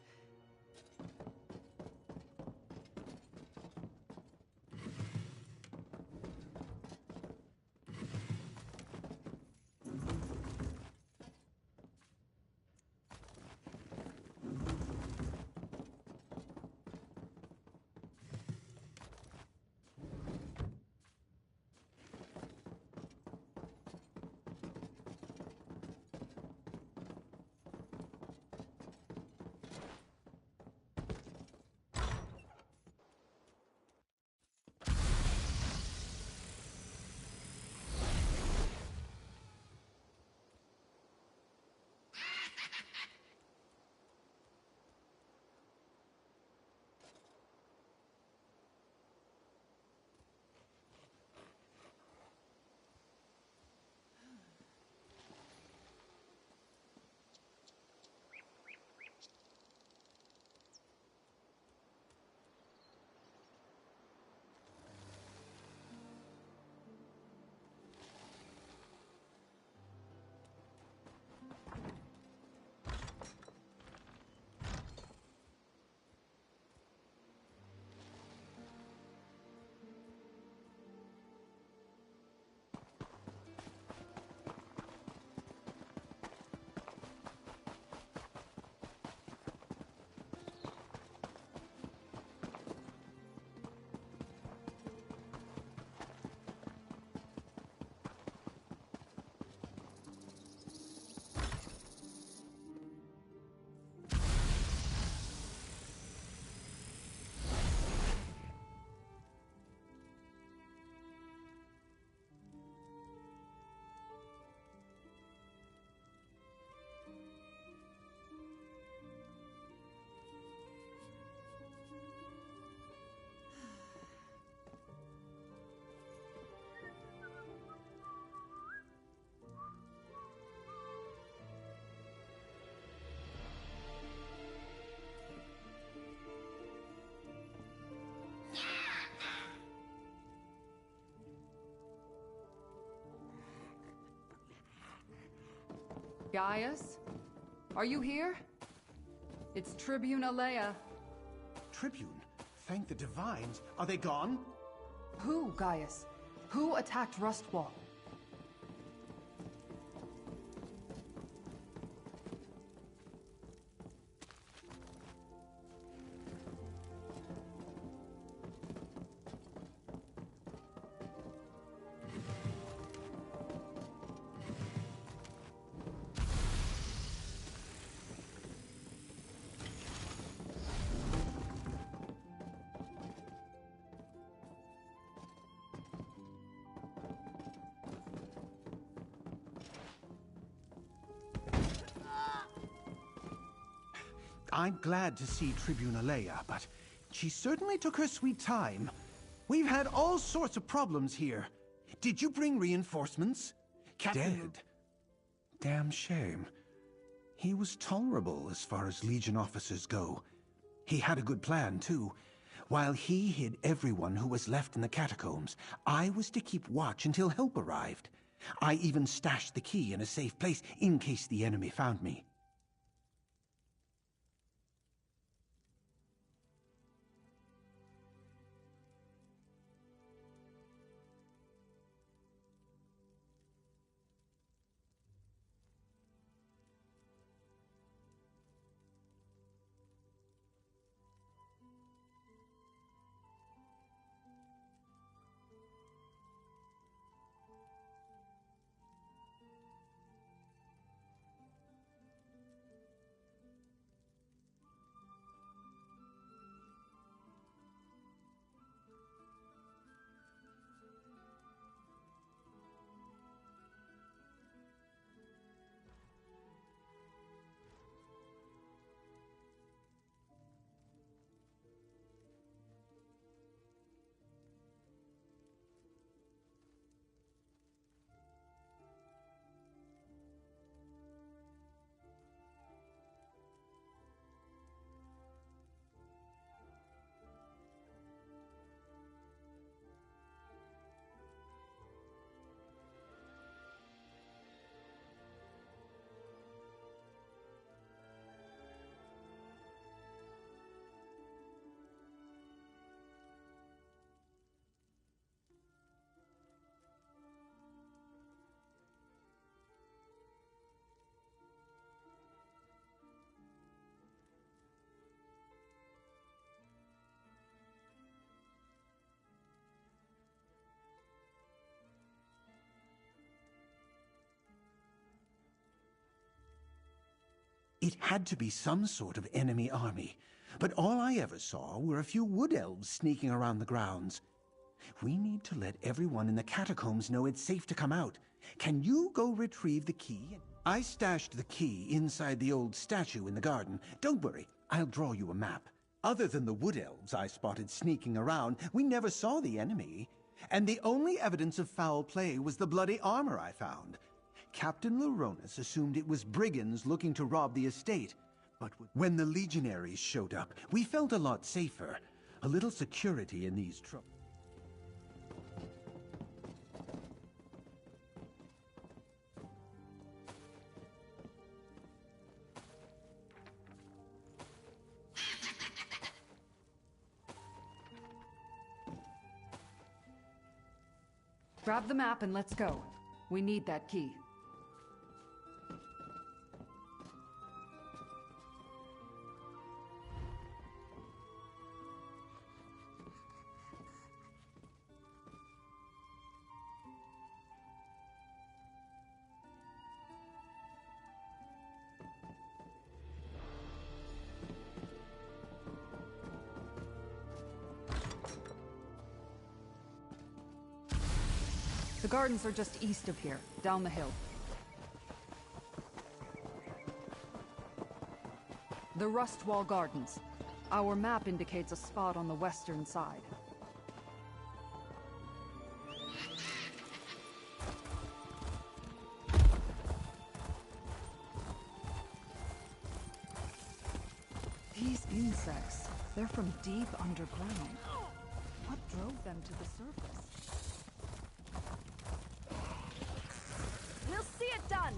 Gaius? Are you here? It's Tribune Alea. Tribune? Thank the Divines. Are they gone? Who, Gaius? Who attacked Rustwall? I'm glad to see Tribune Alea, but she certainly took her sweet time. We've had all sorts of problems here. Did you bring reinforcements? Dead. Damn shame. He was tolerable as far as Legion officers go. He had a good plan, too. While he hid everyone who was left in the catacombs, I was to keep watch until help arrived. I even stashed the key in a safe place in case the enemy found me. It had to be some sort of enemy army, but all I ever saw were a few wood elves sneaking around the grounds. We need to let everyone in the catacombs know it's safe to come out. Can you go retrieve the key? I stashed the key inside the old statue in the garden. Don't worry, I'll draw you a map. Other than the wood elves I spotted sneaking around, we never saw the enemy. And the only evidence of foul play was the bloody armor I found. Captain Laronis assumed it was brigands looking to rob the estate. But when the legionaries showed up, we felt a lot safer. A little security in these troubles. Grab the map and let's go. We need that key. The gardens are just east of here, down the hill. The Rustwall Gardens. Our map indicates a spot on the western side. These insects, they're from deep underground. What drove them to the surface? We'll see it done!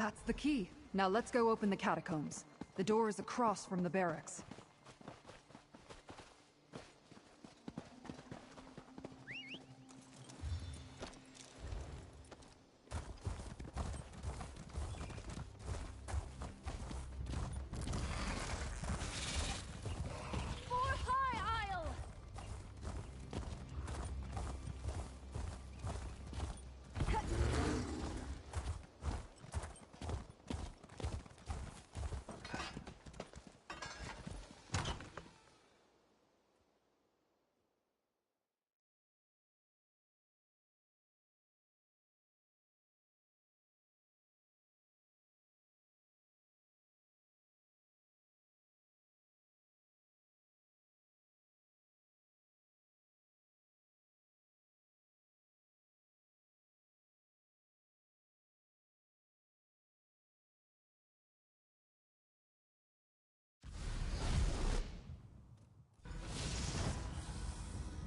That's the key. Now let's go open the catacombs. The door is across from the barracks.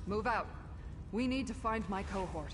Move out. We need to find my cohort.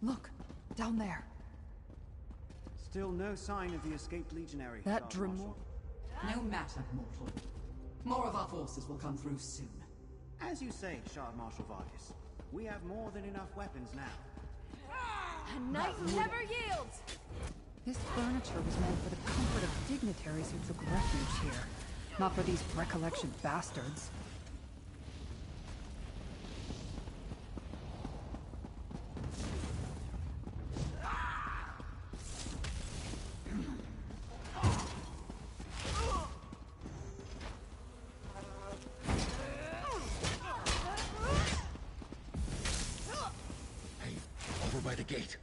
Look, down there. Still no sign of the escaped legionary. That Sergeant Dremor... No matter, mortal. More of our forces will come through soon. As you say, Shard Marshal Vargas, we have more than enough weapons now. A knight never yields! This furniture was meant for the comfort of dignitaries who took refuge here, not for these recollection bastards. By the gate.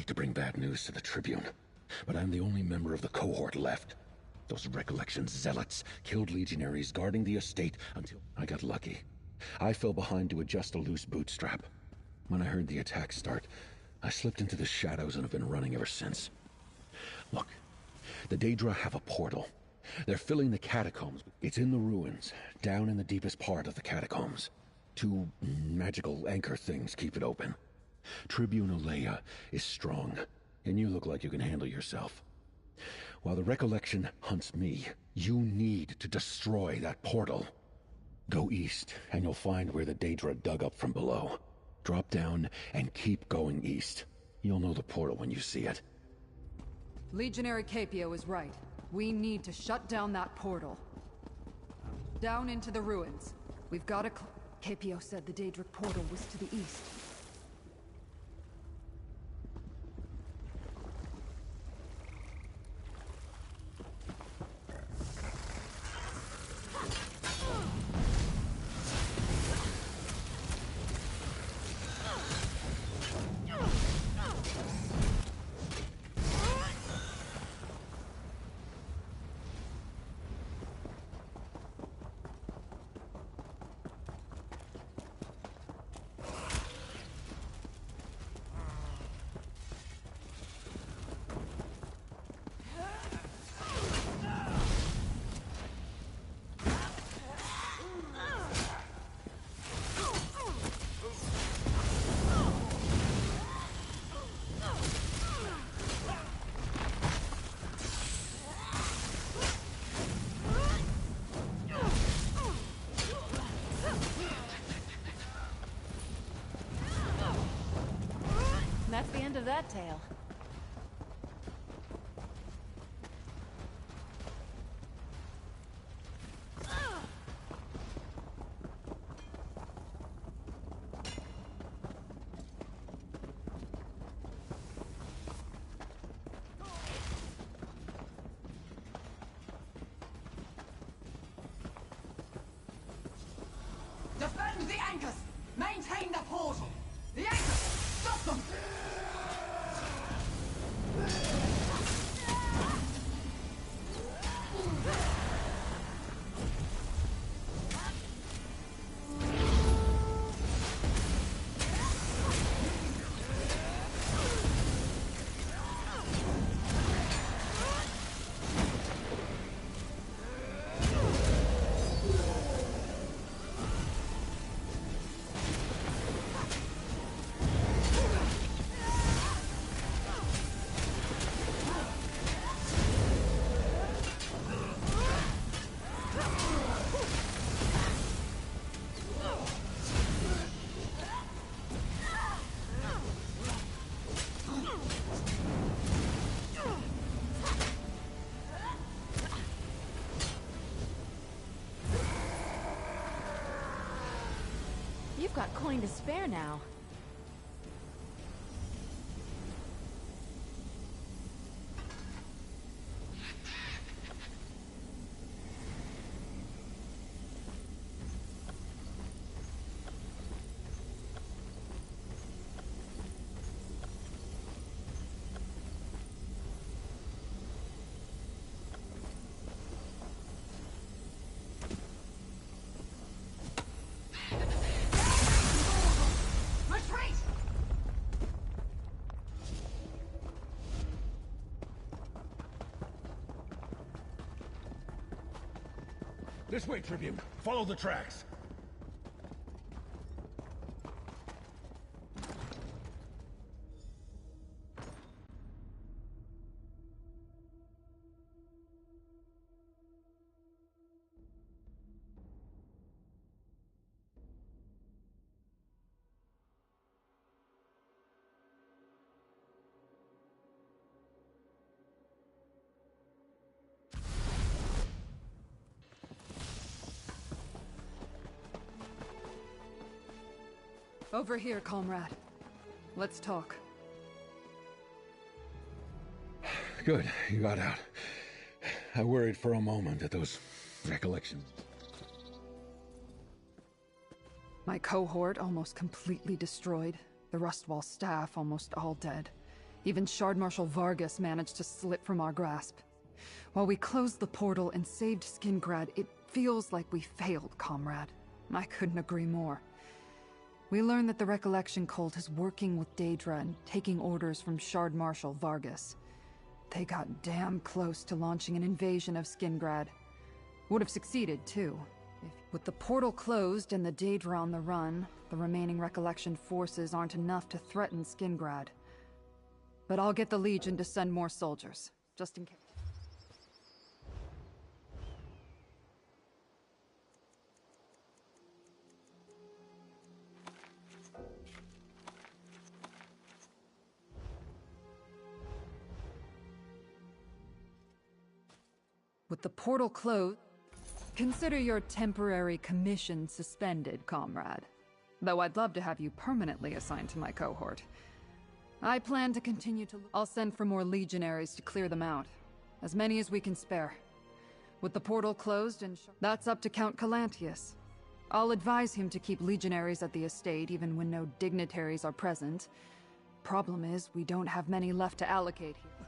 To bring bad news to the Tribune, but I'm the only member of the cohort left. Those recollection zealots killed legionaries guarding the estate until I got lucky. I fell behind to adjust a loose bootstrap. When I heard the attack start, I slipped into the shadows and have been running ever since. Look, the Daedra have a portal. They're filling the catacombs. It's in the ruins, down in the deepest part of the catacombs. Two magical anchor things keep it open. Tribune Alea is strong, and you look like you can handle yourself. While the recollection hunts me, you need to destroy that portal. Go east, and you'll find where the Daedra dug up from below. Drop down and keep going east. You'll know the portal when you see it. Legionary Capio is right. We need to shut down that portal. Down into the ruins. We've got to Capio said the Daedric portal was to the east. that tale. Defend the anchors! Maintain the portal! The anchors! Stop them! You've got coin to spare now. Retreat! This way, Tribune. Follow the tracks. Over here, comrade. Let's talk. Good, you got out. I worried for a moment at those recollections. My cohort almost completely destroyed. The Rustwall staff almost all dead. Even Shard Marshal Vargas managed to slip from our grasp. While we closed the portal and saved Skingrad, it feels like we failed, comrade. I couldn't agree more. We learned that the Recollection Cult is working with Daedra and taking orders from Shard Marshal Vargas. They got damn close to launching an invasion of Skingrad. Would have succeeded, too. With the portal closed and the Daedra on the run, the remaining Recollection forces aren't enough to threaten Skingrad. But I'll get the Legion to send more soldiers, just in case. With the portal closed, consider your temporary commission suspended, comrade. Though I'd love to have you permanently assigned to my cohort. I plan to continue to... I'll send for more legionaries to clear them out. As many as we can spare. With the portal closed and... That's up to Count Calantius. I'll advise him to keep legionaries at the estate even when no dignitaries are present. Problem is, we don't have many left to allocate here.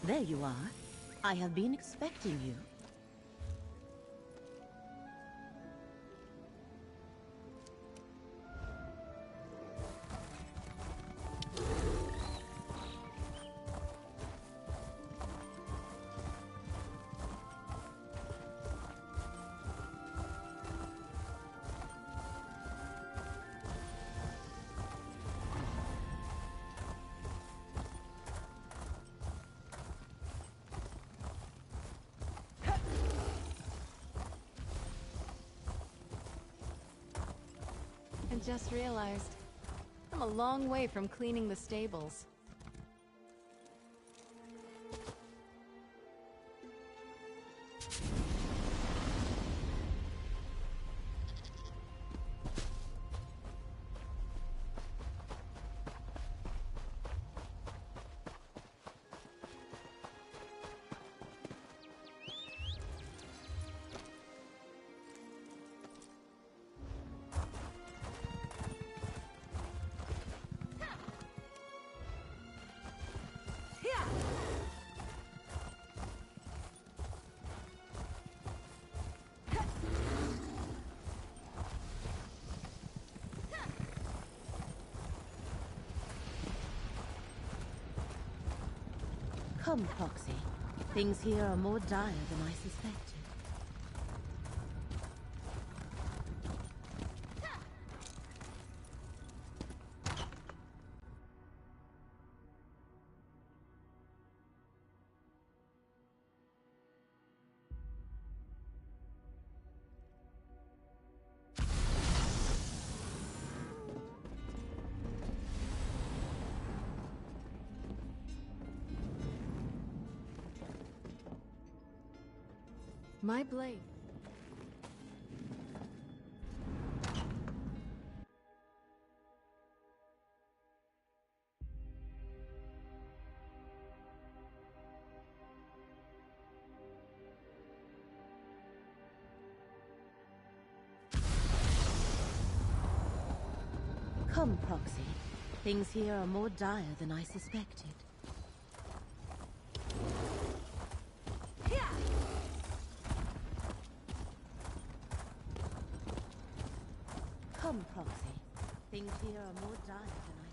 There you are. I have been expecting you. I just realized I'm a long way from cleaning the stables. Come, Proxy. Things here are more dire than I suspected. My blade. Come, Proxy. Things here are more dire than I suspected. Come, Proxy. Things here are more dire than I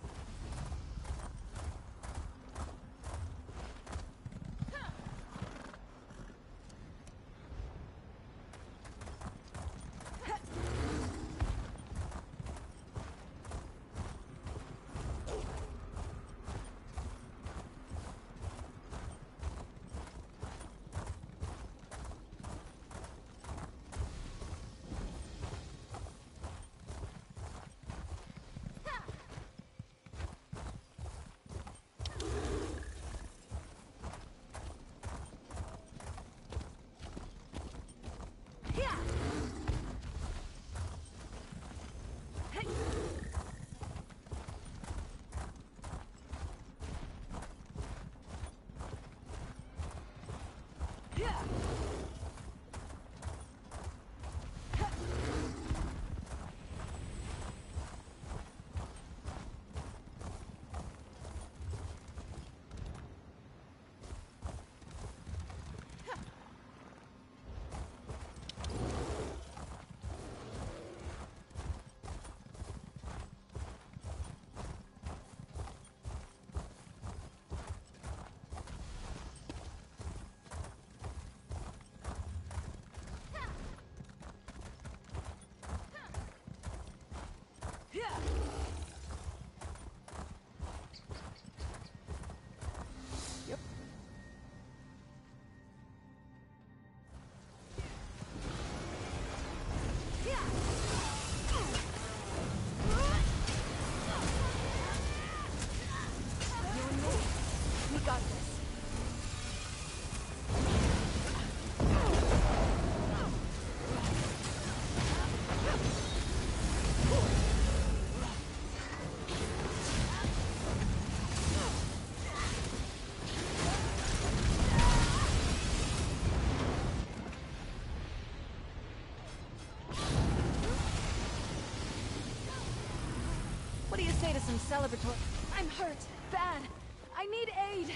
What do you say to some celebratory? I'm hurt. Bad. I need aid.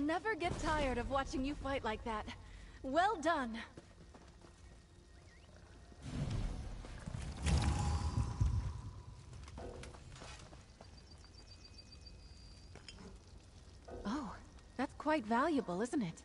never get tired of watching you fight like that. Well done. Oh, that's quite valuable, isn't it?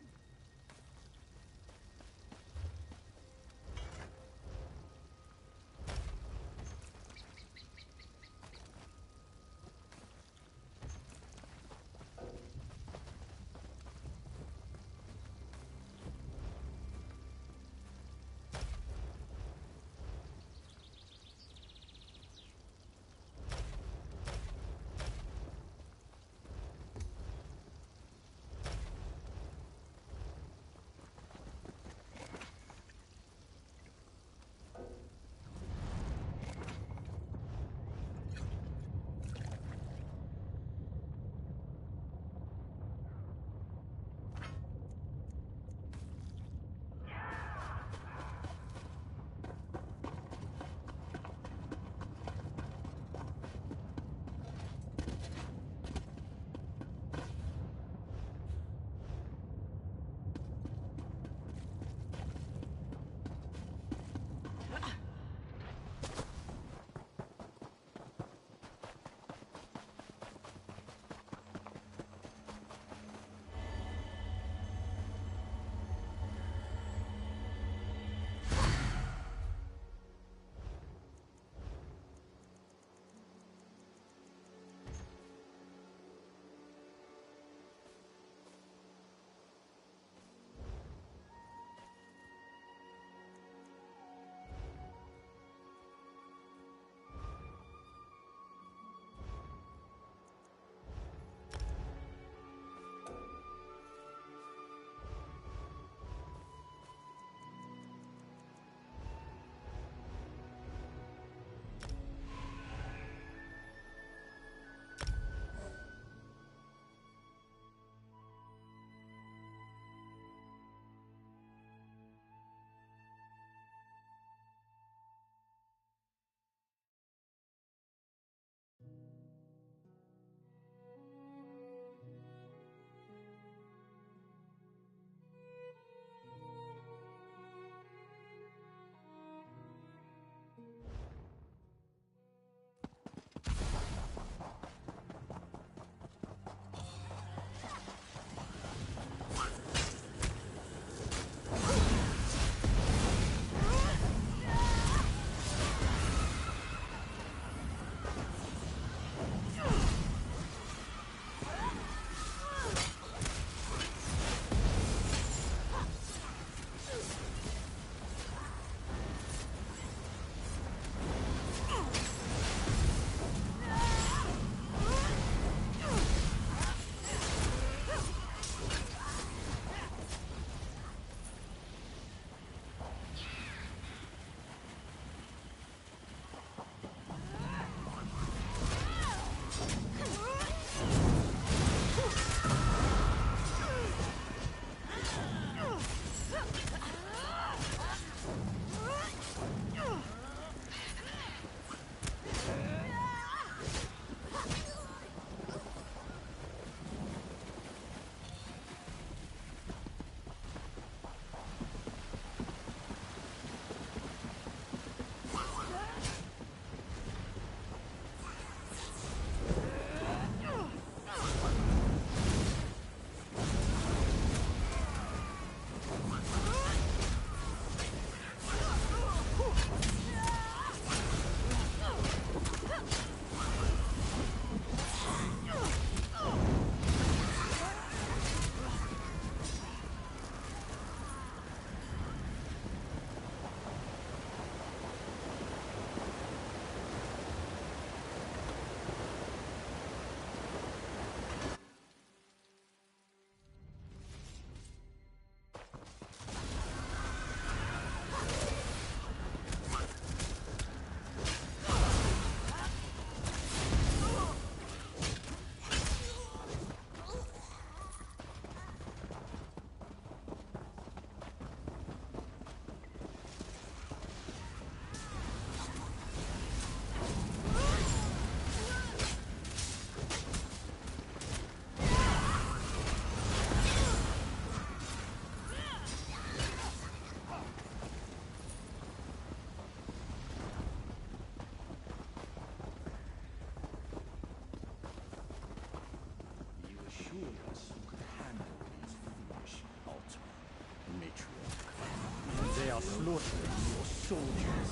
are slaughtering your soldiers.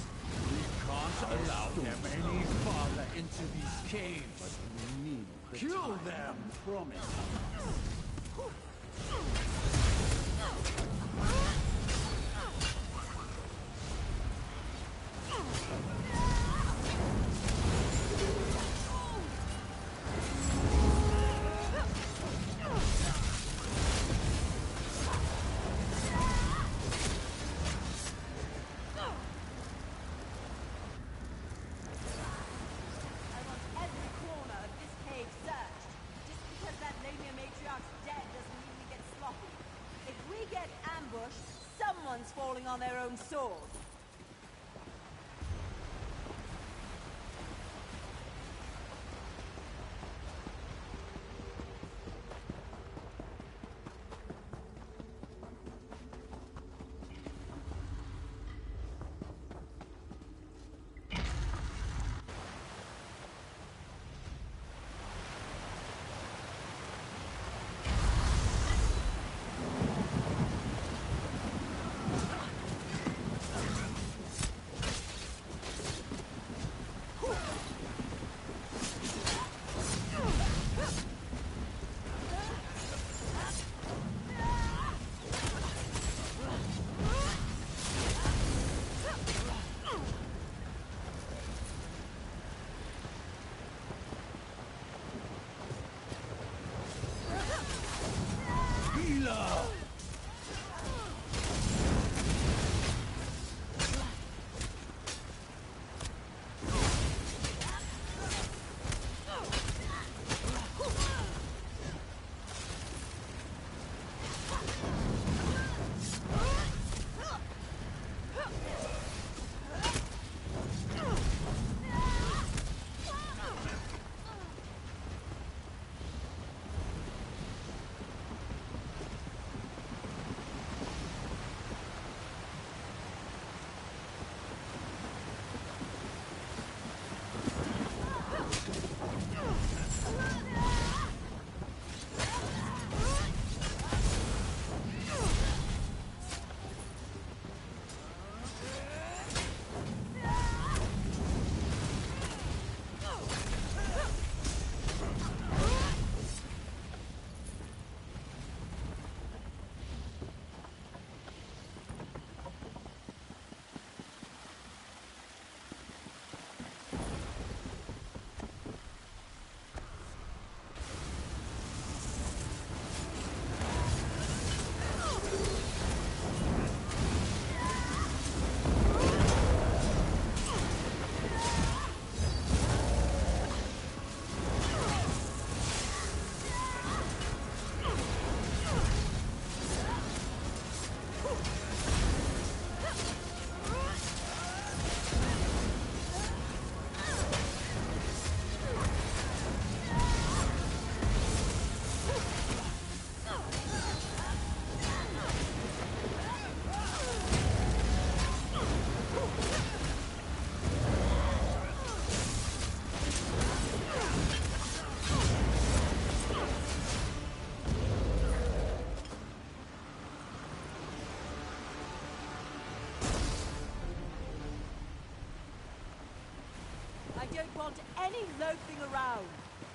We can't allow them any farther into these caves. We need kill them! Promise. Falling on their own sword. I don't want any loafing around.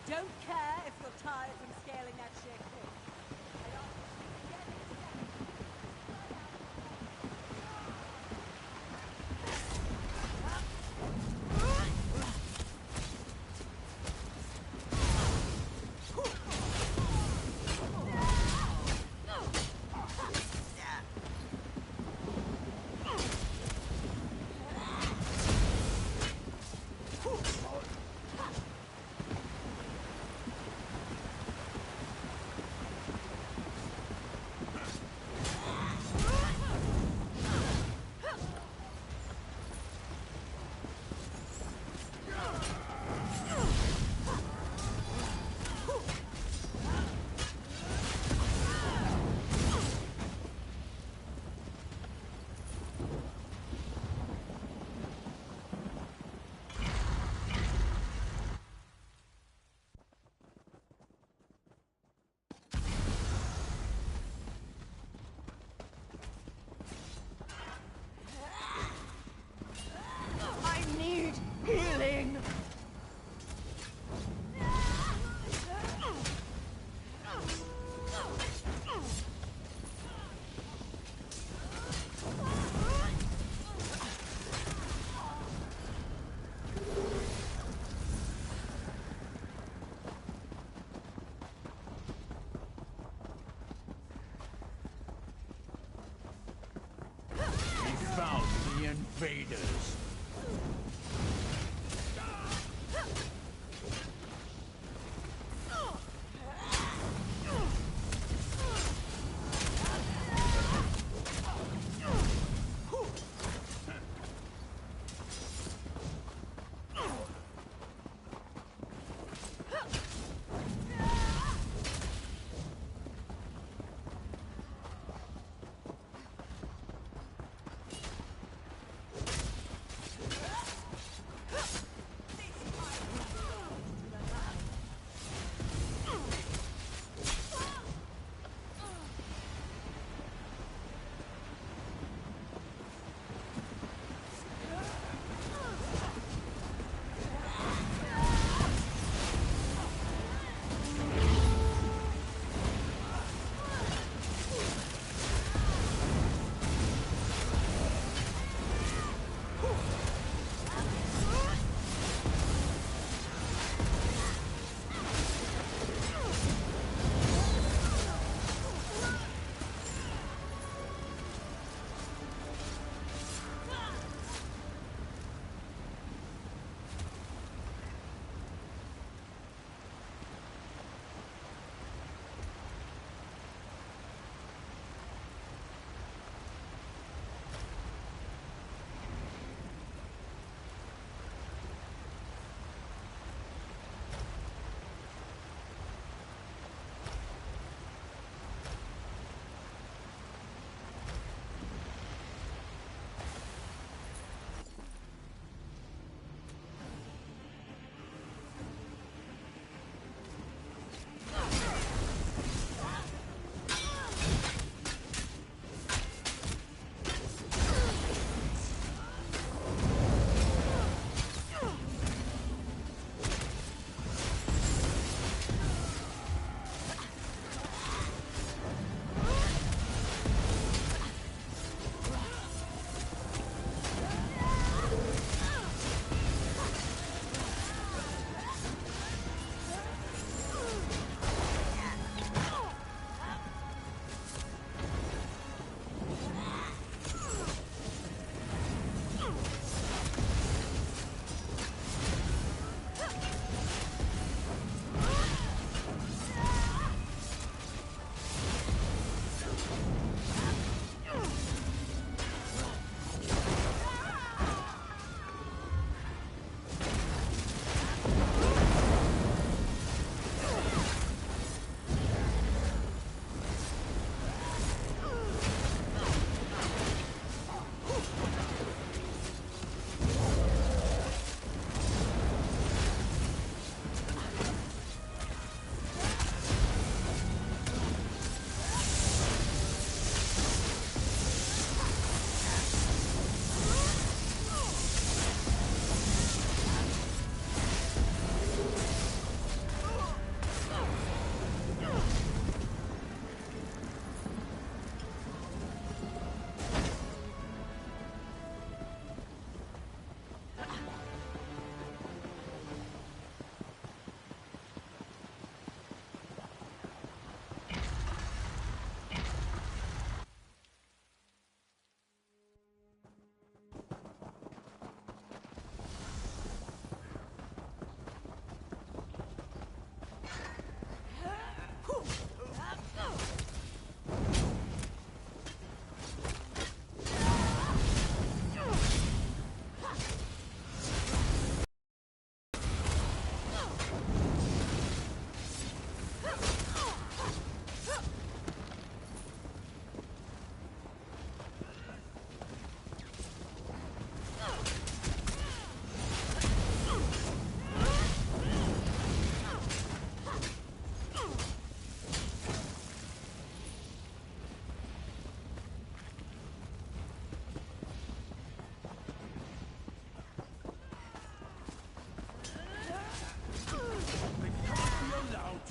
Don't care if you're tired from scaling that sheer cliff.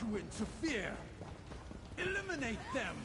to interfere. Eliminate them!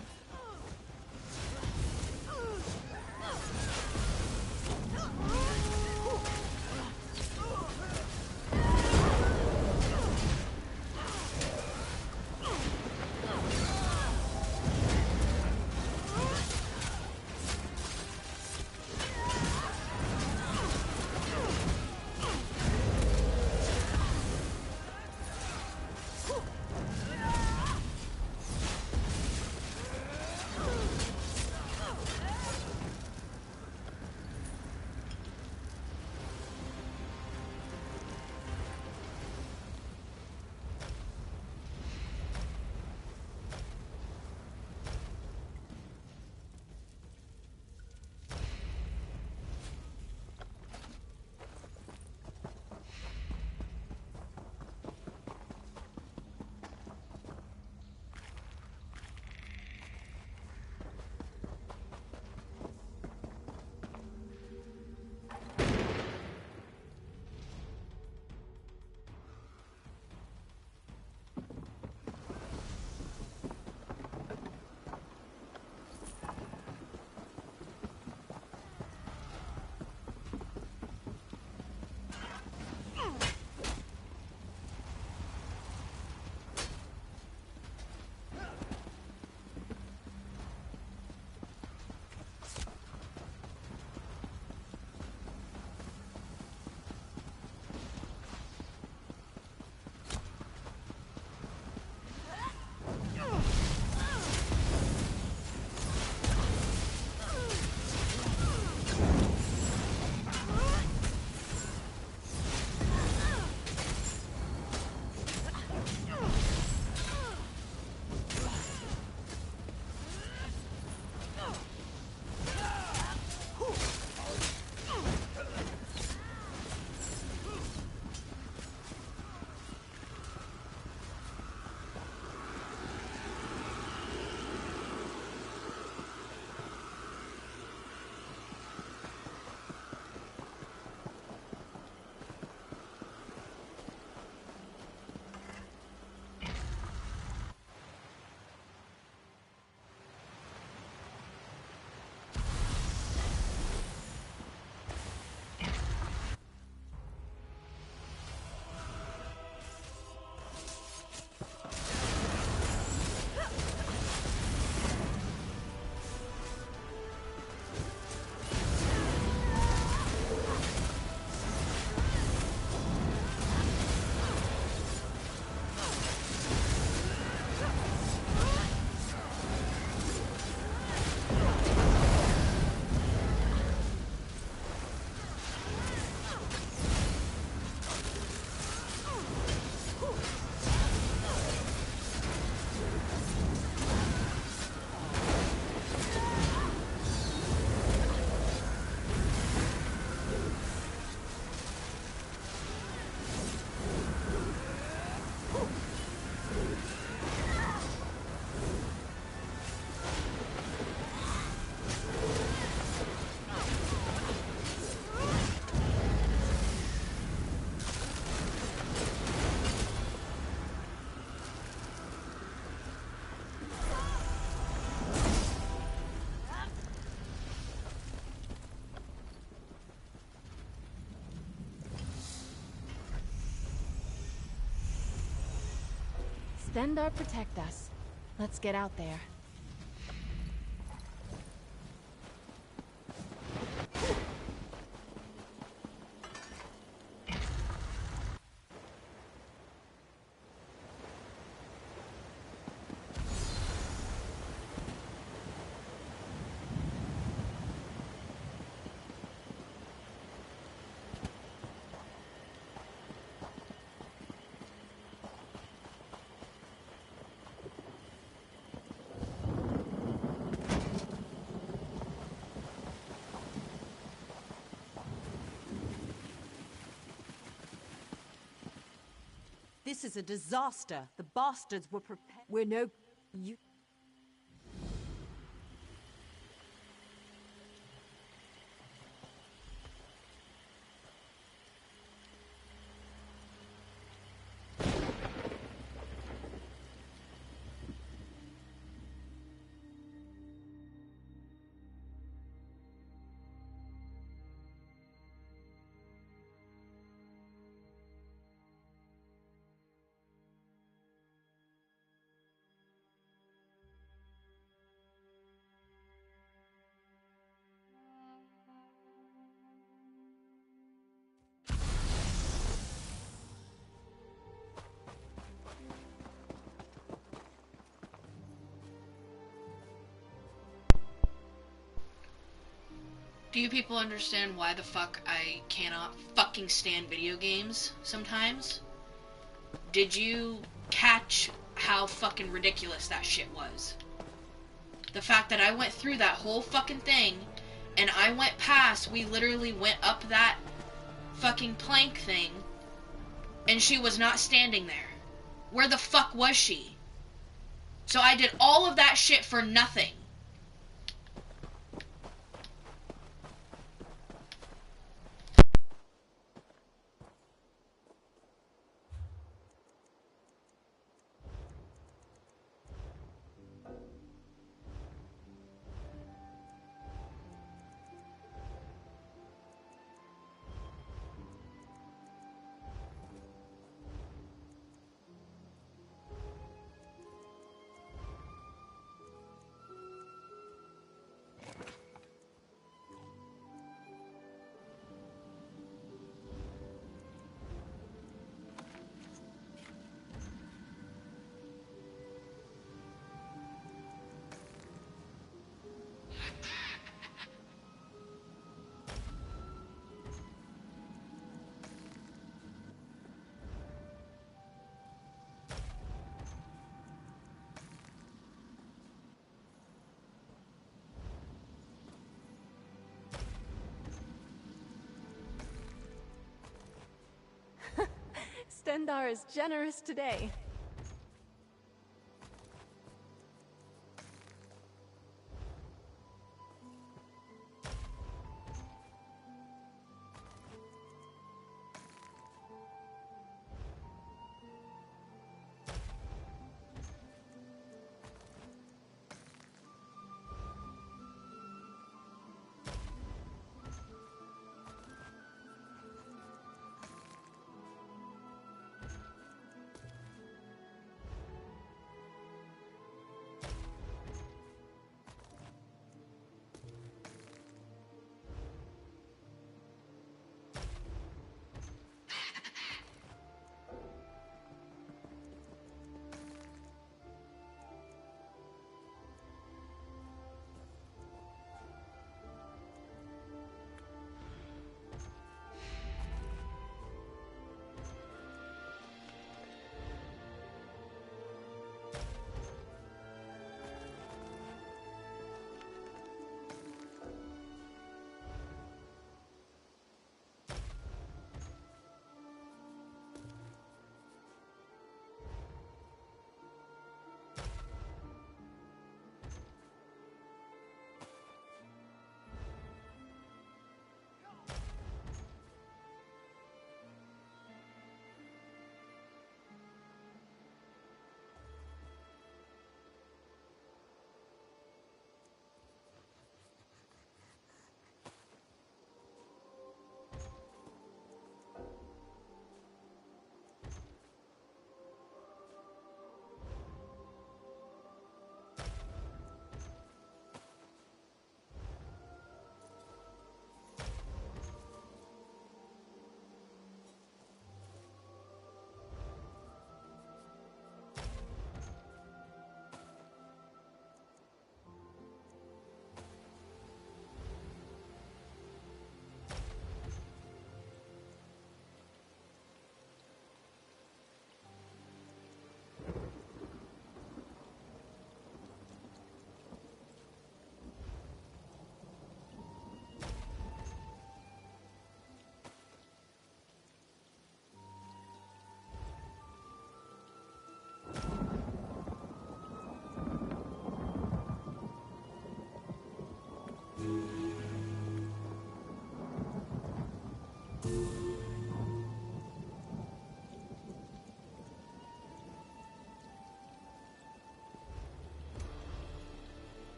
Stendarr protect us. Let's get out there. This is a disaster. The bastards were prepared. We're no... You... Do you people understand why the fuck I cannot fucking stand video games sometimes? Did you catch how fucking ridiculous that shit was? The fact that I went through that whole fucking thing, and I went past, we literally went up that fucking plank thing, and she was not standing there. Where the fuck was she? So I did all of that shit for nothing. Stendar is generous today.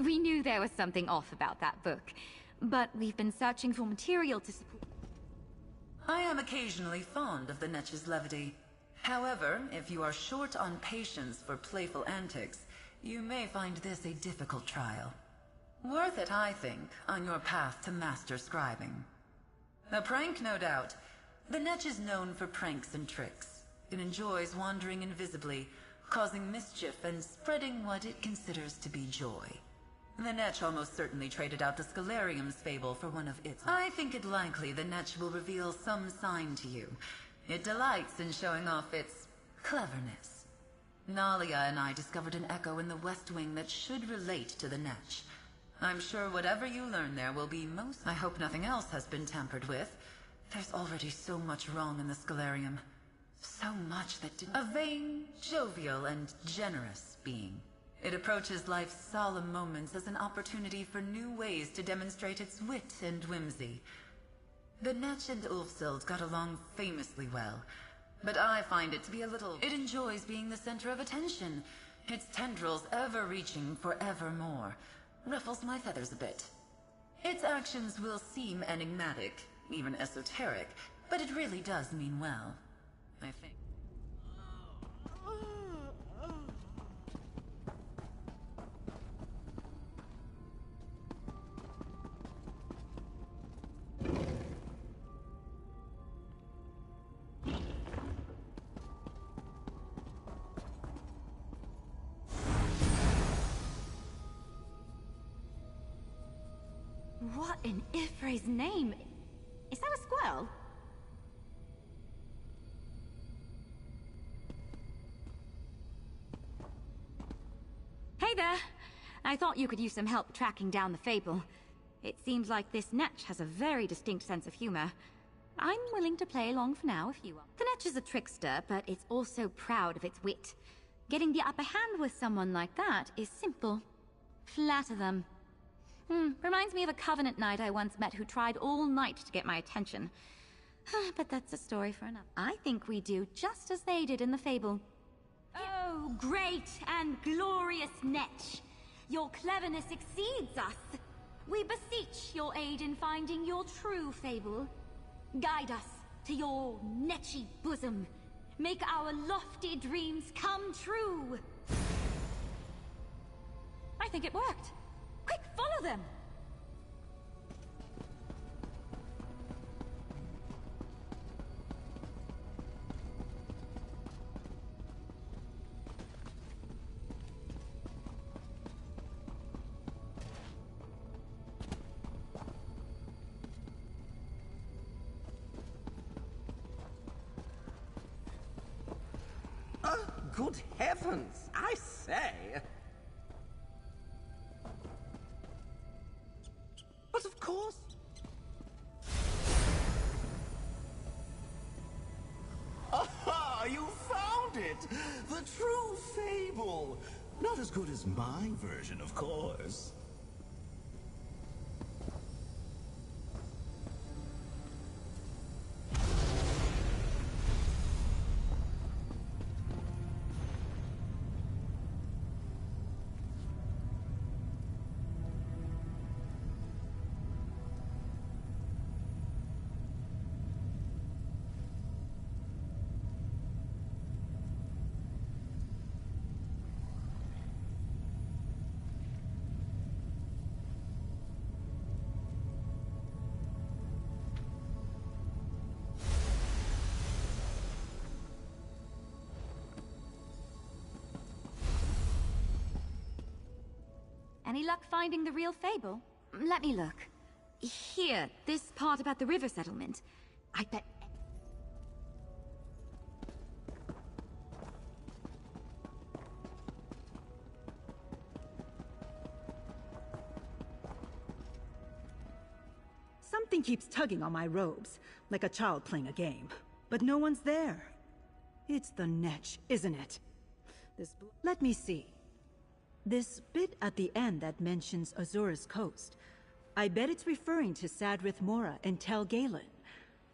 We knew there was something off about that book, but we've been searching for material to support... I am occasionally fond of the Netch's levity. However, if you are short on patience for playful antics, you may find this a difficult trial. Worth it, I think, on your path to master scribing. A prank, no doubt. The Netch is known for pranks and tricks. It enjoys wandering invisibly, causing mischief and spreading what it considers to be joy. The Netch almost certainly traded out the Scalarium's fable for one of its... I think it likely the Netch will reveal some sign to you. It delights in showing off its cleverness. Nalia and I discovered an echo in the West Wing that should relate to the Netch. I'm sure whatever you learn there will be most... I hope nothing else has been tampered with. There's already so much wrong in the Scalarium. So much that didn't... A vain, jovial, and generous being. It approaches life's solemn moments as an opportunity for new ways to demonstrate its wit and whimsy. The Netch and Ulfsild got along famously well, but I find it to be a little... It enjoys being the center of attention, its tendrils ever-reaching for ever more. Ruffles my feathers a bit. Its actions will seem enigmatic, even esoteric, but it really does mean well, I think. What in Ifre's name? Is that a squirrel? Hey there! I thought you could use some help tracking down the fable. It seems like this Netch has a very distinct sense of humor. I'm willing to play along for now if you are. The Netch is a trickster, but it's also proud of its wit. Getting the upper hand with someone like that is simple. Flatter them. Reminds me of a Covenant knight I once met who tried all night to get my attention. But that's a story for another. I think we do just as they did in the fable. Oh, great and glorious Netch! Your cleverness exceeds us! We beseech your aid in finding your true fable. Guide us to your Netchy bosom. Make our lofty dreams come true! I think it worked. Quick, follow them! Good heavens, I say! But of course... Aha! You found it! The true fable! Not as good as my version, of course. Any luck finding the real fable? Let me look. Here, this part about the river settlement. I bet... Something keeps tugging on my robes, like a child playing a game. But no one's there. It's the Netch, isn't it? Let me see. This bit at the end that mentions Azura's coast. I bet it's referring to Sadrith Mora and Tel Galen.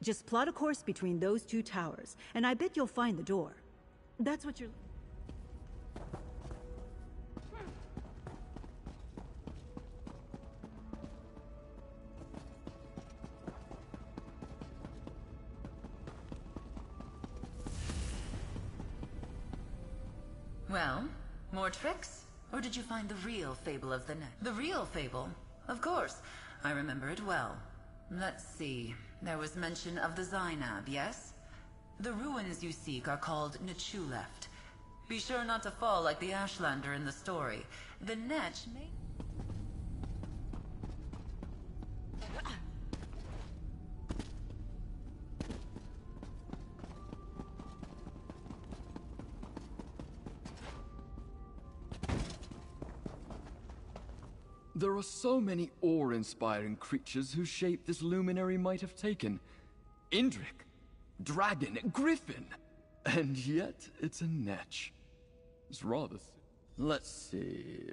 Just plot a course between those two towers, and I bet you'll find the door. That's what you're... Well, more tricks? Or did you find the real fable of the net? The real fable? Of course. I remember it well. Let's see. There was mention of the Zainab, yes? The ruins you seek are called Nechuleft. Be sure not to fall like the Ashlander in the story. The Netch may... There are so many awe-inspiring creatures whose shape this luminary might have taken. Indrik, dragon, griffin, and yet it's a Netch. It's rather... Let's see...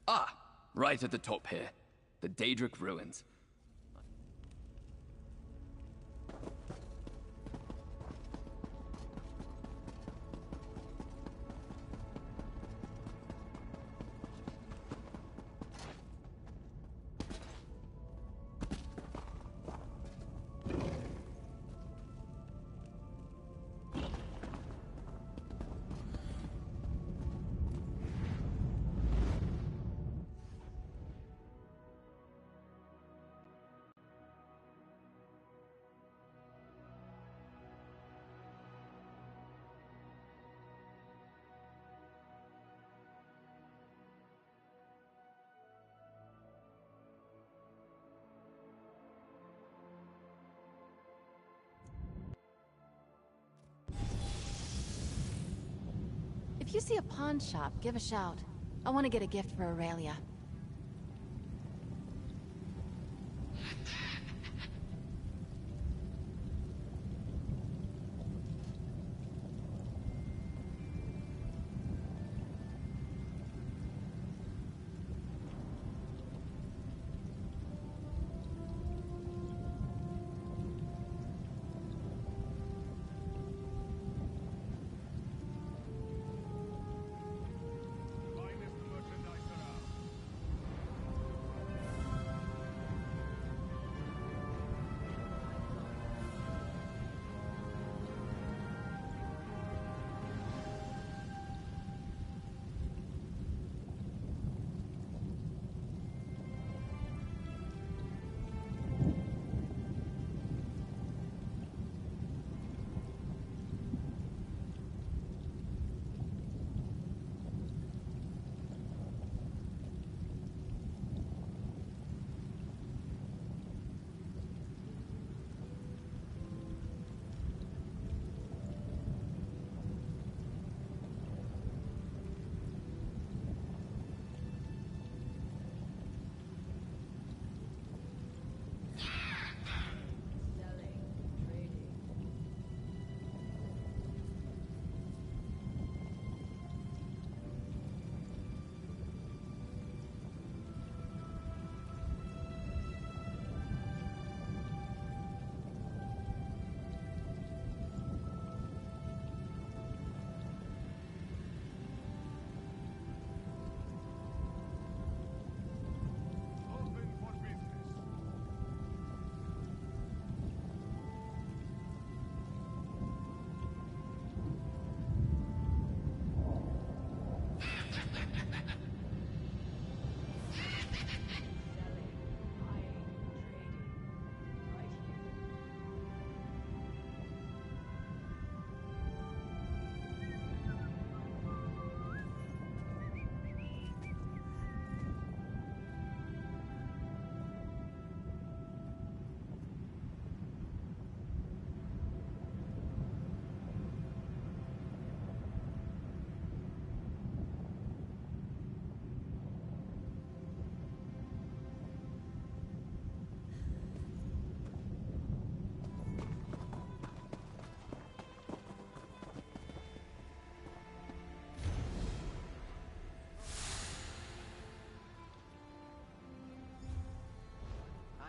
Ah! Right at the top here. The Daedric Ruins. If you see a pawn shop, give a shout. I want to get a gift for Aurelia.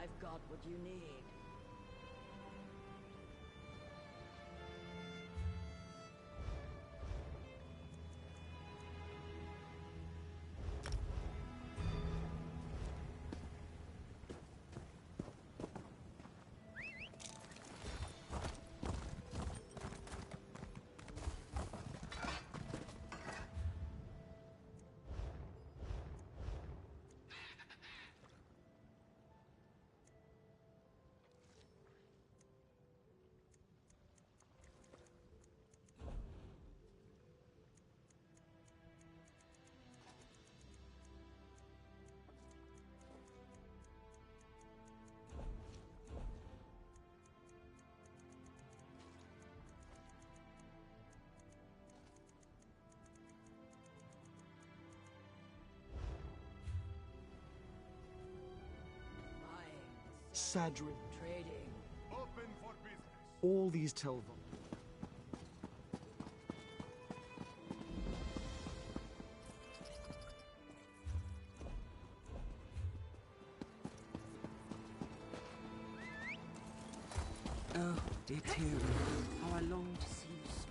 I've got what you need. Sadrin. Trading. Open for business. All these tell them. Oh, dear Tyrion, how I long to see you smile.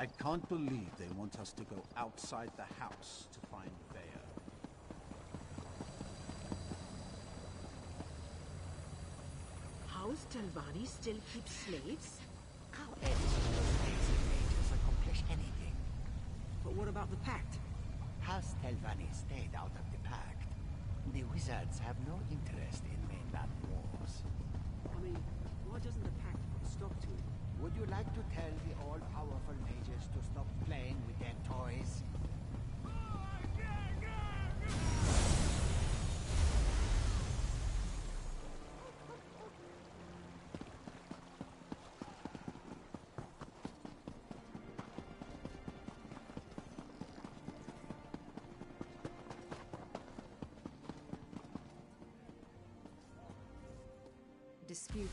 I can't believe they want us to go outside the house to find Vaya. House Telvanni still keeps slaves? How else do those lazy mages accomplish anything? But what about the Pact? House Telvanni stayed out of the Pact. The wizards have no interest in mainland wars. I mean, why doesn't the Pact put a stop to it? Would you like to tell the all-powerful mages to stop playing with their toys? Dispute.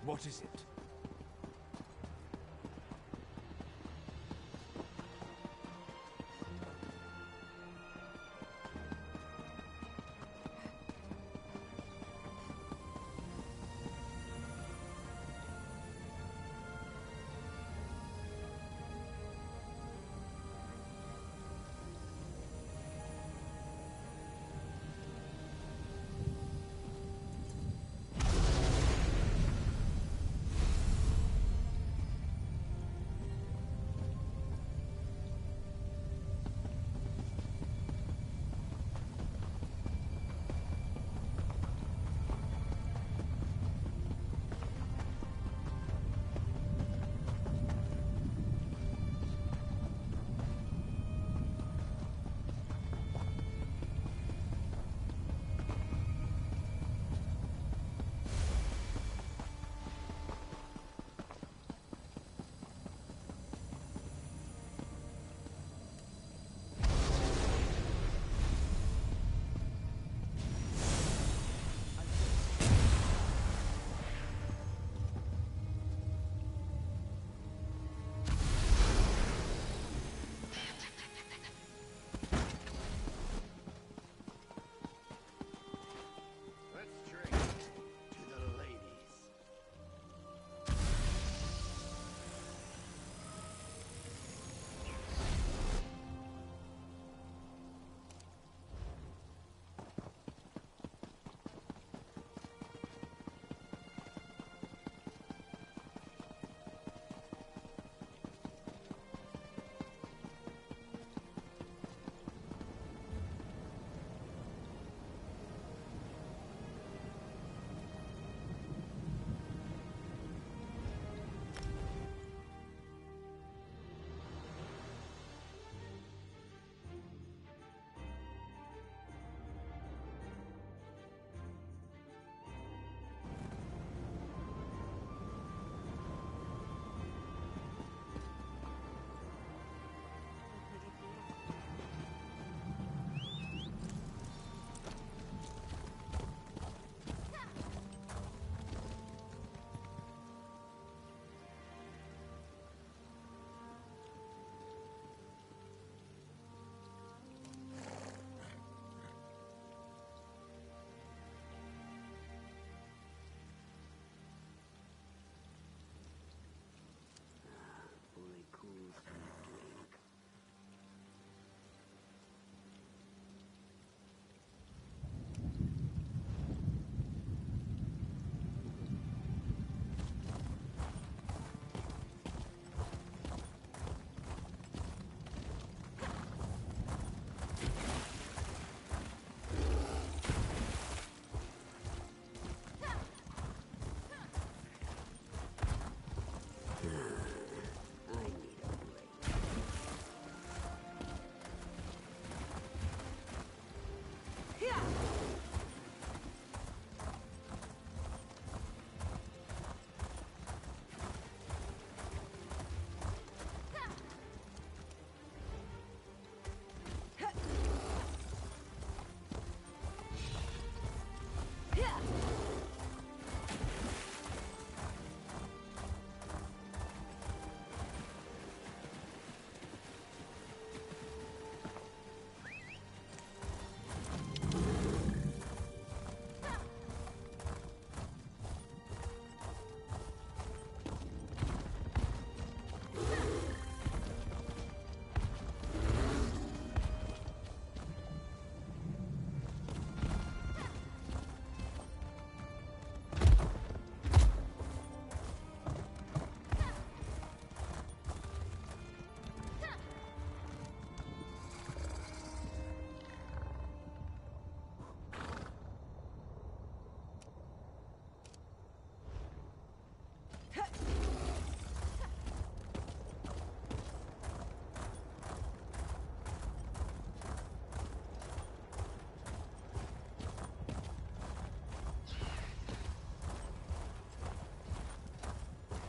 What is it?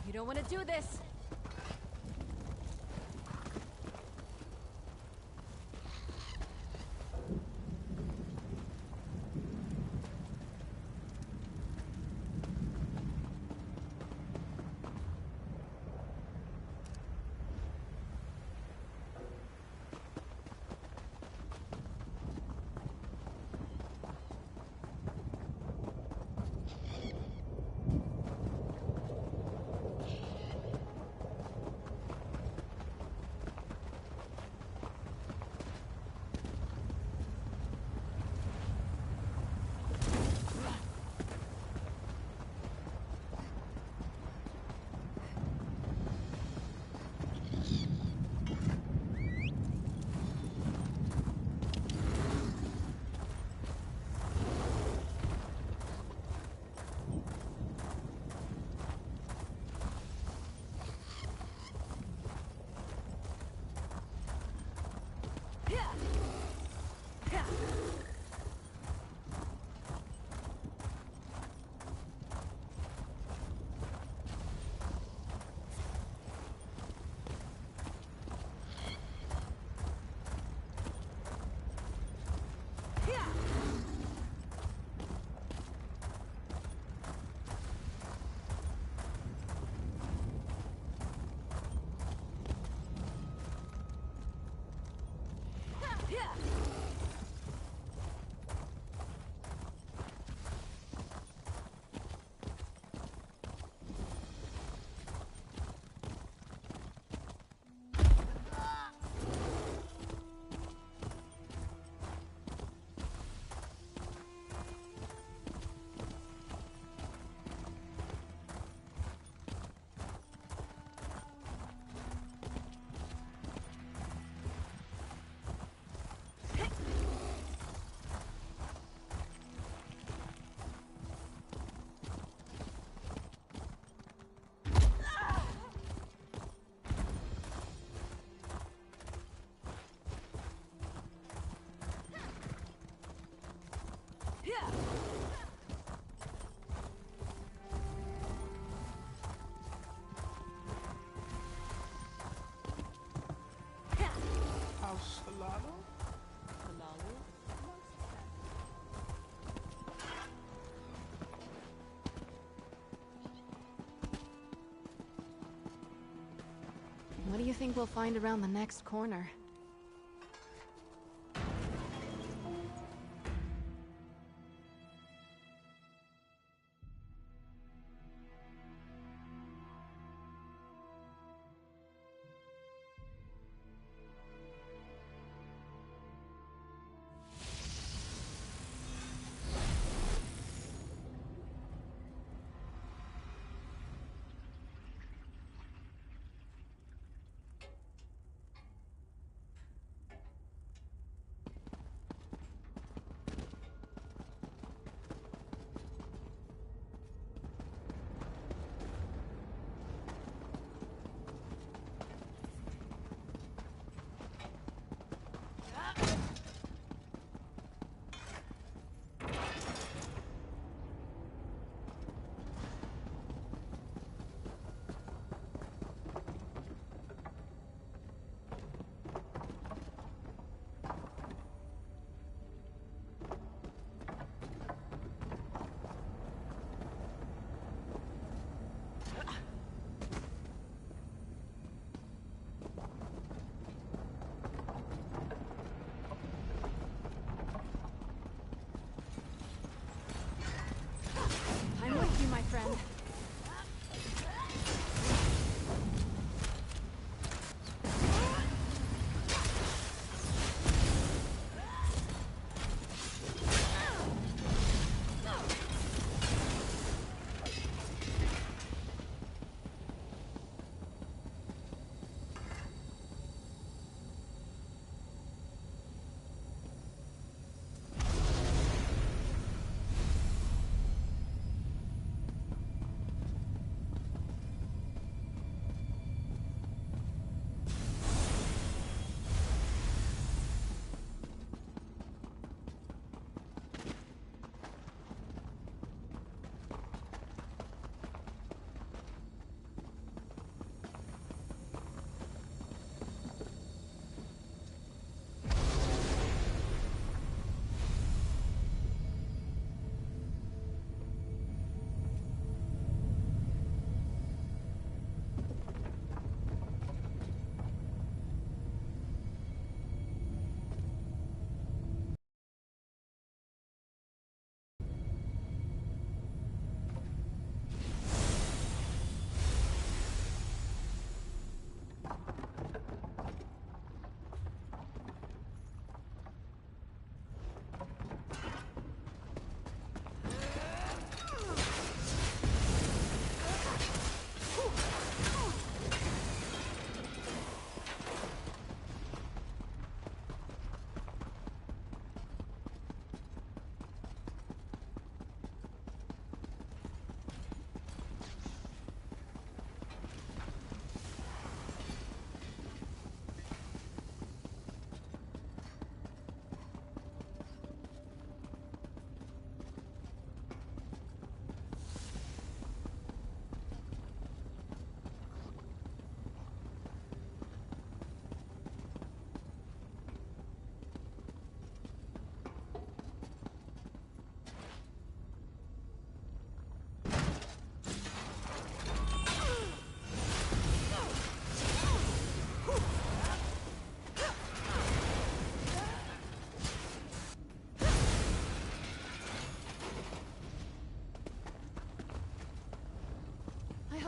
You don't want to do this. What do you think we'll find around the next corner?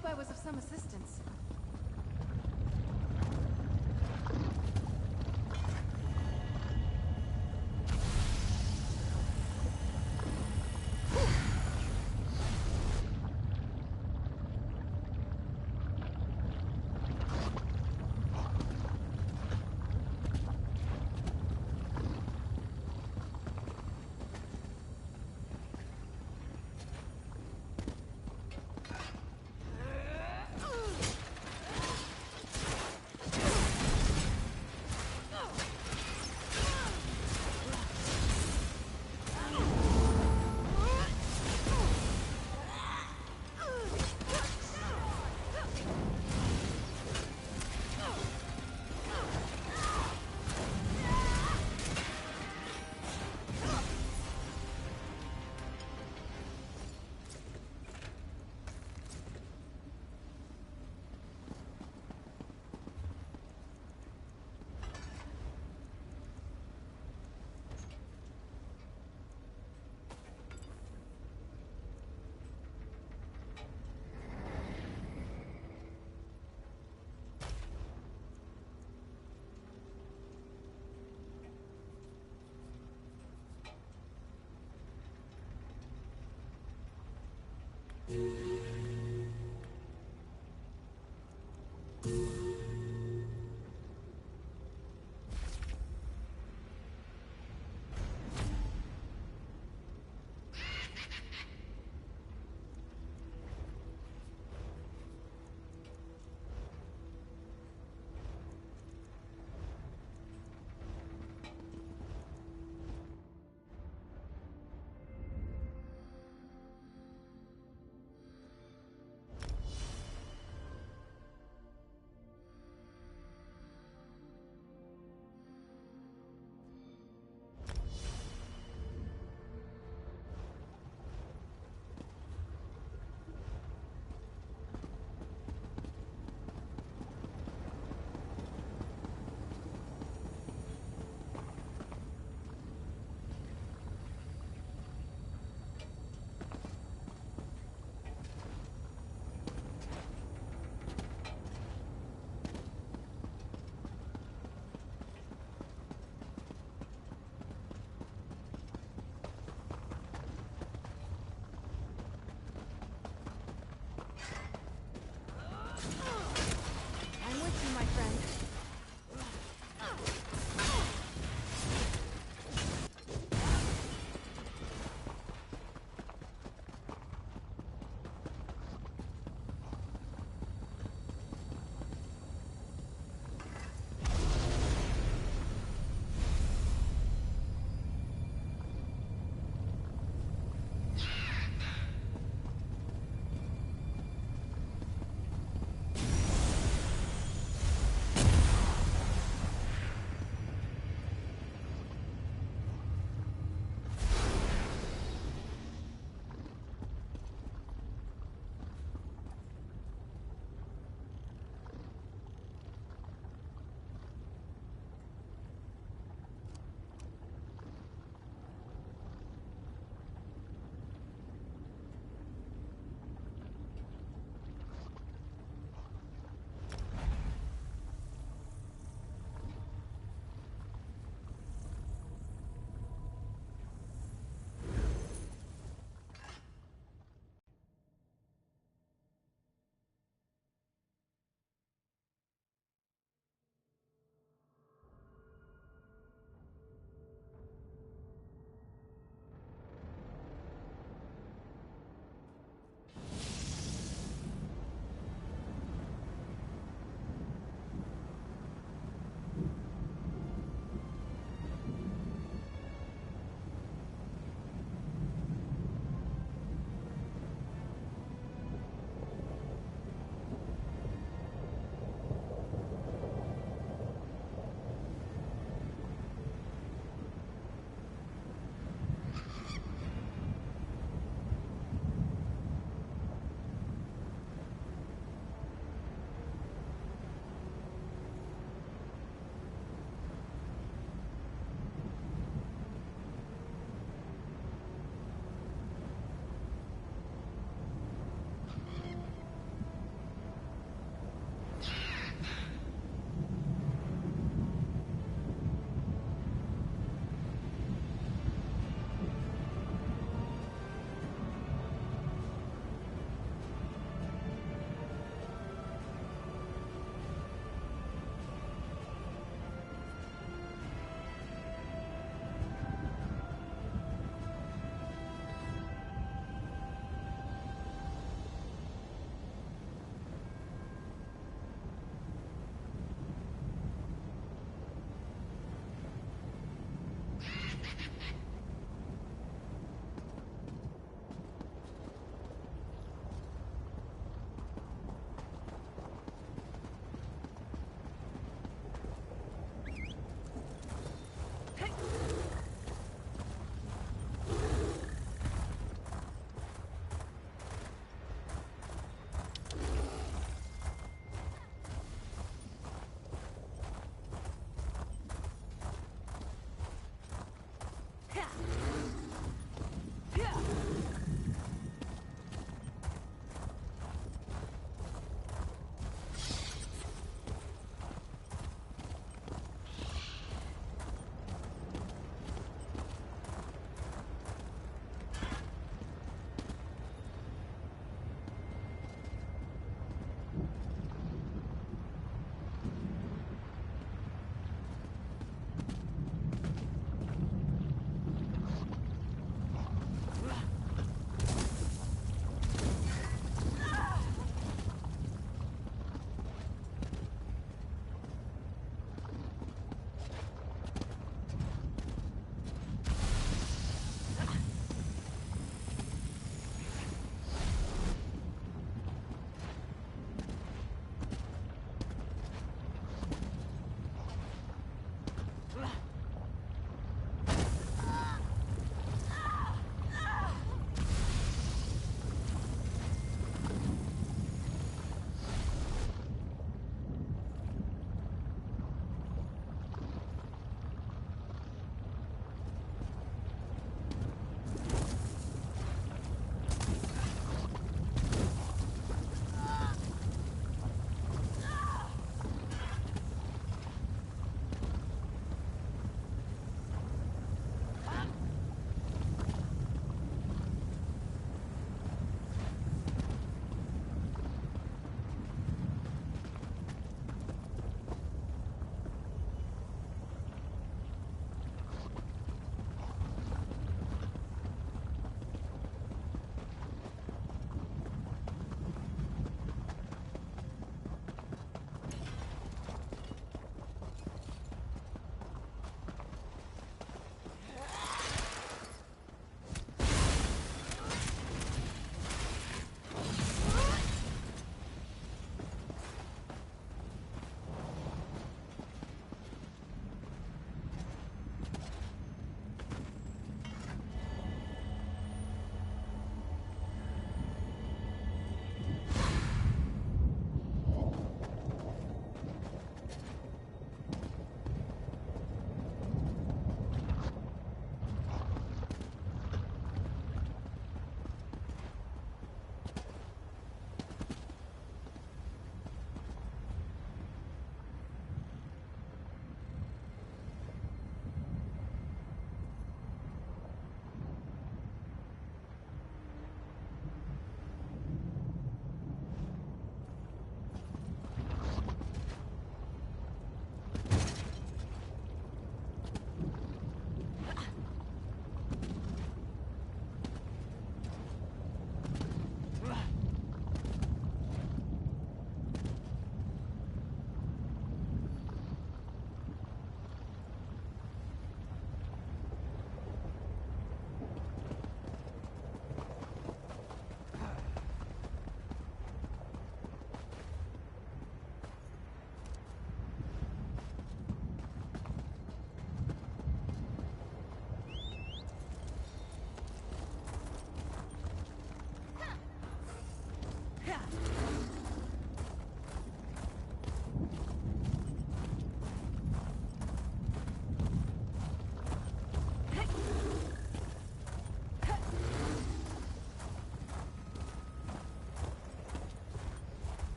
hope I was of some assistance.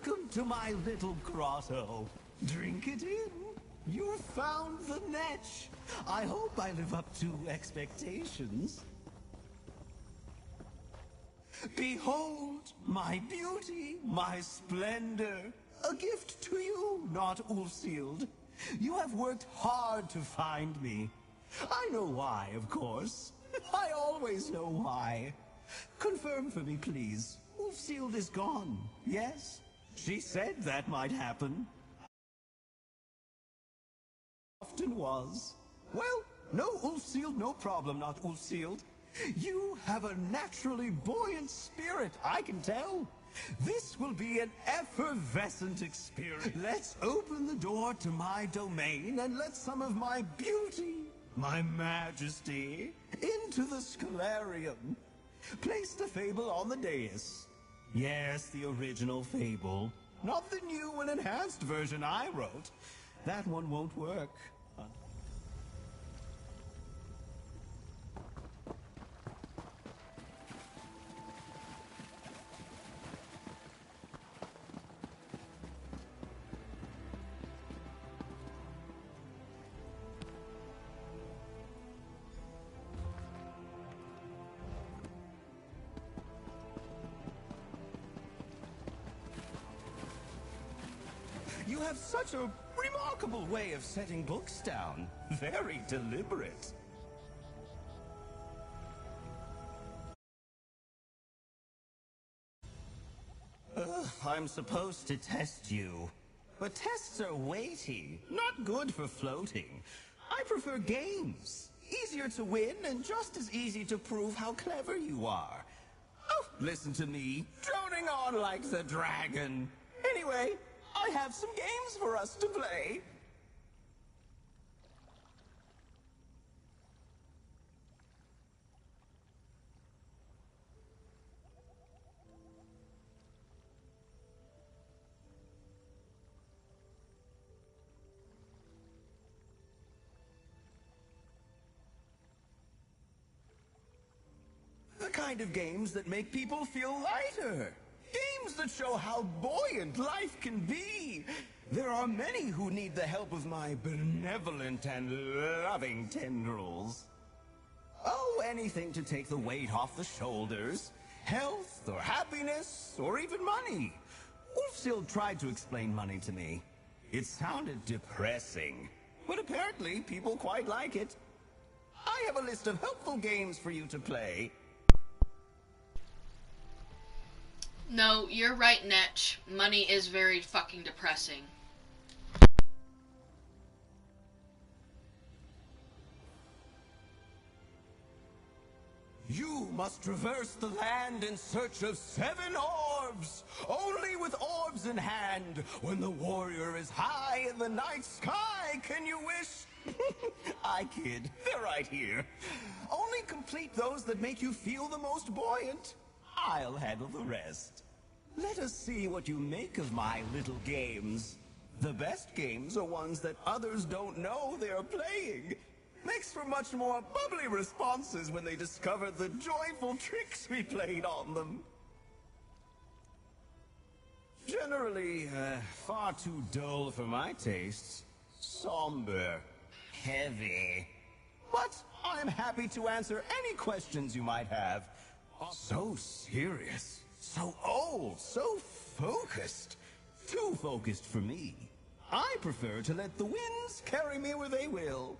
Welcome to my little grotto. Drink it in. You found the Netch. I hope I live up to expectations. Behold, my beauty, my splendor. A gift to you, not Ulfsealed. You have worked hard to find me. I know why, of course. I always know why. Confirm for me, please. Ulfsealed is gone, yes? She said that might happen. Often was. Well, no Ulfsealed, no problem, not Ulfsealed. You have a naturally buoyant spirit, I can tell. This will be an effervescent experience. Let's open the door to my domain and let some of my beauty, my majesty, into the Scholarium. Place the fable on the dais. Yes, the original fable. Not the new and enhanced version I wrote. That one won't work. You have such a remarkable way of setting books down. Very deliberate. I'm supposed to test you. But tests are weighty, not good for floating. I prefer games. Easier to win and just as easy to prove how clever you are. Oh, listen to me, droning on like the dragon. Anyway, I have some games for us to play. The kind of games that make people feel lighter. Games that show how buoyant life can be. There are many who need the help of my benevolent and loving tendrils. Oh, anything to take the weight off the shoulders. Health, or happiness, or even money. Ulfsealed tried to explain money to me. It sounded depressing, but apparently people quite like it. I have a list of helpful games for you to play. No, you're right, Netch. Money is very fucking depressing. You must traverse the land in search of 7 orbs! Only with orbs in hand, when the warrior is high in the night sky, can you wish? I kid, they're right here. Only complete those that make you feel the most buoyant. I'll handle the rest. Let us see what you make of my little games. The best games are ones that others don't know they're playing. Makes for much more bubbly responses when they discover the joyful tricks we played on them. Generally, far too dull for my tastes. Somber. Heavy. But I'm happy to answer any questions you might have. So serious. So old. So focused. Too focused for me. I prefer to let the winds carry me where they will.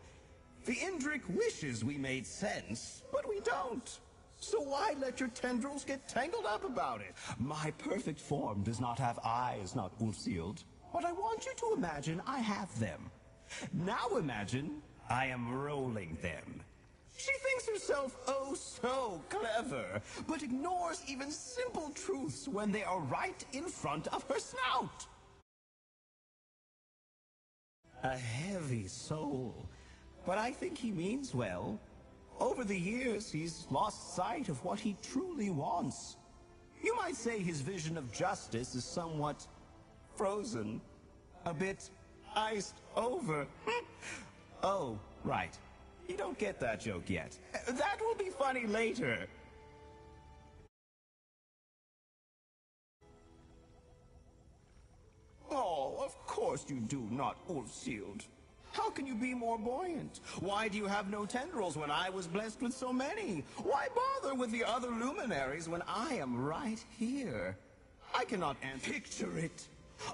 The Indrik wishes we made sense, but we don't. So why let your tendrils get tangled up about it? My perfect form does not have eyes, not Ulfsealed. But I want you to imagine I have them. Now imagine I am rolling them. She thinks herself oh so clever, but ignores even simple truths when they are right in front of her snout. A heavy soul. But I think he means well. Over the years, he's lost sight of what he truly wants. You might say his vision of justice is somewhat frozen. A bit iced over. Oh, right. You don't get that joke yet. That will be funny later. Oh, of course you do not, Ulfshield. How can you be more buoyant? Why do you have no tendrils when I was blessed with so many? Why bother with the other luminaries when I am right here? I cannot picture it.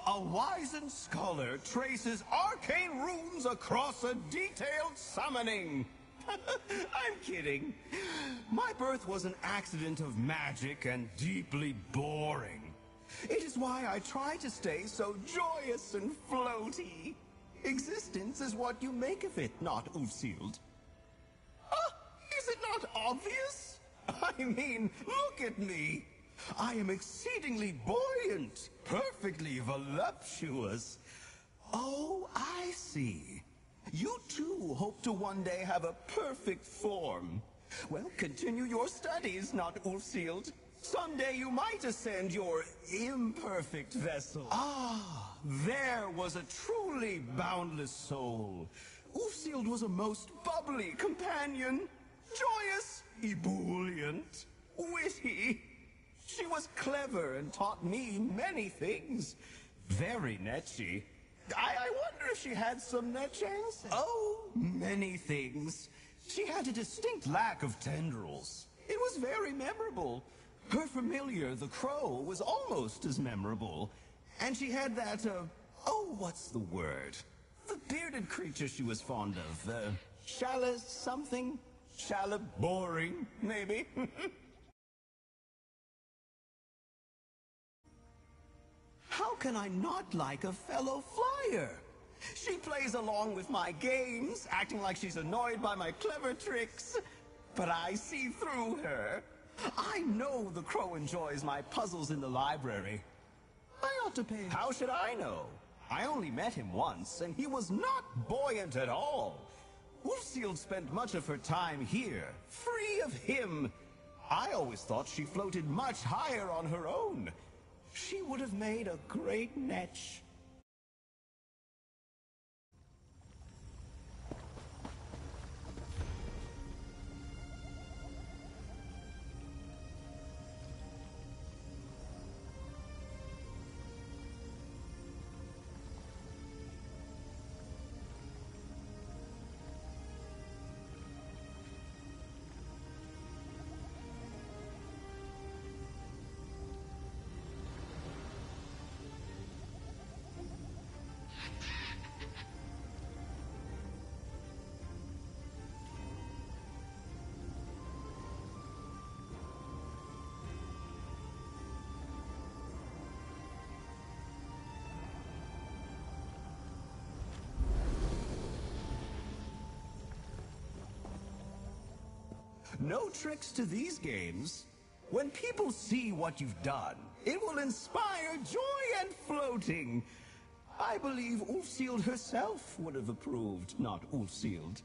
A wizened scholar traces arcane runes across a detailed summoning. I'm kidding. My birth was an accident of magic and deeply boring. It is why I try to stay so joyous and floaty. Existence is what you make of it, not Ulfshield. Is it not obvious? I mean, look at me. I am exceedingly buoyant, perfectly voluptuous. Oh, I see. You too hope to one day have a perfect form. Well, continue your studies, not Ulfshield. Someday you might ascend your imperfect vessel. Ah, there was a truly boundless soul. Ulfshield was a most bubbly companion. Joyous, ebullient, witty. She was clever and taught me many things. Very netchy. I wonder if she had some netchings? Oh, many things. She had a distinct lack of tendrils. It was very memorable. Her familiar, the crow, was almost as memorable. And she had that, oh, what's the word? The bearded creature she was fond of. The Shala something? Shala boring, maybe? How can I not like a fellow flyer? She plays along with my games, acting like she's annoyed by my clever tricks. But I see through her. I know the crow enjoys my puzzles in the library. I ought to pay. How should I know? I only met him once, and he was not buoyant at all. Ulfshield spent much of her time here, free of him. I always thought she floated much higher on her own. She would have made a great netch. No tricks to these games. When people see what you've done, it will inspire joy and floating. I believe Ulfshield herself would have approved, not Ulfshield.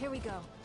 Here we go.